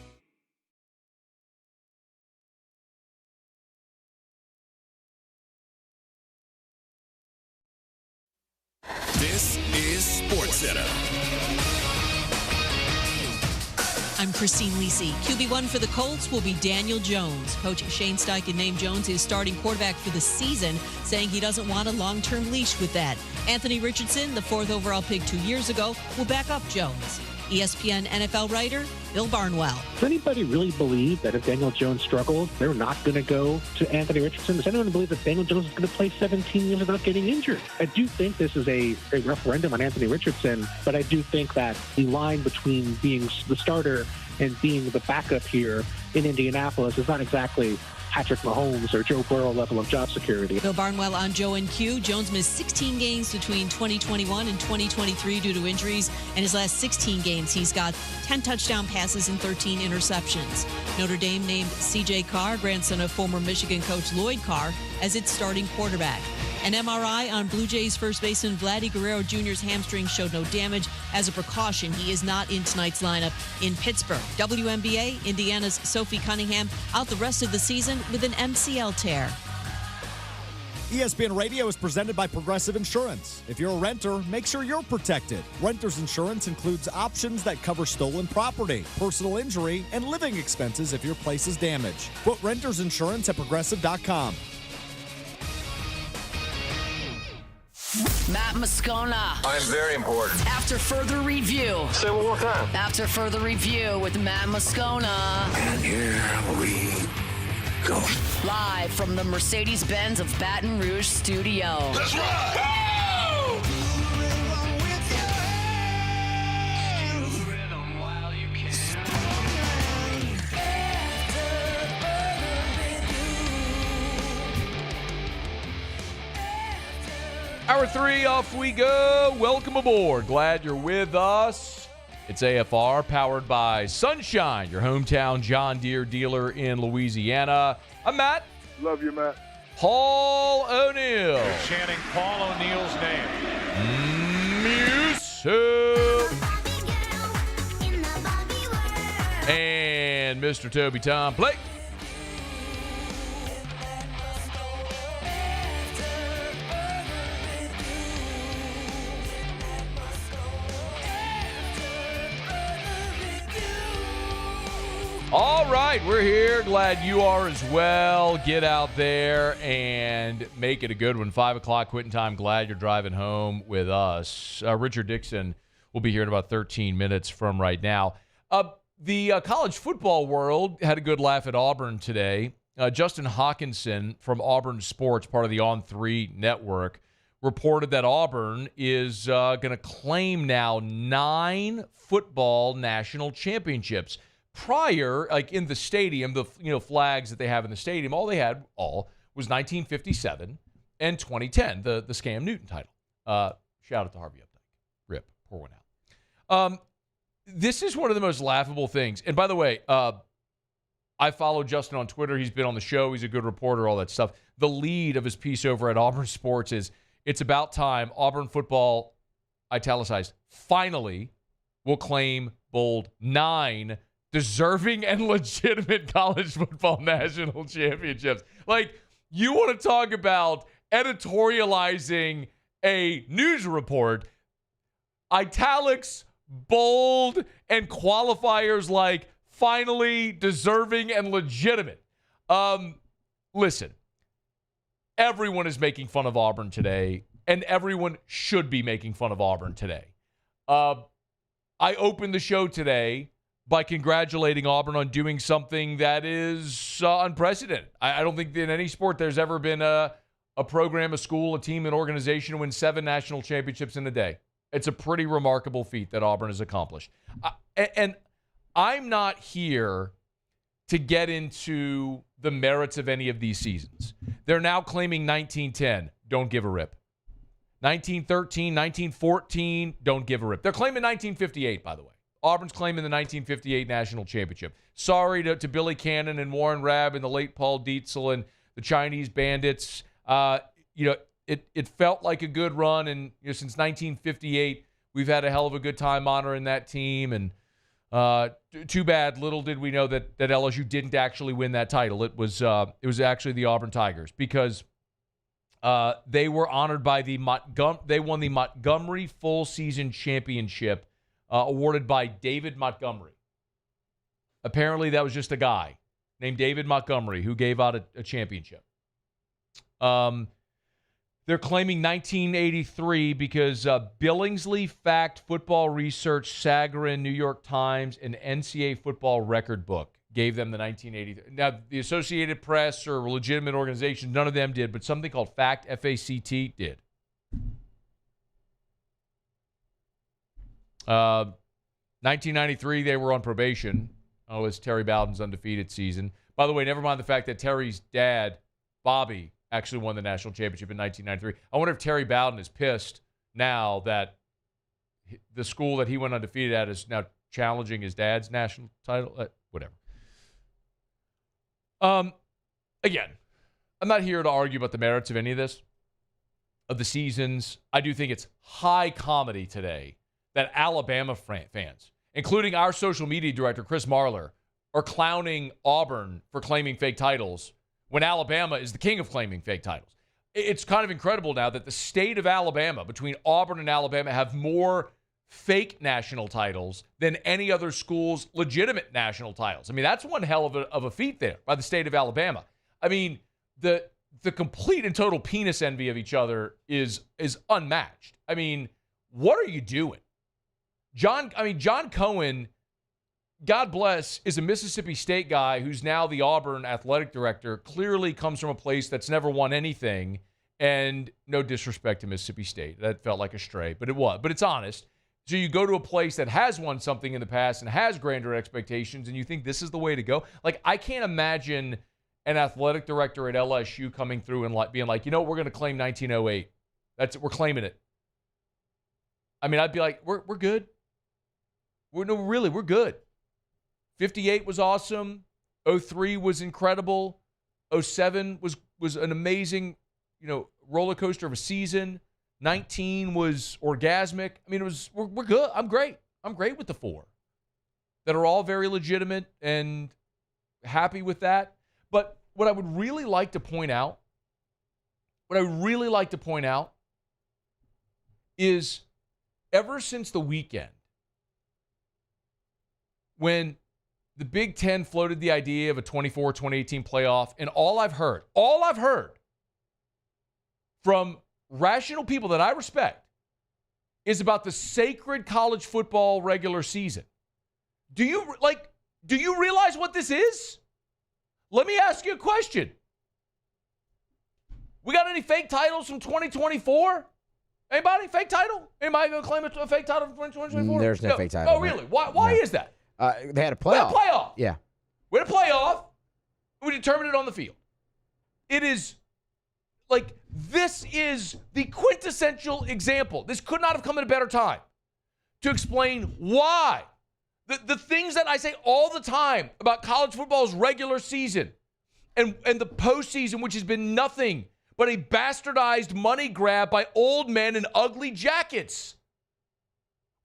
This is SportsCenter. I'm Christine Lisi. QB1 for the Colts will be Daniel Jones. Coach Shane Steichen named Jones his starting quarterback for the season, saying he doesn't want a long-term leash with that. Anthony Richardson, the 4th overall pick 2 years ago, will back up Jones. ESPN NFL writer Bill Barnwell. Does anybody really believe that if Daniel Jones struggles, they're not going to go to Anthony Richardson? Does anyone believe that Daniel Jones is going to play 17 years without getting injured? I do think this is a referendum on Anthony Richardson, but I do think that the line between being the starter and being the backup here in Indianapolis is not exactly Patrick Mahomes or Joe Burrow level of job security. Bill Barnwell on Joe and Q. Jones missed 16 games between 2021 and 2023 due to injuries, and his last 16 games he's got 10 touchdown passes and 13 interceptions. Notre Dame named C.J. Carr, grandson of former Michigan coach Lloyd Carr, as its starting quarterback. An MRI on Blue Jays first baseman Vladdy Guerrero Jr.'s hamstring showed no damage. As a precaution, he is not in tonight's lineup in Pittsburgh. WNBA, Indiana's Sophie Cunningham out the rest of the season with an MCL tear. ESPN Radio is presented by Progressive Insurance. If you're a renter, make sure you're protected. Renter's insurance includes options that cover stolen property, personal injury, and living expenses if your place is damaged. Quote renter's insurance at progressive.com. Matt Moscona. I'm very important. After further review. Say it one more time. After further review with Matt Moscona. And here we go. Live from the Mercedes-Benz of Baton Rouge studio. Let's ride! Woo! Hour 3, off we go. Welcome aboard. Glad you're with us. It's AFR, powered by Sunshine, your hometown John Deere dealer in Louisiana. I'm Matt. Love you, Matt. Paul O'Neill. Chanting Paul O'Neill's name. Musu. And Mr. Toby Tom Blake. All right, we're here. Glad you are as well. Get out there and make it a good one. 5 o'clock quitting time. Glad you're driving home with us. Richard Dickson will be here in about 13 minutes from right now. The college football world had a good laugh at Auburn today. Justin Hawkinson from Auburn Sports, part of the On3 network, reported that Auburn is going to claim now 9 football national championships. Prior, like in the stadium, the flags that they have in the stadium, all they had was 1957 and 2010, the Scam Newton title. Shout out to Harvey Updike. Rip, pour one out. This is one of the most laughable things. And by the way, I follow Justin on Twitter. He's been on the show. He's a good reporter, all that stuff. The lead of his piece over at Auburn Sports is, it's about time Auburn football, italicized, finally will claim bold 9 deserving and legitimate college football national championships. Like, you want to talk about editorializing a news report, italics, bold, and qualifiers like finally, deserving, and legitimate. Listen, everyone is making fun of Auburn today, and everyone should be making fun of Auburn today. I opened the show today by congratulating Auburn on doing something that is unprecedented. I don't think that in any sport there's ever been a program, a school, a team, an organization win 7 national championships in a day. It's a pretty remarkable feat that Auburn has accomplished. And I'm not here to get into the merits of any of these seasons. They're now claiming 1910. Don't give a rip. 1913, 1914. Don't give a rip. They're claiming 1958, by the way. Auburn's claiming the 1958 national championship. Sorry to Billy Cannon and Warren Rabb and the late Paul Dietzel and the Chinese Bandits. It felt like a good run, and since 1958, we've had a hell of a good time honoring that team. And too bad, little did we know that LSU didn't actually win that title. It was actually the Auburn Tigers, because they were honored by they won the Montgomery Full Season Championship, awarded by David Montgomery. Apparently, that was just a guy named David Montgomery who gave out a championship. They're claiming 1983 because Billingsley Fact, Football Research, Sagarin, New York Times, and NCAA Football Record Book gave them the 1983. Now, the Associated Press or legitimate organizations, none of them did, but something called Fact, F-A-C-T, did. 1993, they were on probation. Oh, it's Terry Bowden's undefeated season. By the way, never mind the fact that Terry's dad, Bobby, actually won the national championship in 1993. I wonder if Terry Bowden is pissed now that the school that he went undefeated at is now challenging his dad's national title. Whatever. Again, I'm not here to argue about the merits of any of this, of the seasons. I do think it's high comedy today that Alabama fans, including our social media director, Chris Marler, are clowning Auburn for claiming fake titles when Alabama is the king of claiming fake titles. It's kind of incredible now that the state of Alabama, between Auburn and Alabama, have more fake national titles than any other school's legitimate national titles. I mean, that's one hell of a feat there by the state of Alabama. I mean, the complete and total penis envy of each other is unmatched. I mean, what are you doing? John Cohen, God bless, is a Mississippi State guy who's now the Auburn athletic director, clearly comes from a place that's never won anything, and no disrespect to Mississippi State. That felt like a stray, but it was. But it's honest. So you go to a place that has won something in the past and has grander expectations, and you think this is the way to go? Like, I can't imagine an athletic director at LSU coming through and being like, we're going to claim 1908. We're claiming it. I mean, I'd be like, we're good. We're good. 58 was awesome. 03 was incredible. 07 was an amazing, roller coaster of a season. 19 was orgasmic. I mean, we're good. I'm great. I'm great with the four that are all very legitimate and happy with that. But what I would really like to point out, is ever since the weekend, when the Big Ten floated the idea of a 2018 playoff, and all I've heard from rational people that I respect is about the sacred college football regular season. Do you realize what this is? Let me ask you a question. We got any fake titles from 2024? Anybody? Fake title? Anybody going to claim a fake title from 2024? There's no fake title. Oh, really? Why is that? They had a playoff. Yeah. We had a playoff. We determined it on the field. It is this is the quintessential example. This could not have come at a better time to explain why. The things that I say all the time about college football's regular season and the postseason, which has been nothing but a bastardized money grab by old men in ugly jackets.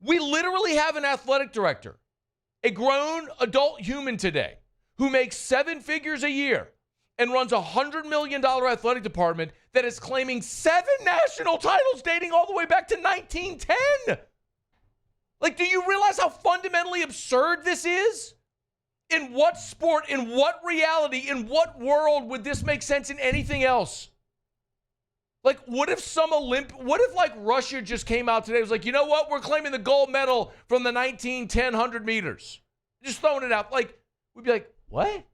We literally have an athletic director, a grown adult human today, who makes 7 figures a year and runs a $100 million athletic department that is claiming 7 national titles dating all the way back to 1910. Do you realize how fundamentally absurd this is? In what sport, in what reality, in what world would this make sense in anything else? What if Russia just came out today and was like, you know what? We're claiming the gold medal from the 1910 100 meters. Just throwing it out. We'd be like, what?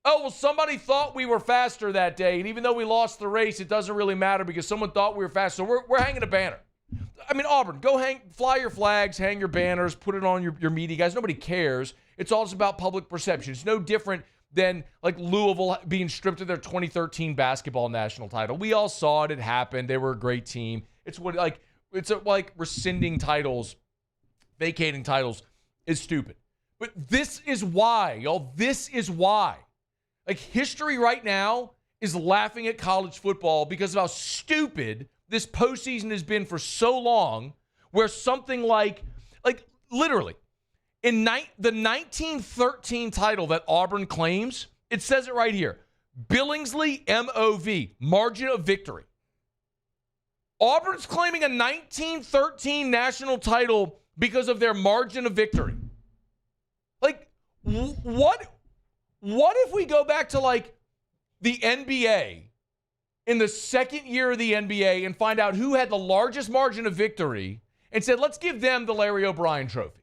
Oh, well, somebody thought we were faster that day. And even though we lost the race, it doesn't really matter because someone thought we were faster. So we're hanging a banner. I mean, Auburn, go fly your flags, hang your banners, put it on your media guys. Nobody cares. It's all just about public perception. It's no different than like Louisville being stripped of their 2013 basketball national title. We all saw it. It happened. They were a great team. It's like rescinding titles, vacating titles is stupid. But this is why, y'all. This is why. Like, history right now is laughing at college football because of how stupid this postseason has been for so long, where something like literally, in the 1913 title that Auburn claims, it says it right here, Billingsley MOV, margin of victory. Auburn's claiming a 1913 national title because of their margin of victory. Like, what if we go back to, like, the NBA in the second year of the NBA and find out who had the largest margin of victory and said, let's give them the Larry O'Brien trophy?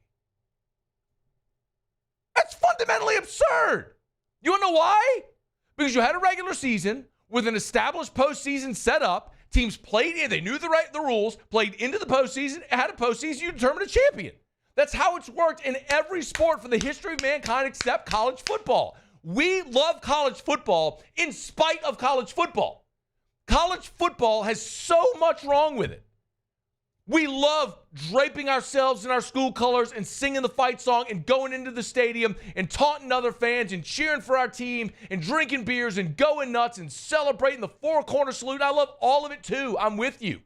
That's fundamentally absurd. You want to know why? Because you had a regular season with an established postseason set up. Teams played in, they knew the rules, played into the postseason, had a postseason, you determined a champion. That's how it's worked in every sport for the history of mankind except college football. We love college football in spite of college football. College football has so much wrong with it. We love draping ourselves in our school colors and singing the fight song and going into the stadium and taunting other fans and cheering for our team and drinking beers and going nuts and celebrating the four-corner salute. I love all of it too. I'm with you.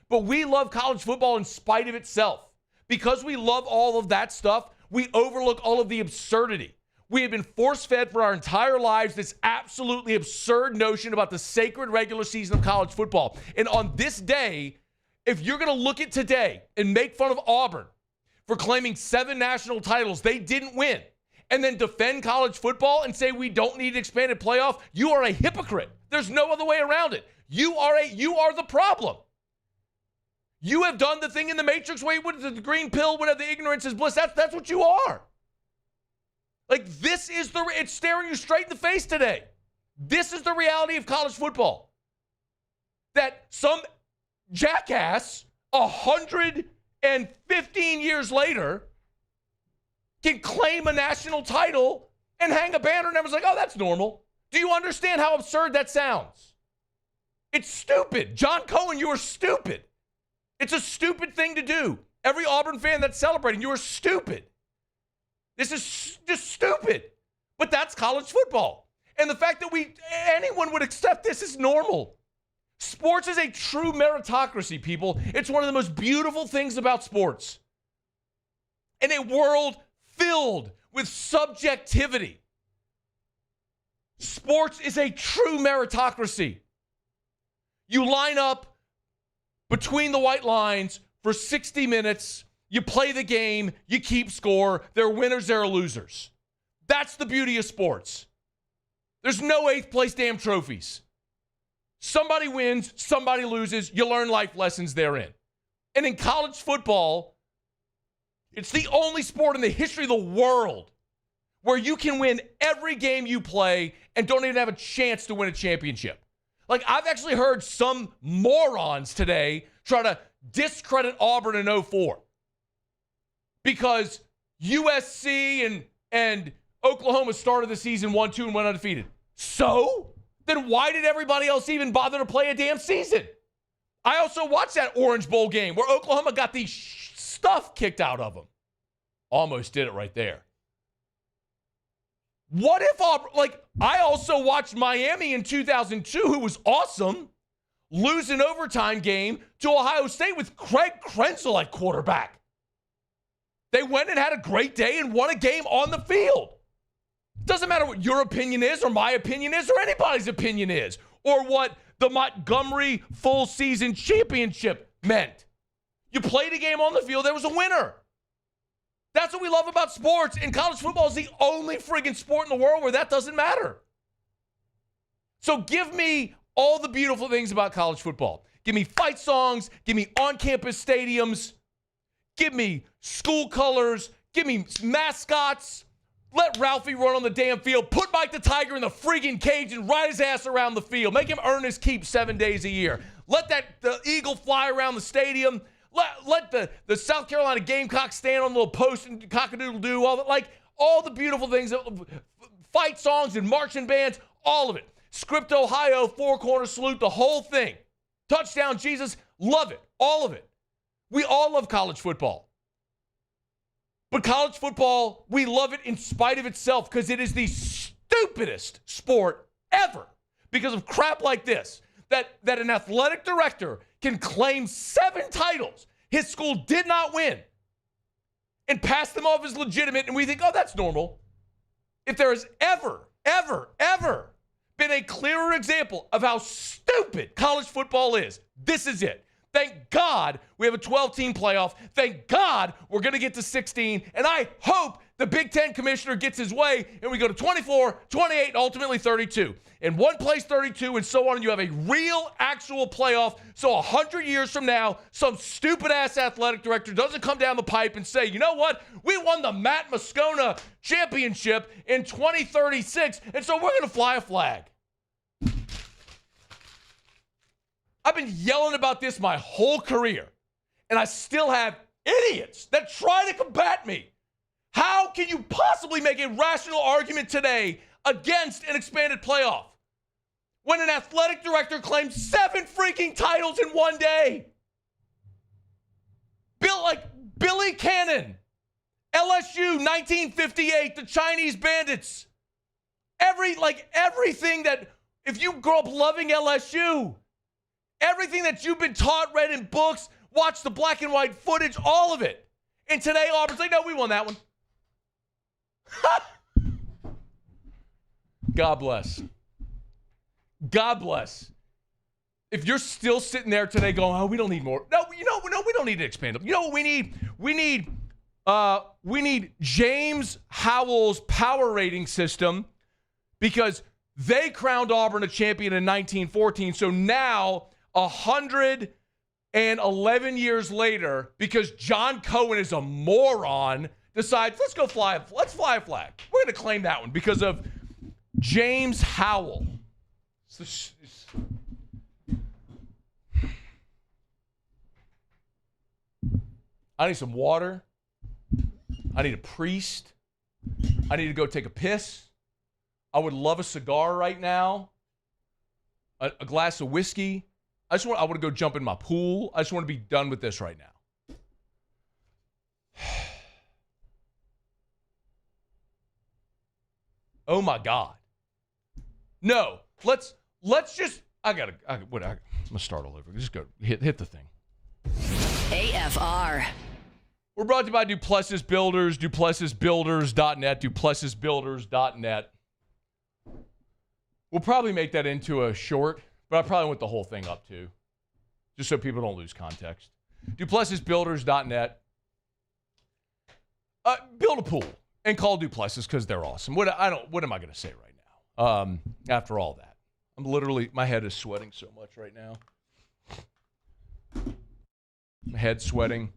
But we love college football in spite of itself. Because we love all of that stuff, we overlook all of the absurdity. We have been force-fed for our entire lives this absolutely absurd notion about the sacred regular season of college football. And on this day, if you're going to look at today and make fun of Auburn for claiming 7 national titles they didn't win, and then defend college football and say we don't need an expanded playoff, you are a hypocrite. There's no other way around it. You are the problem. You have done the thing in the Matrix where the green pill, whatever, the ignorance is bliss. That's what you are. Like, it's staring you straight in the face today. This is the reality of college football. That some jackass 115 years later can claim a national title and hang a banner and everyone's like, oh, that's normal. Do you understand how absurd that sounds? It's stupid. John Cohen, you are stupid. It's a stupid thing to do. Every Auburn fan that's celebrating, you are stupid. This is just stupid. But that's college football. And the fact that anyone would accept this is normal. Sports is a true meritocracy, people. It's one of the most beautiful things about sports. In a world filled with subjectivity, sports is a true meritocracy. You line up between the white lines for 60 minutes, you play the game, you keep score, there are winners, there are losers. That's the beauty of sports. There's no 8th place damn trophies. Somebody wins, somebody loses, you learn life lessons therein. And in college football, it's the only sport in the history of the world where you can win every game you play and don't even have a chance to win a championship. Like, I've actually heard some morons today try to discredit Auburn in 2004 because USC and Oklahoma started the season 1-2 and went undefeated. So? Then why did everybody else even bother to play a damn season? I also watched that Orange Bowl game where Oklahoma got the stuff kicked out of them. Almost did it right there. What if I also watched Miami in 2002, who was awesome, lose an overtime game to Ohio State with Craig Krenzel at quarterback. They went and had a great day and won a game on the field. Doesn't matter what your opinion is or my opinion is or anybody's opinion is or what the Montgomery full season championship meant. You played a game on the field, there was a winner. That's what we love about sports, and college football is the only friggin' sport in the world where that doesn't matter. So give me all the beautiful things about college football. Give me fight songs, give me on-campus stadiums, give me school colors, give me mascots. Let Ralphie run on the damn field. Put Mike the Tiger in the friggin' cage and ride his ass around the field. Make him earn his keep 7 days a year. Let the eagle fly around the stadium. Let the South Carolina Gamecocks stand on the little post and cock-a-doodle-doo, all the beautiful things, fight songs and marching bands, all of it. Script Ohio, four-corner salute, the whole thing. Touchdown, Jesus, love it, all of it. We all love college football. But college football, we love it in spite of itself because it is the stupidest sport ever because of crap like this. That an athletic director can claim 7 titles his school did not win and pass them off as legitimate, and we think, oh, that's normal. If there has ever been a clearer example of how stupid college football is, this is it. Thank God we have a 12-team playoff. Thank God we're going to get to 16. And I hope the Big Ten commissioner gets his way and we go to 24, 28, and ultimately 32. And one plays 32 and so on, and you have a real, actual playoff. So 100 years from now, some stupid-ass athletic director doesn't come down the pipe and say, you know what? We won the Matt Moscona championship in 2036, and so we're going to fly a flag. I've been yelling about this my whole career, and I still have idiots that try to combat me. How can you possibly make a rational argument today against an expanded playoff when an athletic director claimed 7 freaking titles in one day? Billy Cannon, LSU 1958, the Chinese Bandits. Everything that, if you grow up loving LSU, everything that you've been taught, read in books, watched the black and white footage, all of it. And today, Auburn's like, no, we won that one. God bless. God bless. If you're still sitting there today going, oh, we don't need more. No, we don't need to expand it. You know what we need? We need James Howell's power rating system because they crowned Auburn a champion in 1914. So now, 111 years later, because John Cohen is a moron, decides, let's fly a flag. We're going to claim that one because of James Howell. I need some water. I need a priest. I need to go take a piss. I would love a cigar right now. A glass of whiskey. I want to go jump in my pool. I just want to be done with this right now. Oh my God. No, let's just, I'm going to start all over. Just go hit the thing. AFR. We're brought to you by Duplessis Builders, DuplessisBuilders.net, DuplessisBuilders.net. We'll probably make that into a short, but I probably want the whole thing up too, just so people don't lose context. DuplessisBuilders.net. Build a pool and call Duplessis because they're awesome. What am I going to say right now? After all that, my head is sweating so much right now. My head's sweating.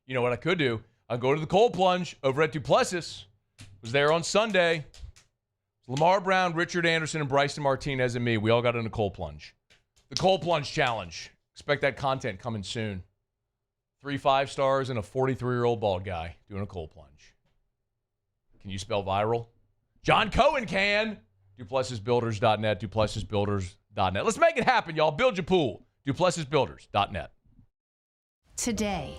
You know what I could do? I'll go to the cold plunge over at Duplessis. Was there on Sunday. Lamar Brown, Richard Anderson, and Bryson Martinez and me. We all got in a cold plunge. The cold plunge challenge. Expect that content coming soon. 3 5-stars and a 43-year-old bald guy doing a cold plunge. Can you spell viral? John Cohen can. DuplessisBuilders.net, DuplessisBuilders.net. Let's make it happen, y'all. Build your pool. DuplessisBuilders.net. Today,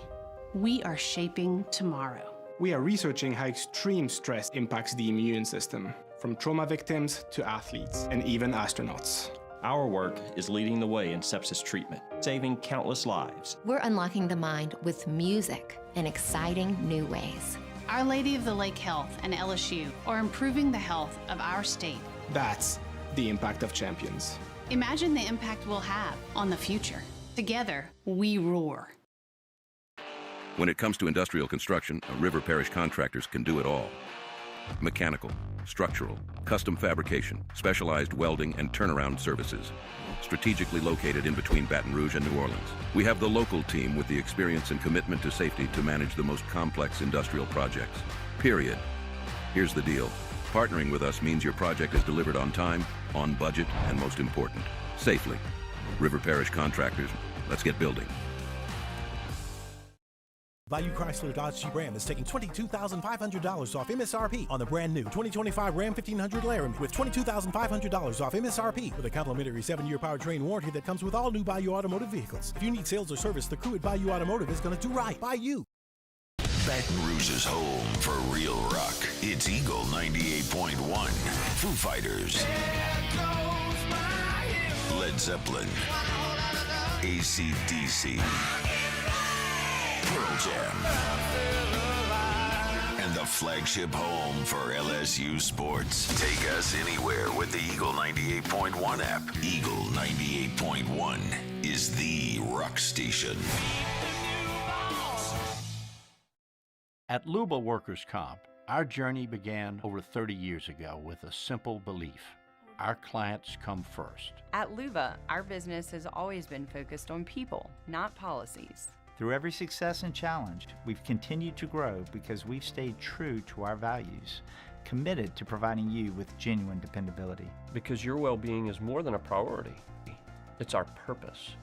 we are shaping tomorrow. We are researching how extreme stress impacts the immune system, from trauma victims to athletes and even astronauts. Our work is leading the way in sepsis treatment, saving countless lives. We're unlocking the mind with music in exciting new ways. Our Lady of the Lake Health and LSU are improving the health of our state. That's the impact of champions. Imagine the impact we'll have on the future. Together, we roar. When it comes to industrial construction, River Parish Contractors can do it all. Mechanical, structural, custom fabrication, specialized welding, and turnaround services. Strategically located in between Baton Rouge and New Orleans, we have the local team with the experience and commitment to safety to manage the most complex industrial projects. Period. Here's the deal. Partnering with us means your project is delivered on time, on budget, and most important, safely. River Parish Contractors, Let's get building. Bayou Chrysler Dodge Jeep Ram is taking $22,500 off MSRP on the brand new 2025 Ram 1500 Laramie with $22,500 off MSRP with a complimentary 7-year powertrain warranty that comes with all new Bayou Automotive vehicles. If you need sales or service, the crew at Bayou Automotive is going to do right by you. Baton Rouge's home for real rock. It's Eagle 98.1. Foo Fighters. Led Zeppelin. AC/DC. Pearl Jam. And the flagship home for LSU sports. Take us anywhere with the Eagle 98.1 app. Eagle 98.1 is the rock station. At Luba Workers' Comp, our journey began over 30 years ago with a simple belief. Our clients come first. At Luba, our business has always been focused on people, not policies. Through every success and challenge, we've continued to grow because we've stayed true to our values, committed to providing you with genuine dependability. Because your well-being is more than a priority. It's our purpose.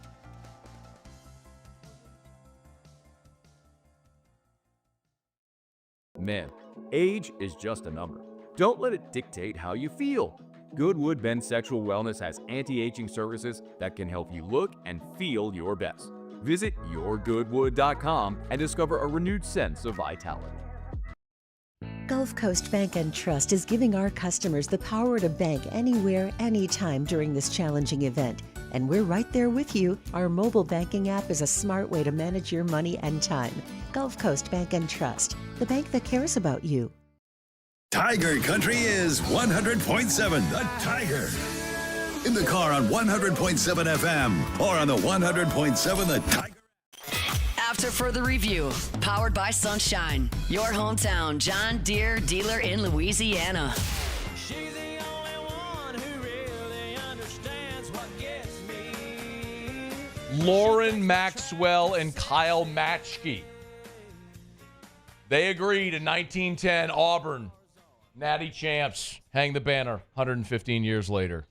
Men, age is just a number. Don't let it dictate how you feel. Goodwood Men's Sexual Wellness has anti-aging services that can help you look and feel your best. Visit yourgoodwood.com and discover a renewed sense of vitality. Gulf Coast Bank and Trust is giving our customers the power to bank anywhere, anytime during this challenging event. And we're right there with you. Our mobile banking app is a smart way to manage your money and time. Gulf Coast Bank and Trust, the bank that cares about you. Tiger Country is 100.7 The Tiger. In the car on 100.7 FM or on the 100.7 The Tiger. After further review, powered by Sunshine, your hometown John Deere dealer in Louisiana. She's the only one who really understands what gets me. Lauren Maxwell and Kyle Matschke. They agreed in 1910, Auburn, Natty champs, hang the banner 115 years later.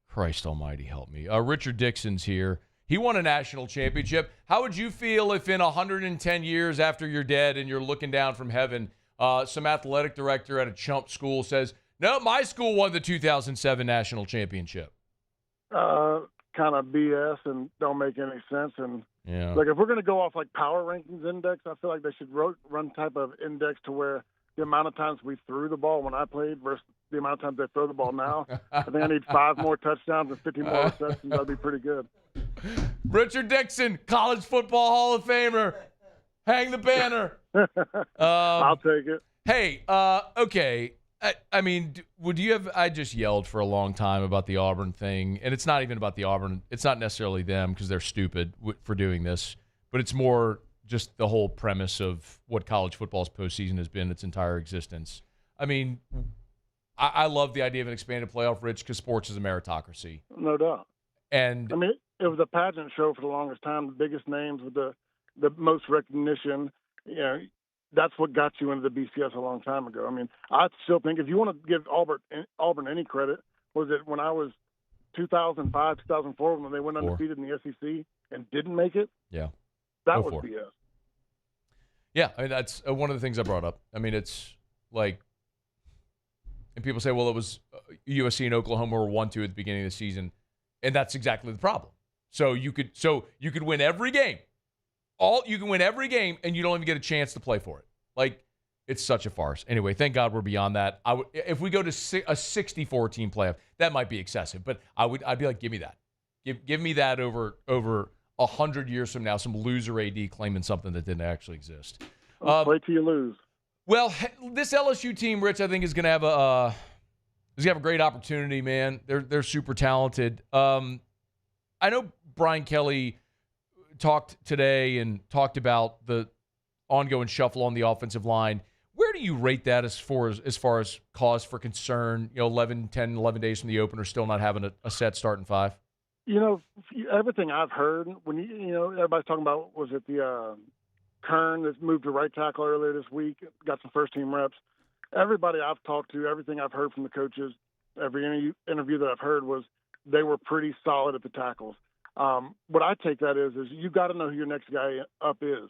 Christ almighty help me. Richard Dickson's here. He won a national championship. How would you feel if in 110 years after you're dead and you're looking down from heaven, some athletic director at a chump school says, no, my school won the 2007 national championship? Kind of BS and don't make any sense. And yeah, like if we're going to go off like power rankings index, I feel like they should run type of index to where the amount of times we threw the ball when I played versus the amount of times they throw the ball now. I think I need 5 more touchdowns and 50 more receptions. That'd be pretty good. Richard Dickson, College Football Hall of Famer. Hang the banner. I'll take it. Hey, okay. I mean, would you have? I just yelled for a long time about the Auburn thing, and it's not even about the Auburn. It's not necessarily them because they're stupid for doing this, but it's more just the whole premise of what college football's postseason has been its entire existence. I mean, I love the idea of an expanded playoff, Rich, because sports is a meritocracy. No doubt. And I mean, it was a pageant show for the longest time. The biggest names with the most recognition. You know, that's what got you into the BCS a long time ago. I mean, I still think if you want to give Auburn any credit, was it when I was 2005, 2004 when they went undefeated in the SEC and didn't make it? Yeah. That was BS. Yeah, I mean, that's one of the things I brought up. I mean, it's like, and people say, well, it was USC and Oklahoma were 1-2 at the beginning of the season, and that's exactly the problem. So you could win every game. You can win every game, and you don't even get a chance to play for it. Like, it's such a farce. Anyway, thank God we're beyond that. If we go to a 64-team playoff, that might be excessive, but I'd be like, give me that. Give me that over 100 years from now, some loser AD claiming something that didn't actually exist. Play till you lose. Well, this LSU team, Rich, I think is going to have a great opportunity, man. They're super talented. I know Brian Kelly talked today and talked about the ongoing shuffle on the offensive line. Where do you rate that as far as cause for concern? 11 days from the opener, still not having a set starting 5. Everything I've heard, when everybody's talking about, was it the Kern that's moved to right tackle earlier this week, got some first-team reps. Everybody I've talked to, everything I've heard from the coaches, every interview that I've heard was they were pretty solid at the tackles. What I take that is you got to know who your next guy up is.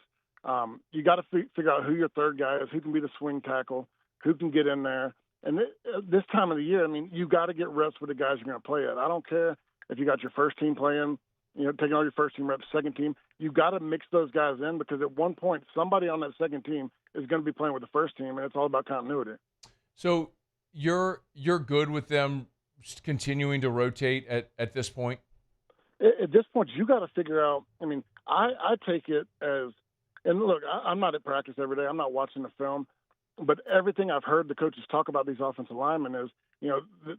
You got to figure out who your third guy is, who can be the swing tackle, who can get in there. And this time of the year, I mean, you got to get reps with the guys you're going to play at. I don't care if you got your first team playing, taking all your first team reps, second team. You got to mix those guys in because at one point, somebody on that second team is going to be playing with the first team, and it's all about continuity. So you're good with them continuing to rotate at this point? At this point, you got to figure out. I mean, I take it as, and look, I'm not at practice every day. I'm not watching the film, but everything I've heard the coaches talk about these offensive linemen is,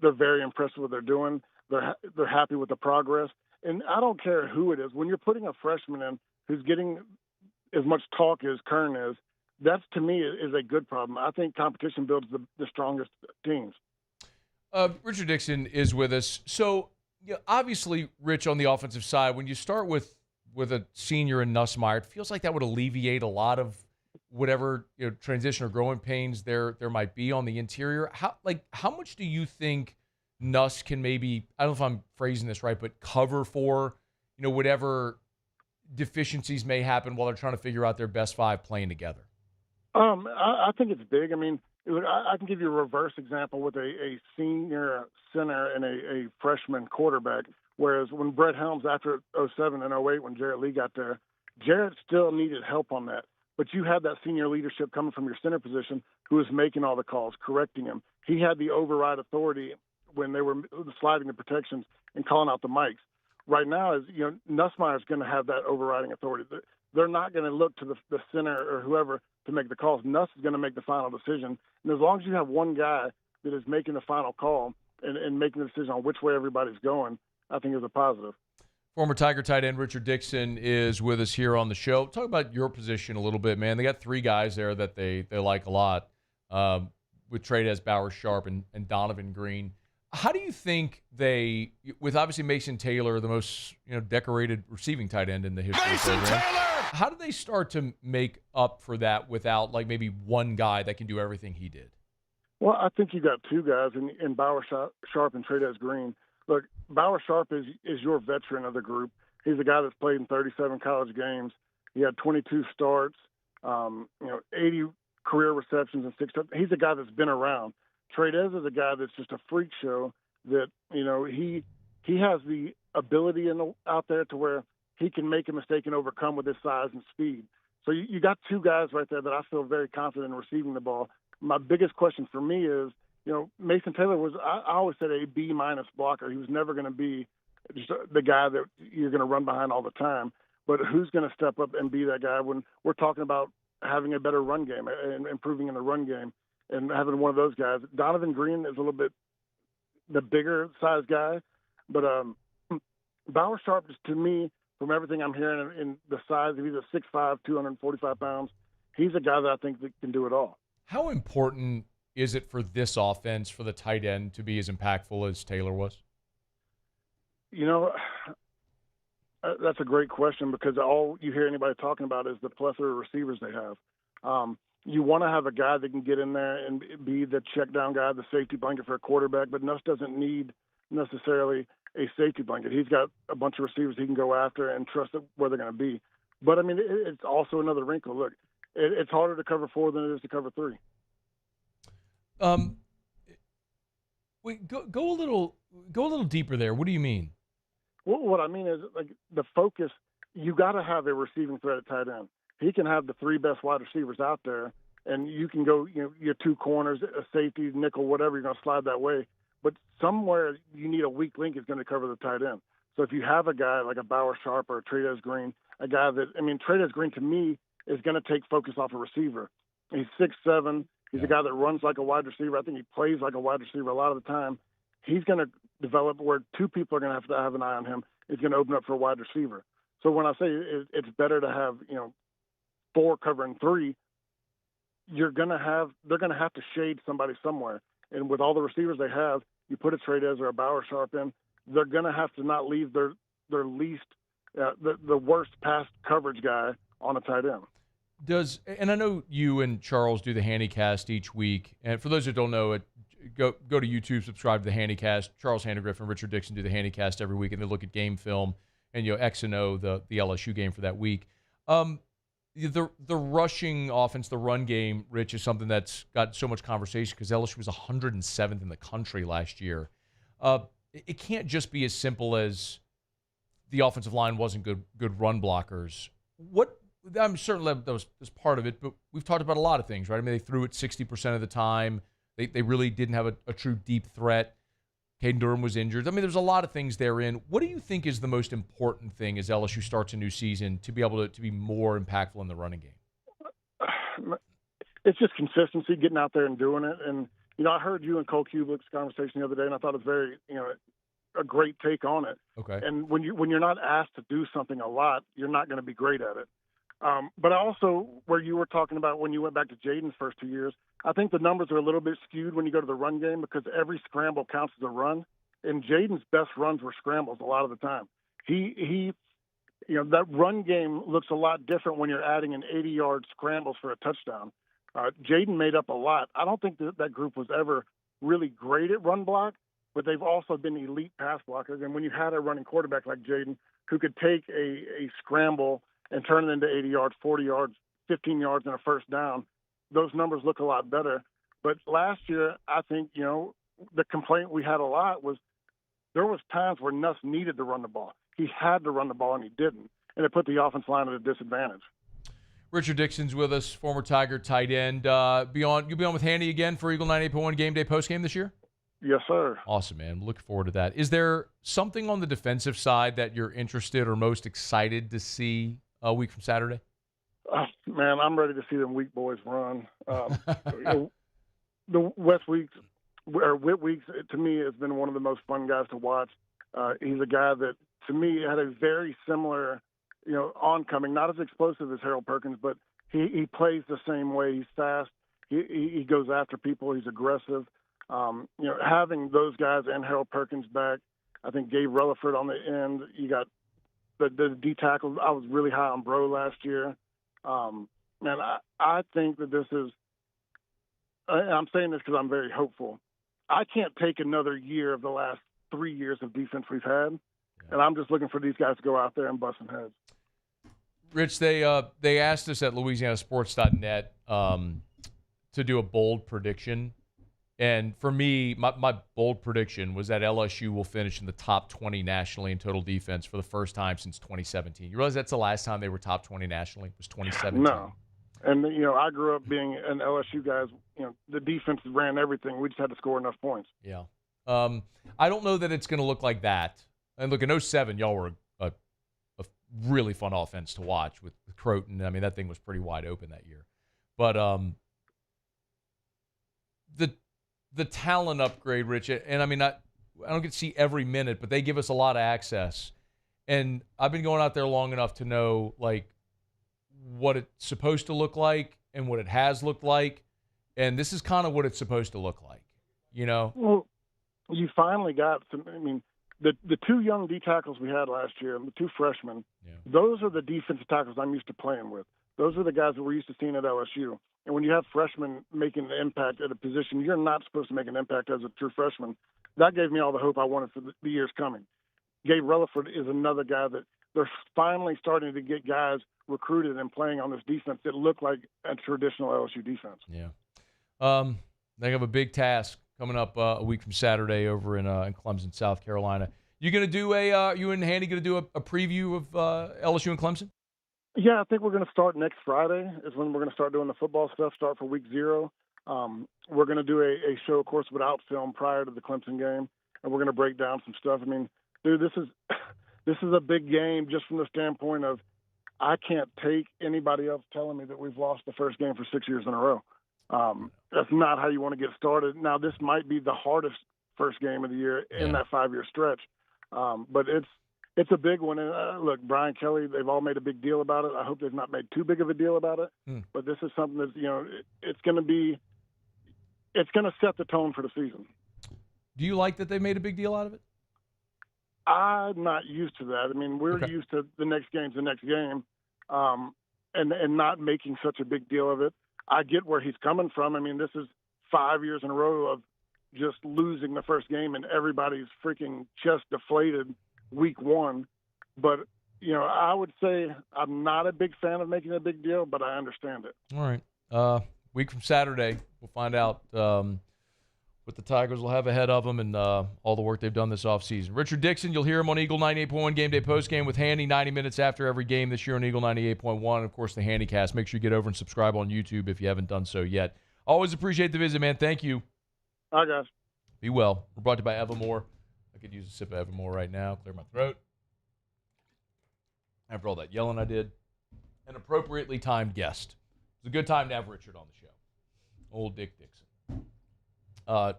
they're very impressed with what they're doing. They're happy with the progress, and I don't care who it is. When you're putting a freshman in who's getting as much talk as Kern is, that's to me is a good problem. I think competition builds the strongest teams. Richard Dickson is with us. So, obviously, Rich, on the offensive side, when you start with a senior in Nussmeier, it feels like that would alleviate a lot of whatever transition or growing pains there might be on the interior. How much do you think Nuss can maybe, I don't know if I'm phrasing this right, but cover for whatever deficiencies may happen while they're trying to figure out their best five playing together? I think it's big. I mean, I can give you a reverse example with a senior center and a freshman quarterback, whereas when Brett Helms, after 07 and 08, when Jarrett Lee got there, Jarrett still needed help on that. But you had that senior leadership coming from your center position who was making all the calls, correcting him. He had the override authority when they were sliding the protections and calling out the mics. Right now, Nussmeier's going to have that overriding authority. They're not going to look to the center or whoever to make the calls. Nuss is going to make the final decision. And as long as you have one guy that is making the final call and making the decision on which way everybody's going, I think is a positive. Former Tiger tight end Richard Dickson is with us here on the show. Talk about your position a little bit, man. They got three guys there that they like a lot, with Trades, Bauer Sharp, and Donovan Green. How do you think they, with obviously Mason Taylor, the most decorated receiving tight end in the history of the program, how do they start to make up for that without maybe one guy that can do everything he did? Well, I think you got two guys in Bauer Sharp and Trades Green. Look, Bauer Sharp is your veteran of the group. He's a guy that's played in 37 college games. He had 22 starts, 80 career receptions and 6 touchdowns. He's a guy that's been around. Trades is a guy that's just a freak show that, he has the ability out there to where he can make a mistake and overcome with his size and speed. So you got two guys right there that I feel very confident in receiving the ball. My biggest question for me is, Mason Taylor was, I always said, a B- blocker. He was never going to be just the guy that you're going to run behind all the time. But who's going to step up and be that guy when we're talking about having a better run game and improving in the run game and having one of those guys? Donovan Green is a little bit the bigger size guy, but Bauer Sharp is, to me, from everything I'm hearing in the size, he's a 6'5", 245 pounds. He's a guy that I think that can do it all. How important is it for this offense, for the tight end, to be as impactful as Taylor was? That's a great question because all you hear anybody talking about is the plethora of receivers they have. You want to have a guy that can get in there and be the check down guy, the safety blanket for a quarterback, but Nuss doesn't need necessarily a safety blanket. He's got a bunch of receivers he can go after and trust where they're going to be. But, I mean, it's also another wrinkle. Look, it's harder to cover 4 than it is to cover 3. Wait, go a little deeper there. What do you mean? Well, what I mean is, the focus, you got to have a receiving threat at tight end. He can have the 3 best wide receivers out there, and you can go, your 2 corners, a safety, nickel, whatever, you're going to slide that way. But somewhere you need a weak link is going to cover the tight end. So if you have a guy like a Bauer Sharp or a Trades Green, a guy that, Trades Green to me is going to take focus off a receiver. He's 6'7". He's a guy that runs like a wide receiver. I think he plays like a wide receiver a lot of the time. He's going to develop where 2 people are going to have an eye on him. It's going to open up for a wide receiver. So when I say it's better to have, 4 covering 3, they're going to have to shade somebody somewhere. And with all the receivers they have, you put a Trades or a Bauer Sharp in, they're going to have to not leave their least, the worst pass coverage guy on a tight end. And I know you and Charles do the Handycast each week. And for those who don't know it, go to YouTube, subscribe to the Handycast. Charles Handegriff and Richard Dickson do the Handycast every week, and they look at game film and X and O, the LSU game for that week. The rushing offense, the run game, Rich, is something that's got so much conversation because LSU was 107th in the country last year. It can't just be as simple as the offensive line wasn't good run blockers. I'm certain that was part of it, but we've talked about a lot of things, right? I mean, they threw it 60% of the time. They really didn't have a true deep threat. Caden Durham was injured. I mean, there's a lot of things therein. What do you think is the most important thing as LSU starts a new season to be able to be more impactful in the running game? It's just consistency, getting out there and doing it. And, I heard you and Cole Kubelik's conversation the other day, and I thought it was very, a great take on it. Okay. And when you're not asked to do something a lot, you're not going to be great at it. But also, where you were talking about when you went back to Jaden's first 2 years, I think the numbers are a little bit skewed when you go to the run game because every scramble counts as a run. And Jaden's best runs were scrambles a lot of the time. That run game looks a lot different when you're adding an 80-yard scrambles for a touchdown. Jaden made up a lot. I don't think that group was ever really great at run block, but they've also been elite pass blockers. And when you had a running quarterback like Jaden who could take a scramble and turn it into 80 yards, 40 yards, 15 yards, and a first down, those numbers look a lot better. But last year, I think, the complaint we had a lot was there was times where Nuss needed to run the ball. He had to run the ball, and he didn't. And it put the offense line at a disadvantage. Richard Dickson's with us, former Tiger tight end. You'll be on with Handy again for Eagle 98.1 Game Day postgame this year? Yes, sir. Awesome, man. Looking forward to that. Is there something on the defensive side that you're interested or most excited to see a week from Saturday? Man, I'm ready to see them Week boys run. The Whit Weeks, to me, has been one of the most fun guys to watch. He's a guy that, to me, had a very similar, oncoming, not as explosive as Harold Perkins, but he plays the same way. He's fast. He goes after people. He's aggressive. Having those guys and Harold Perkins back, I think Gabe Rutherford on the end. You got the D tackles. I was really high on Bro last year. Man, I think that this is. I'm saying this because I'm very hopeful. I can't take another year of the last 3 years of defense we've had, and I'm just looking for these guys to go out there and bust some heads. Rich, they asked us at LouisianaSports.net to do a bold prediction. And for me, my bold prediction was that LSU will finish in the top 20 nationally in total defense for the first time since 2017. You realize that's the last time they were top 20 nationally? It was 2017. No. And, I grew up being an LSU guy. The defense ran everything. We just had to score enough points. Yeah. I don't know that it's going to look like that. And look, in 2007, y'all were a really fun offense to watch with Croton. I mean, that thing was pretty wide open that year. But the talent upgrade, Rich, and I mean, I don't get to see every minute, but they give us a lot of access. And I've been going out there long enough to know, like, what it's supposed to look like and what it has looked like. And this is kind of what it's supposed to look like, Well, you finally got some, the two young D tackles we had last year, the two freshmen, those are the defensive tackles I'm used to playing with. Those are the guys that we're used to seeing at LSU. And when you have freshmen making an impact at a position, you're not supposed to make an impact as a true freshman. That gave me all the hope I wanted for the years coming. Gabe Rutherford is another guy that they're finally starting to get guys recruited and playing on this defense that look like a traditional LSU defense. Yeah. They have a big task coming up a week from Saturday over in Clemson, South Carolina. You going to do you and Handy going to do a preview of LSU and Clemson? Yeah, I think we're going to start next Friday is when we're going to start doing the football stuff, start for week 0. We're going to do a show, of course, without film prior to the Clemson game, and we're going to break down some stuff. I mean, dude, this is a big game just from the standpoint of I can't take anybody else telling me that we've lost the first game for 6 years in a row. That's not how you want to get started. Now, this might be the hardest first game of the year in that 5-year stretch, but it's a big one. And look, Brian Kelly, they've all made a big deal about it. I hope they've not made too big of a deal about it. But this is something that's, it's going to set the tone for the season. Do you like that they made a big deal out of it? I'm not used to that. I mean, we're used to the next game's the next game, and not making such a big deal of it. I get where he's coming from. I mean, this is 5 years in a row of just losing the first game and everybody's freaking chest deflated week 1. But, I would say I'm not a big fan of making a big deal, but I understand it. All right. Week from Saturday, we'll find out what the Tigers will have ahead of them and all the work they've done this offseason. Richard Dickson, you'll hear him on Eagle 98.1 Game Day Postgame with Handy 90 minutes after every game this year on Eagle 98.1. Of course, the Handycast. Make sure you get over and subscribe on YouTube if you haven't done so yet. Always appreciate the visit, man. Thank you. All right, guys. Be well. We're brought to you by Evermore. I could use a sip of Evermore right now. Clear my throat. After all that yelling I did. An appropriately timed guest. It's a good time to have Richard on the show. Old Dick Dickson.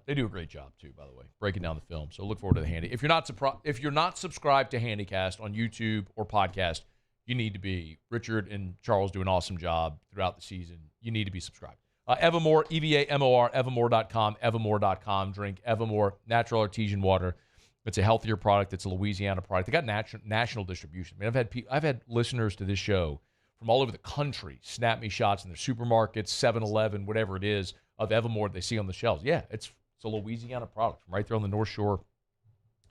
They do a great job, too, by the way, breaking down the film. So look forward to the Handy. If you're not subscribed to Handycast on YouTube or podcast, you need to be. Richard and Charles do an awesome job throughout the season. You need to be subscribed. Evermore, EVAMOR, Evermore.com, Evermore.com. Drink Evermore, natural artesian water. It's a healthier product. It's a Louisiana product. They got national distribution. I mean, I've had listeners to this show from all over the country snap me shots in their supermarkets, 7-Eleven, whatever it is, of Evermore they see on the shelves. Yeah, it's a Louisiana product from right there on the North Shore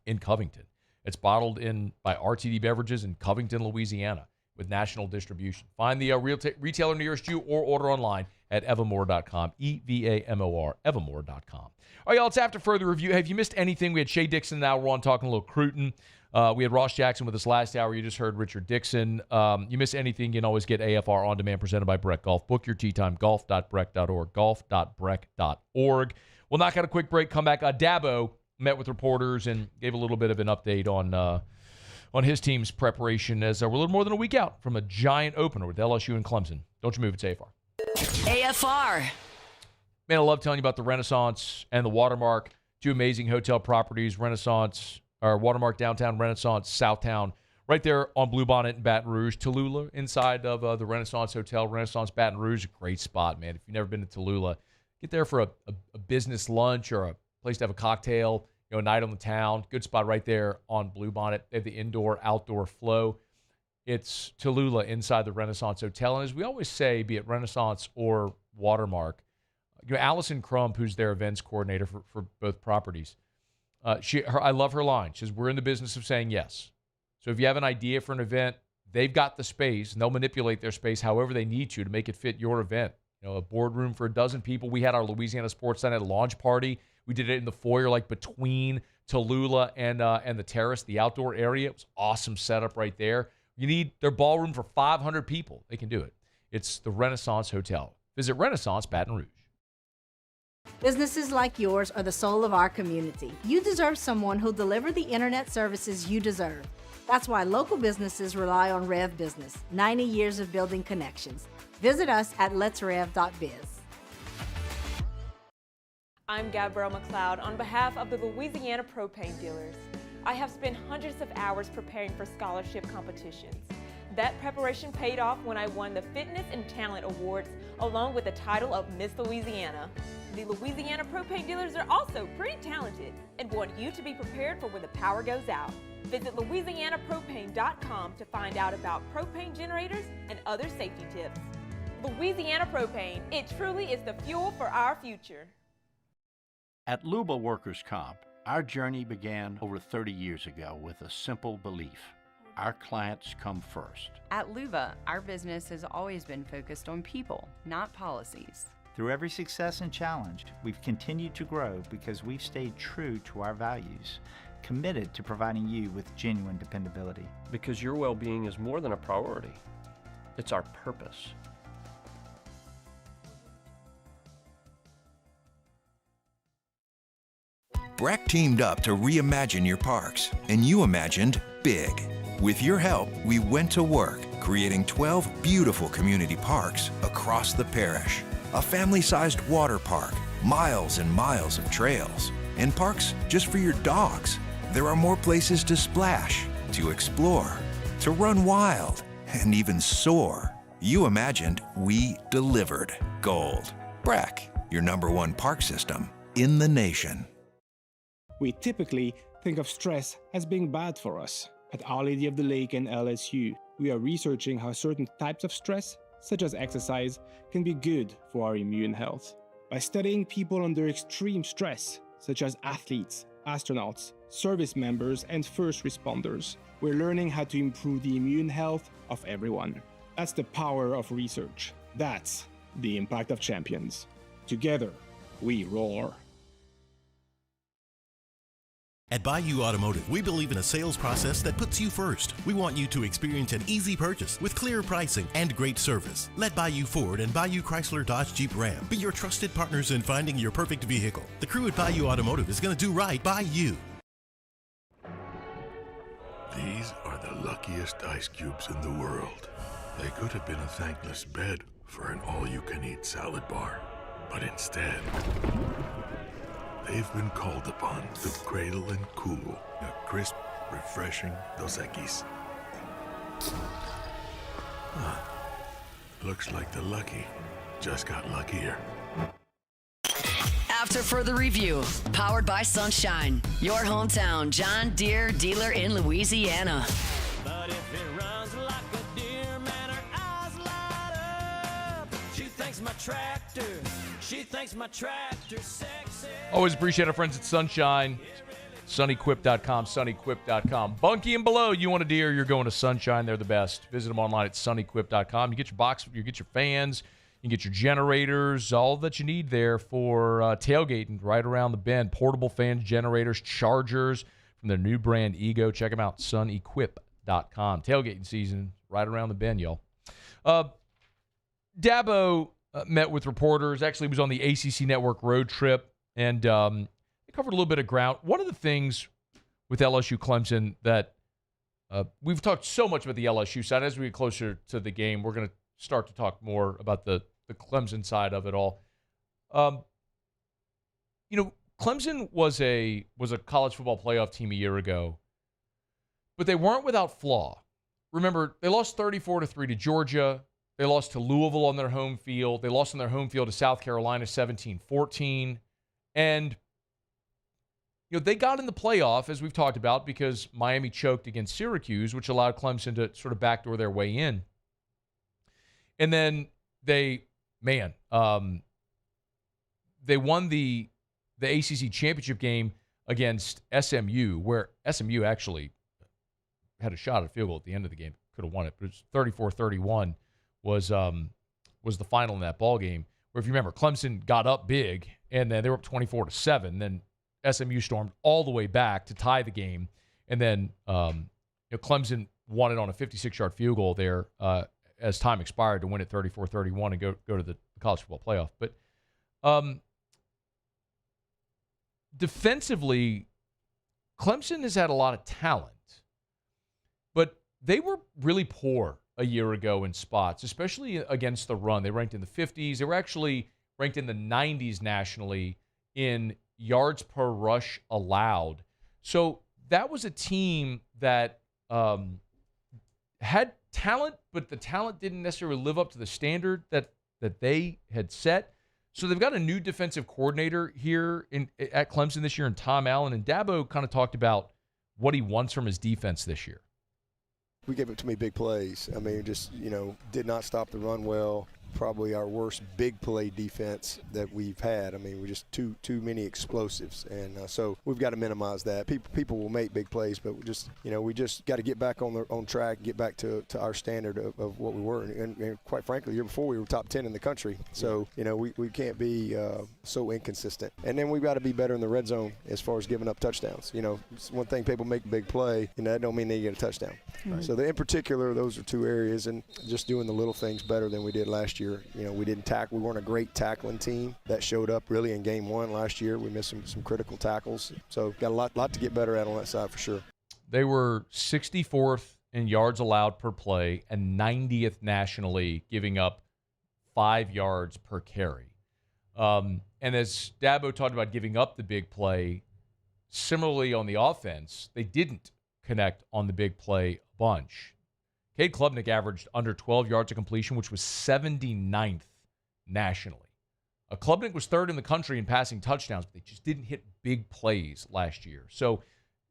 in Covington. It's bottled in by RTD Beverages in Covington, Louisiana, with national distribution. Find the retailer nearest you or order online at evermore.com, EVAMOR, evermore.com. All right, y'all, it's after further review. Have you missed anything? We had Shea Dixon in hour one talking a little Cruton. We had Ross Jackson with us last hour. You just heard Richard Dickson. You miss anything, you can always get AFR On Demand presented by Breck Golf. Book your tee time, golf.breck.org, golf.breck.org. We'll knock out a quick break, come back. Dabo met with reporters and gave a little bit of an update on his team's preparation as we're a little more than a week out from a giant opener with LSU and Clemson. Don't you move, it's AFR. AFR. Man, I love telling you about the Renaissance and the Watermark, two amazing hotel properties, Watermark Downtown, Renaissance Southtown, right there on Bluebonnet in Baton Rouge. Tallulah inside of the Renaissance Hotel, Renaissance Baton Rouge, a great spot, man. If you've never been to Tallulah, get there for a business lunch or a place to have a cocktail, a night on the town. Good spot right there on Bluebonnet. They have the indoor-outdoor flow. It's Tallulah inside the Renaissance Hotel. And as we always say, be it Renaissance or Watermark, Allison Crump, who's their events coordinator for both properties, I love her line. She says, we're in the business of saying yes. So if you have an idea for an event, they've got the space, and they'll manipulate their space however they need to make it fit your event. A boardroom for a dozen people. We had our Louisiana Sports Night launch party. We did it in the foyer, like between Tallulah and the terrace, the outdoor area. It was awesome setup right there. You need their ballroom for 500 people. They can do it. It's the Renaissance Hotel. Visit Renaissance Baton Rouge. Businesses like yours are the soul of our community. You deserve someone who'll deliver the internet services you deserve. That's why local businesses rely on Rev Business, 90 years of building connections. Visit us at letsrev.biz. I'm Gabrielle McLeod on behalf of the Louisiana Propane Dealers. I have spent hundreds of hours preparing for scholarship competitions. That preparation paid off when I won the Fitness and Talent Awards along with the title of Miss Louisiana. The Louisiana Propane Dealers are also pretty talented and want you to be prepared for when the power goes out. Visit LouisianaPropane.com to find out about propane generators and other safety tips. Louisiana Propane, it truly is the fuel for our future. At Luba Workers' Comp, our journey began over 30 years ago with a simple belief. Our clients come first. At Luba, our business has always been focused on people, not policies. Through every success and challenge, we've continued to grow because we've stayed true to our values, committed to providing you with genuine dependability. Because your well-being is more than a priority. It's our purpose. Breck teamed up to reimagine your parks, and you imagined big. With your help, we went to work, creating 12 beautiful community parks across the parish. A family-sized water park, miles and miles of trails, and parks just for your dogs. There are more places to splash, to explore, to run wild, and even soar. You imagined, we delivered. Gold. Breck, your #1 park system in the nation. We typically think of stress as being bad for us. At Our Lady of the Lake and LSU, we are researching how certain types of stress, such as exercise, can be good for our immune health. By studying people under extreme stress, such as athletes, astronauts, service members, and first responders. We're learning how to improve the immune health of everyone. That's the power of research. That's the impact of champions. Together, we roar. At Bayou Automotive, we believe in a sales process that puts you first. We want you to experience an easy purchase with clear pricing and great service. Let Bayou Ford and Bayou Chrysler Dodge Jeep Ram be your trusted partners in finding your perfect vehicle. The crew at Bayou Automotive is going to do right by you. These are the luckiest ice cubes in the world. They could have been a thankless bed for an all-you-can-eat salad bar. But instead, they've been called upon to cradle and cool a crisp, refreshing Dos Equis. Looks like the lucky just got luckier. After further review, powered by Sunshine, your hometown John Deere dealer in Louisiana. But if it runs like a deer, man, her eyes light up. She thinks my tractor sexy. Always appreciate our friends at Sunshine. SunnyQuip.com, SunnyQuip.com. Bunky and below, you want a deer, you're going to Sunshine. They're the best. Visit them online at SunnyQuip.com. You get your box, you get your fans, you get your generators, all that you need there for tailgating right around the bend. Portable fans, generators, chargers from their new brand Ego. Check them out, SunnyQuip.com. Tailgating season right around the bend, y'all. Dabo met with reporters. Actually, was on the ACC Network road trip, and they covered a little bit of ground. One of the things with LSU Clemson that we've talked so much about the LSU side. As we get closer to the game, we're going to start to talk more about the Clemson side of it all. Clemson was a college football playoff team a year ago, but they weren't without flaw. Remember, they lost 34-3 to Georgia. They lost to Louisville on their home field. They lost on their home field to South Carolina 17-14. And they got in the playoff, as we've talked about, because Miami choked against Syracuse, which allowed Clemson to sort of backdoor their way in. And then they won the ACC championship game against SMU, where SMU actually had a shot at a field goal at the end of the game. Could have won it, but it was 34-31 was the final in that ball game. Where if you remember, Clemson got up big, and then they were up 24-7. Then SMU stormed all the way back to tie the game, and then Clemson won it on a 56-yard field goal there as time expired to win it 34-31 and go to the college football playoff. But defensively, Clemson has had a lot of talent, but they were really poor a year ago in spots, especially against the run. They ranked in the 50s. They were actually ranked in the 90s nationally in yards per rush allowed. So that was a team that had talent, but the talent didn't necessarily live up to the standard that they had set. So they've got a new defensive coordinator here at Clemson this year in Tom Allen, and Dabo kind of talked about what he wants from his defense this year. We gave up too many big plays. I mean, just, did not stop the run well. Probably our worst big play defense that we've had. I mean, we just too many explosives, and so we've got to minimize that. People will make big plays, but we just got to get back on track, get back to our standard of what we were, and quite frankly, the year before we were top 10 in the country. So we can't be so inconsistent, and then we've got to be better in the red zone as far as giving up touchdowns. It's one thing people make a big play, and that don't mean they get a touchdown. Right. So in particular, those are two areas, and just doing the little things better than we did last year. We didn't tackle. We weren't a great tackling team. That showed up really in game one last year. We missed some critical tackles. So got a lot to get better at on that side for sure. They were 64th in yards allowed per play and 90th nationally, giving up 5 yards per carry. And as Dabo talked about giving up the big play, similarly on the offense, they didn't connect on the big play a bunch. Cade Klubnik averaged under 12 yards of completion, which was 79th nationally. Klubnik was third in the country in passing touchdowns, but they just didn't hit big plays last year. So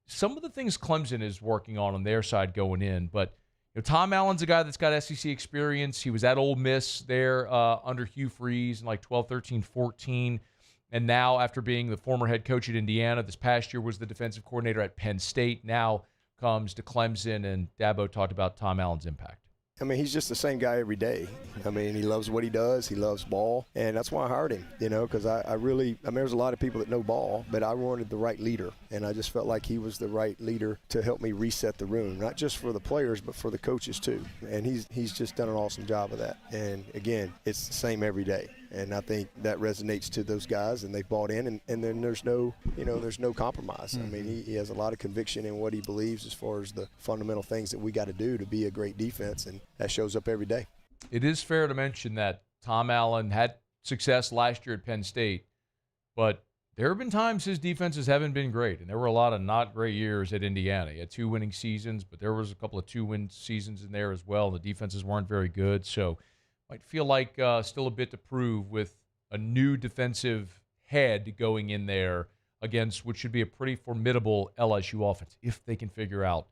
some of the things Clemson is working on their side going in, but Tom Allen's a guy that's got SEC experience. He was at Ole Miss there under Hugh Freeze in like 12, 13, 14, And now, after being the former head coach at Indiana, this past year was the defensive coordinator at Penn State, now comes to Clemson, and Dabo talked about Tom Allen's impact. I mean, he's just the same guy every day. I mean, he loves what he does. He loves ball, and that's why I hired him, because I mean, there's a lot of people that know ball, but I wanted the right leader, and I just felt like he was the right leader to help me reset the room, not just for the players, but for the coaches too. And he's just done an awesome job of that. And again, it's the same every day. And I think that resonates to those guys, and they bought in, and then there's no compromise. Mm-hmm. I mean, he has a lot of conviction in what he believes as far as the fundamental things that we got to do to be a great defense, and that shows up every day. It is fair to mention that Tom Allen had success last year at Penn State, but there have been times his defenses haven't been great, and there were a lot of not great years at Indiana. He had 2 winning seasons, but there was a couple of 2-win seasons in there as well. The defenses weren't very good, so might feel like still a bit to prove with a new defensive head going in there against what should be a pretty formidable LSU offense if they can figure out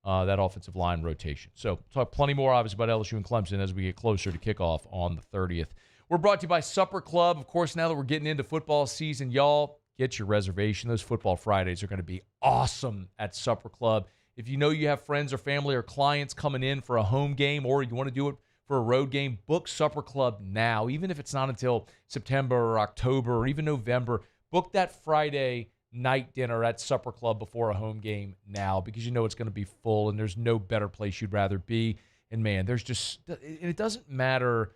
that offensive line rotation. So talk plenty more, obviously, about LSU and Clemson as we get closer to kickoff on the 30th. We're brought to you by Supper Club. Of course, now that we're getting into football season, y'all, get your reservation. Those Football Fridays are going to be awesome at Supper Club. If you know you have friends or family or clients coming in for a home game, or you want to do it for a road game, book Supper Club now. Even if it's not until September or October or even November, book that Friday night dinner at Supper Club before a home game now, because you know it's going to be full and there's no better place you'd rather be. And man, there's just, it doesn't matter,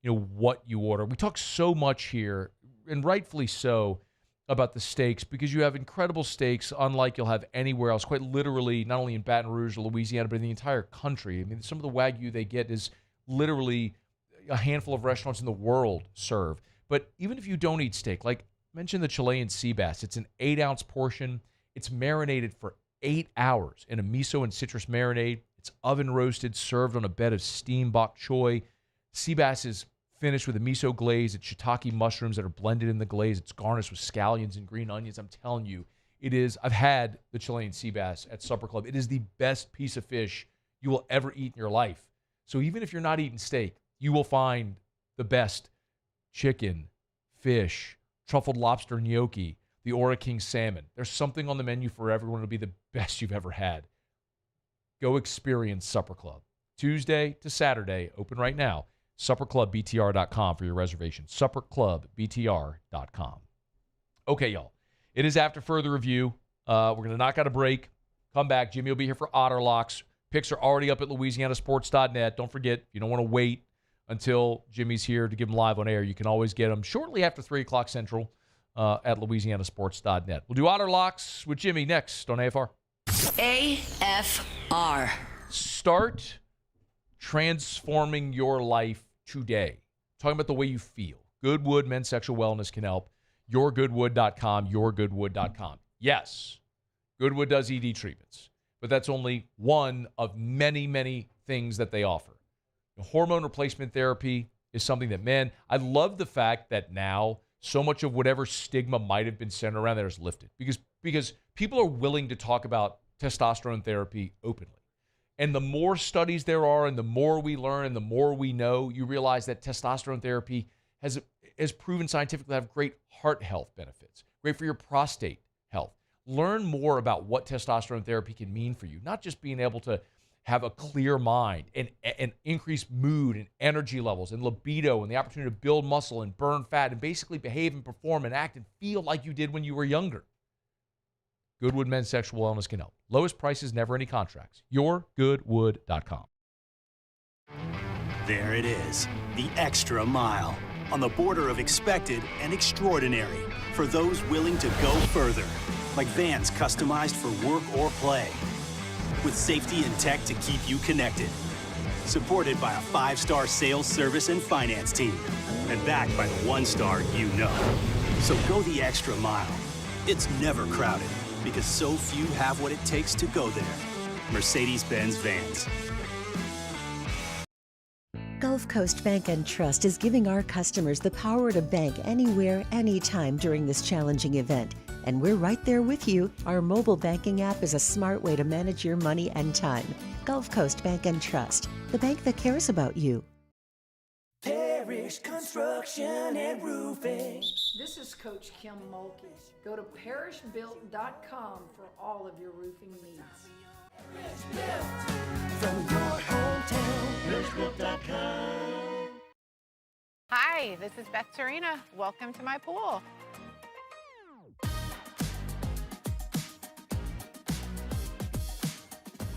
what you order. We talk so much here, and rightfully so, about the steaks, because you have incredible steaks unlike you'll have anywhere else, quite literally, not only in Baton Rouge or Louisiana, but in the entire country. I mean, some of the Wagyu they get is literally a handful of restaurants in the world serve. But even if you don't eat steak, like mention the Chilean sea bass, it's an 8-ounce portion. It's marinated for 8 hours in a miso and citrus marinade. It's oven roasted, served on a bed of steamed bok choy. Sea bass is finished with a miso glaze. It's shiitake mushrooms that are blended in the glaze. It's garnished with scallions and green onions. I'm telling you, it is. I've had the Chilean sea bass at Supper Club. It is the best piece of fish you will ever eat in your life. So even if you're not eating steak, you will find the best chicken, fish, truffled lobster gnocchi, the Ora King salmon. There's something on the menu for everyone. It'll be the best you've ever had. Go experience Supper Club. Tuesday to Saturday, open right now. SupperClubBTR.com for your reservation. SupperClubBTR.com. Okay, y'all. It is after further review. We're going to knock out a break. Come back. Jimmy will be here for Otter Locks. Picks are already up at LouisianaSports.net. Don't forget, if you don't want to wait until Jimmy's here to give them live on air, you can always get them shortly after 3 o'clock Central at LouisianaSports.net. We'll do Otter Locks with Jimmy next on AFR. AFR. Start transforming your life today. Talking about the way you feel. Goodwood Men's Sexual Wellness can help. YourGoodwood.com, YourGoodwood.com. Yes, Goodwood does ED treatments, but that's only one of many, many things that they offer. Hormone replacement therapy is something that, man, I love the fact that now so much of whatever stigma might have been centered around there is lifted, because people are willing to talk about testosterone therapy openly. And the more studies there are and the more we learn and the more we know, you realize that testosterone therapy has proven scientifically to have great heart health benefits, great for your prostate health. Learn more about what testosterone therapy can mean for you, not just being able to have a clear mind and increase mood and energy levels and libido and the opportunity to build muscle and burn fat and basically behave and perform and act and feel like you did when you were younger. Goodwood Men's Sexual Wellness can help. Lowest prices, never any contracts. YourGoodwood.com. There it is, the extra mile, on the border of expected and extraordinary for those willing to go further, like vans customized for work or play, with safety and tech to keep you connected, supported by a 5-star sales, service, and finance team, and backed by the 1-star you know. So go the extra mile. It's never crowded, because so few have what it takes to go there. Mercedes-Benz Vans. Gulf Coast Bank and Trust is giving our customers the power to bank anywhere, anytime during this challenging event. And we're right there with you. Our mobile banking app is a smart way to manage your money and time. Gulf Coast Bank and Trust, the bank that cares about you. Parish Construction and Roofing. This is Coach Kim Mulkey. Go to parishbuilt.com for all of your roofing needs. From your hometown, parishbuilt.com. Hi, this is Beth Serena. Welcome to my pool.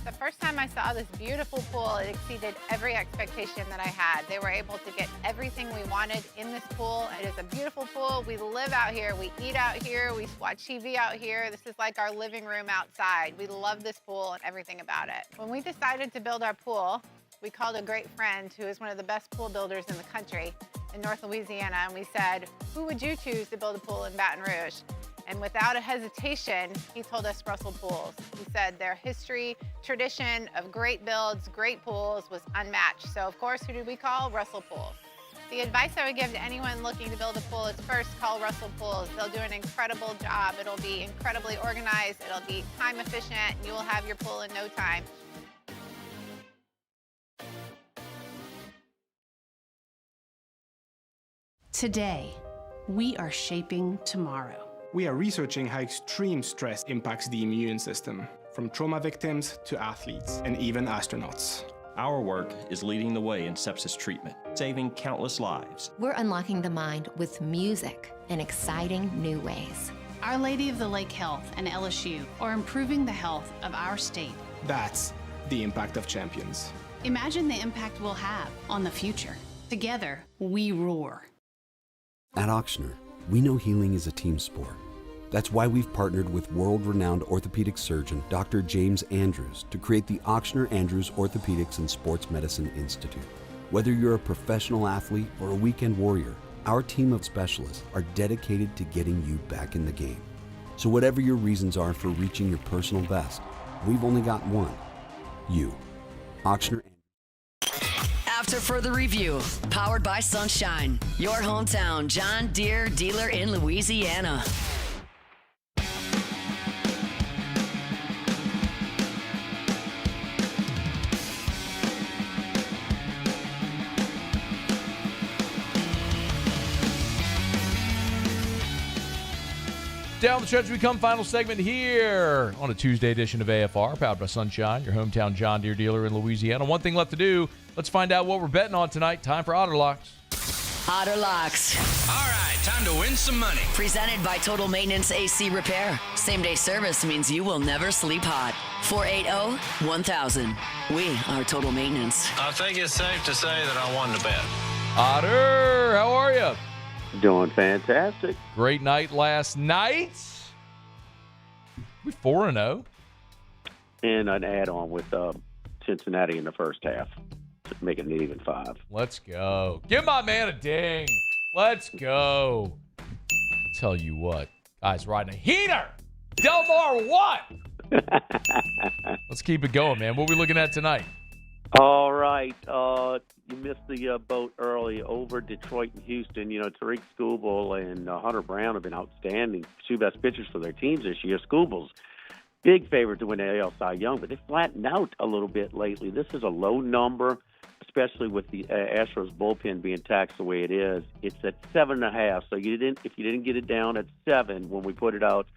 The first time I saw this beautiful pool, it exceeded every expectation that I had. They were able to get everything we wanted in this pool. It is a beautiful pool. We live out here, we eat out here, we watch TV out here. This is like our living room outside. We love this pool and everything about it. When we decided to build our pool, we called a great friend who is one of the best pool builders in the country in North Louisiana, and we said, who would you choose to build a pool in Baton Rouge? And without a hesitation, he told us Russell Pools. He said their history, tradition of great builds, great pools was unmatched. So of course, who did we call? Russell Pools. The advice I would give to anyone looking to build a pool is first call Russell Pools. They'll do an incredible job. It'll be incredibly organized. It'll be time efficient. And you will have your pool in no time. Today, we are shaping tomorrow. We are researching how extreme stress impacts the immune system, from trauma victims to athletes and even astronauts. Our work is leading the way in sepsis treatment, saving countless lives. We're unlocking the mind with music in exciting new ways. Our Lady of the Lake Health and LSU are improving the health of our state. That's the impact of champions. Imagine the impact we'll have on the future. Together, we roar. At Ochsner, we know healing is a team sport. That's why we've partnered with world-renowned orthopedic surgeon Dr. James Andrews to create the Ochsner Andrews Orthopedics and Sports Medicine Institute. Whether you're a professional athlete or a weekend warrior, our team of specialists are dedicated to getting you back in the game. So whatever your reasons are for reaching your personal best, we've only got one: you. Ochsner. After further review, powered by Sunshine, your hometown John Deere dealer in Louisiana. Down the stretch we come, final segment here on a Tuesday edition of AFR, powered by Sunshine, your hometown John Deere dealer in Louisiana. One thing left to do. Let's find out what we're betting on tonight. Time for Otter Locks. Otter Locks. All right, time to win some money. Presented by Total Maintenance AC Repair. Same-day service means you will never sleep hot. 480-1000. We are Total Maintenance. I think it's safe to say that I won the bet. Otter, how are you? Doing fantastic. Great night last night. We 4-0. And an add-on with Cincinnati in the first half to make it an even 5. Let's go. Give my man a ding. Let's go. Tell you what, guys, riding a heater. Del Mar, what? Let's keep it going, man. What are we looking at tonight? All right. You missed the boat early over Detroit and Houston. You know, Tariq Skubal and Hunter Brown have been outstanding. 2 best pitchers for their teams this year. Skubal's big favorite to win the AL Cy Young, but they flattened out a little bit lately. This is a low number, especially with the Astros bullpen being taxed the way it is. It's at 7.5. So if you didn't get it down at 7 when we put it out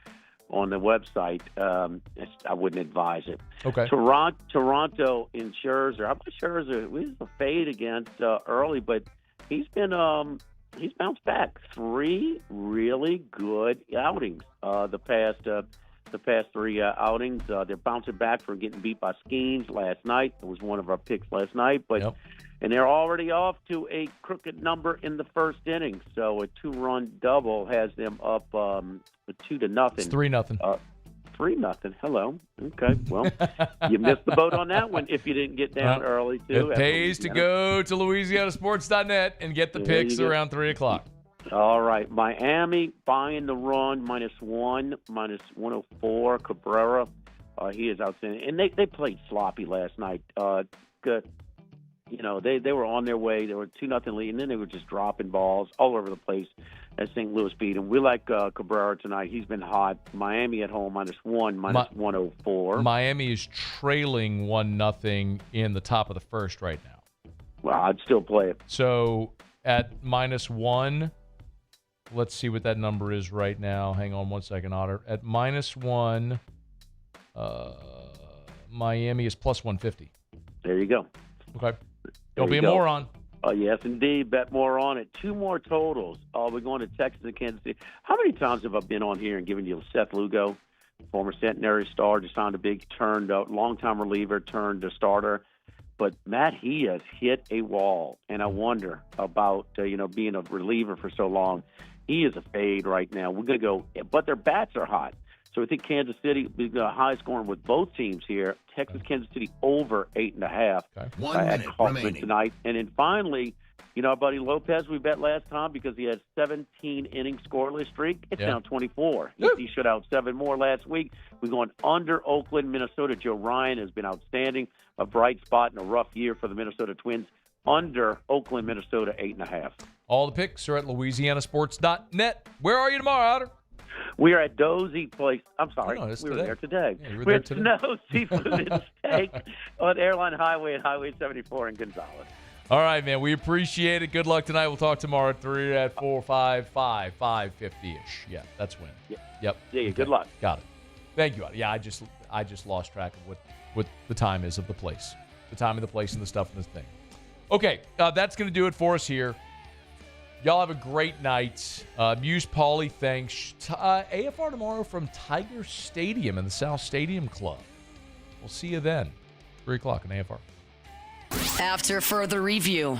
on the website, I wouldn't advise it. Okay. Toronto in Scherzer. How about Scherzer? We was a fade against early, but he's bounced back. 3 really good outings. The past 3 outings. They're bouncing back from getting beat by Skeens last night. It was one of our picks last night, but. And they're already off to a crooked number in the first inning. So a 2-run double has them up 2-0. It's 3-0. 3-0. Hello. Okay. Well, you missed the boat on that one if you didn't get down early, too. It pays to go to LouisianaSports.net and get the picks around 3 o'clock. All right. Miami buying the run, -1, -104. Cabrera, he is outstanding. And they played sloppy last night. Good. You know, they were on their way. They were 2-0 lead, and then they were just dropping balls all over the place as St. Louis beat them. We like Cabrera tonight. He's been hot. Miami at home, -1, -104. Miami is trailing 1-0 in the top of the first right now. Well, I'd still play it. So at -1, Let's see what that number is right now. Hang on one second, Otter. At -1, Miami is +150. There you go. Okay. There'll be a moron. Yes, indeed. Bet more on it. 2 more totals. We're going to Texas and Kansas City. How many times have I been on here and given you Seth Lugo, former Centenary star, just signed a big long-time reliever, turned to starter. But Matt, he has hit a wall, and I wonder about being a reliever for so long. He is a fade right now. We're going to go, but their bats are hot. So I think Kansas City will be the high scoring with both teams here. Texas, Kansas City over 8.5 at Kaufman tonight. And then finally, our buddy Lopez, we bet last time because he had 17-inning scoreless streak. It's now 24. He shut out 7 more last week. We're going under Oakland, Minnesota. Joe Ryan has been outstanding, a bright spot in a rough year for the Minnesota Twins. Under Oakland, Minnesota, 8.5. All the picks are at LouisianaSports.net. Where are you tomorrow, Otter? We are at Dozy Place. I'm sorry. No, we were there today. Yeah, we're at Snow Seafood and Steak on Airline Highway and Highway 74 in Gonzales. All right, man. We appreciate it. Good luck tonight. We'll talk tomorrow at 3, at 4, 5, 5:50-ish. Yeah, that's when. Yep. Yeah, good luck. Got it. Thank you. Yeah, I just lost track of what the time is of the place. The time of the place and the stuff in this thing. Okay, that's going to do it for us here. Y'all have a great night. Muse Pauly, thanks. AFR tomorrow from Tiger Stadium in the South Stadium Club. We'll see you then. 3 o'clock on AFR. After further review.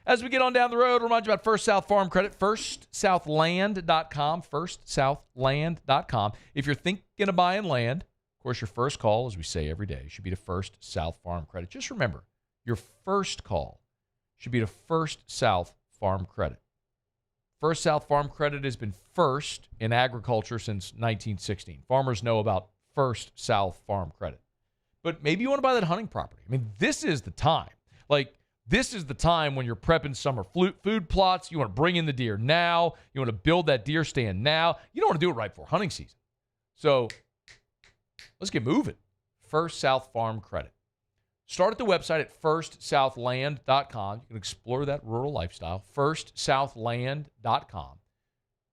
As we get on down the road, remind you about First South Farm Credit, firstsouthland.com, firstsouthland.com. If you're thinking of buying land, of course, your first call, as we say every day, should be to First South Farm Credit. Just remember, your first call should be to First South Farm Credit. First South Farm Credit has been first in agriculture since 1916. Farmers know about First South Farm Credit. But maybe you want to buy that hunting property. I mean, this is the time. This is the time when you're prepping summer food plots. You want to bring in the deer now. You want to build that deer stand now. You don't want to do it right before hunting season. So let's get moving. First South Farm Credit. Start at the website at firstsouthland.com. You can explore that rural lifestyle. Firstsouthland.com.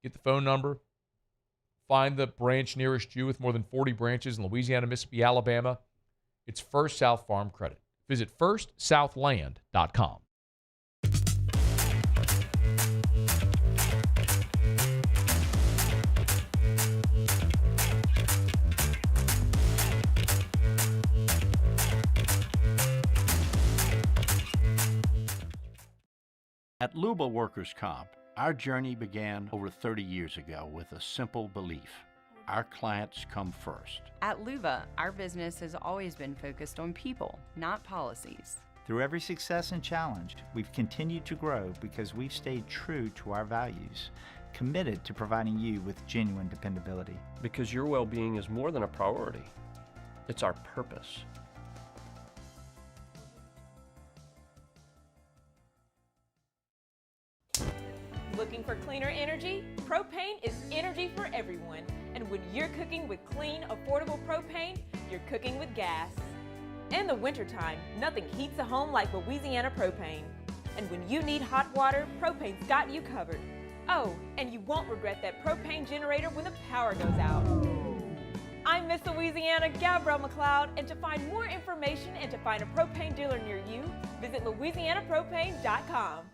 Get the phone number. Find the branch nearest you with more than 40 branches in Louisiana, Mississippi, Alabama. It's First South Farm Credit. Visit firstsouthland.com. At Luba Workers' Comp, our journey began over 30 years ago with a simple belief. Our clients come first. At Luba, our business has always been focused on people, not policies. Through every success and challenge, we've continued to grow because we've stayed true to our values, committed to providing you with genuine dependability. Because your well-being is more than a priority. It's our purpose. Looking for cleaner energy? Propane is energy for everyone. And when you're cooking with clean, affordable propane, you're cooking with gas. In the wintertime, nothing heats a home like Louisiana propane. And when you need hot water, propane's got you covered. Oh, and you won't regret that propane generator when the power goes out. I'm Miss Louisiana, Gabrielle McLeod, and to find more information and to find a propane dealer near you, visit louisianapropane.com.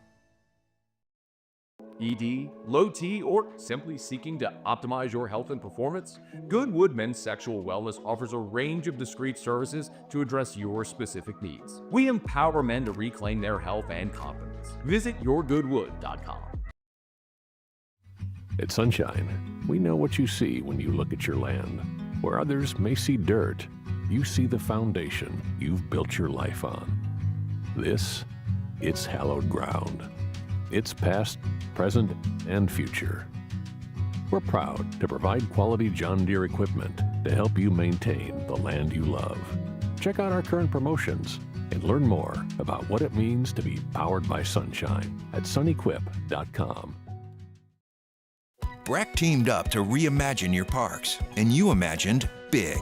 ED, low T, or simply seeking to optimize your health and performance? Goodwood Men's Sexual Wellness offers a range of discreet services to address your specific needs. We empower men to reclaim their health and confidence. Visit yourgoodwood.com. At Sunshine, we know what you see when you look at your land. Where others may see dirt, you see the foundation you've built your life on. It's hallowed ground. It's past, present, and future. We're proud to provide quality John Deere equipment to help you maintain the land you love. Check out our current promotions and learn more about what it means to be powered by sunshine at sunequip.com. Breck teamed up to reimagine your parks, and you imagined big.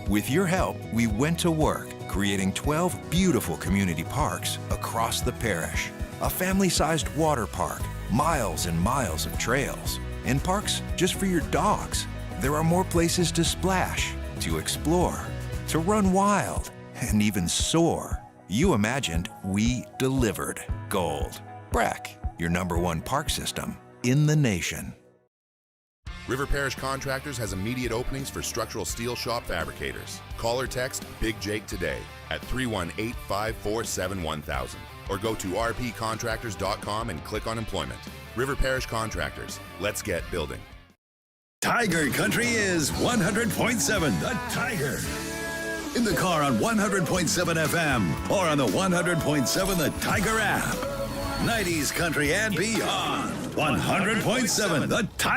With your help, we went to work creating 12 beautiful community parks across the parish. A family-sized water park, miles and miles of trails, and parks just for your dogs. There are more places to splash, to explore, to run wild, and even soar. You imagined, we delivered. Gold. Breck, your #1 park system in the nation. River Parish Contractors has immediate openings for structural steel shop fabricators. Call or text Big Jake today at 318-547-1000 or go to rpcontractors.com and click on employment. River Parish Contractors. Let's get building. Tiger Country is 100.7 The Tiger. In the car on 100.7 FM or on the 100.7 The Tiger app. 90s country and beyond. 100.7 The Tiger.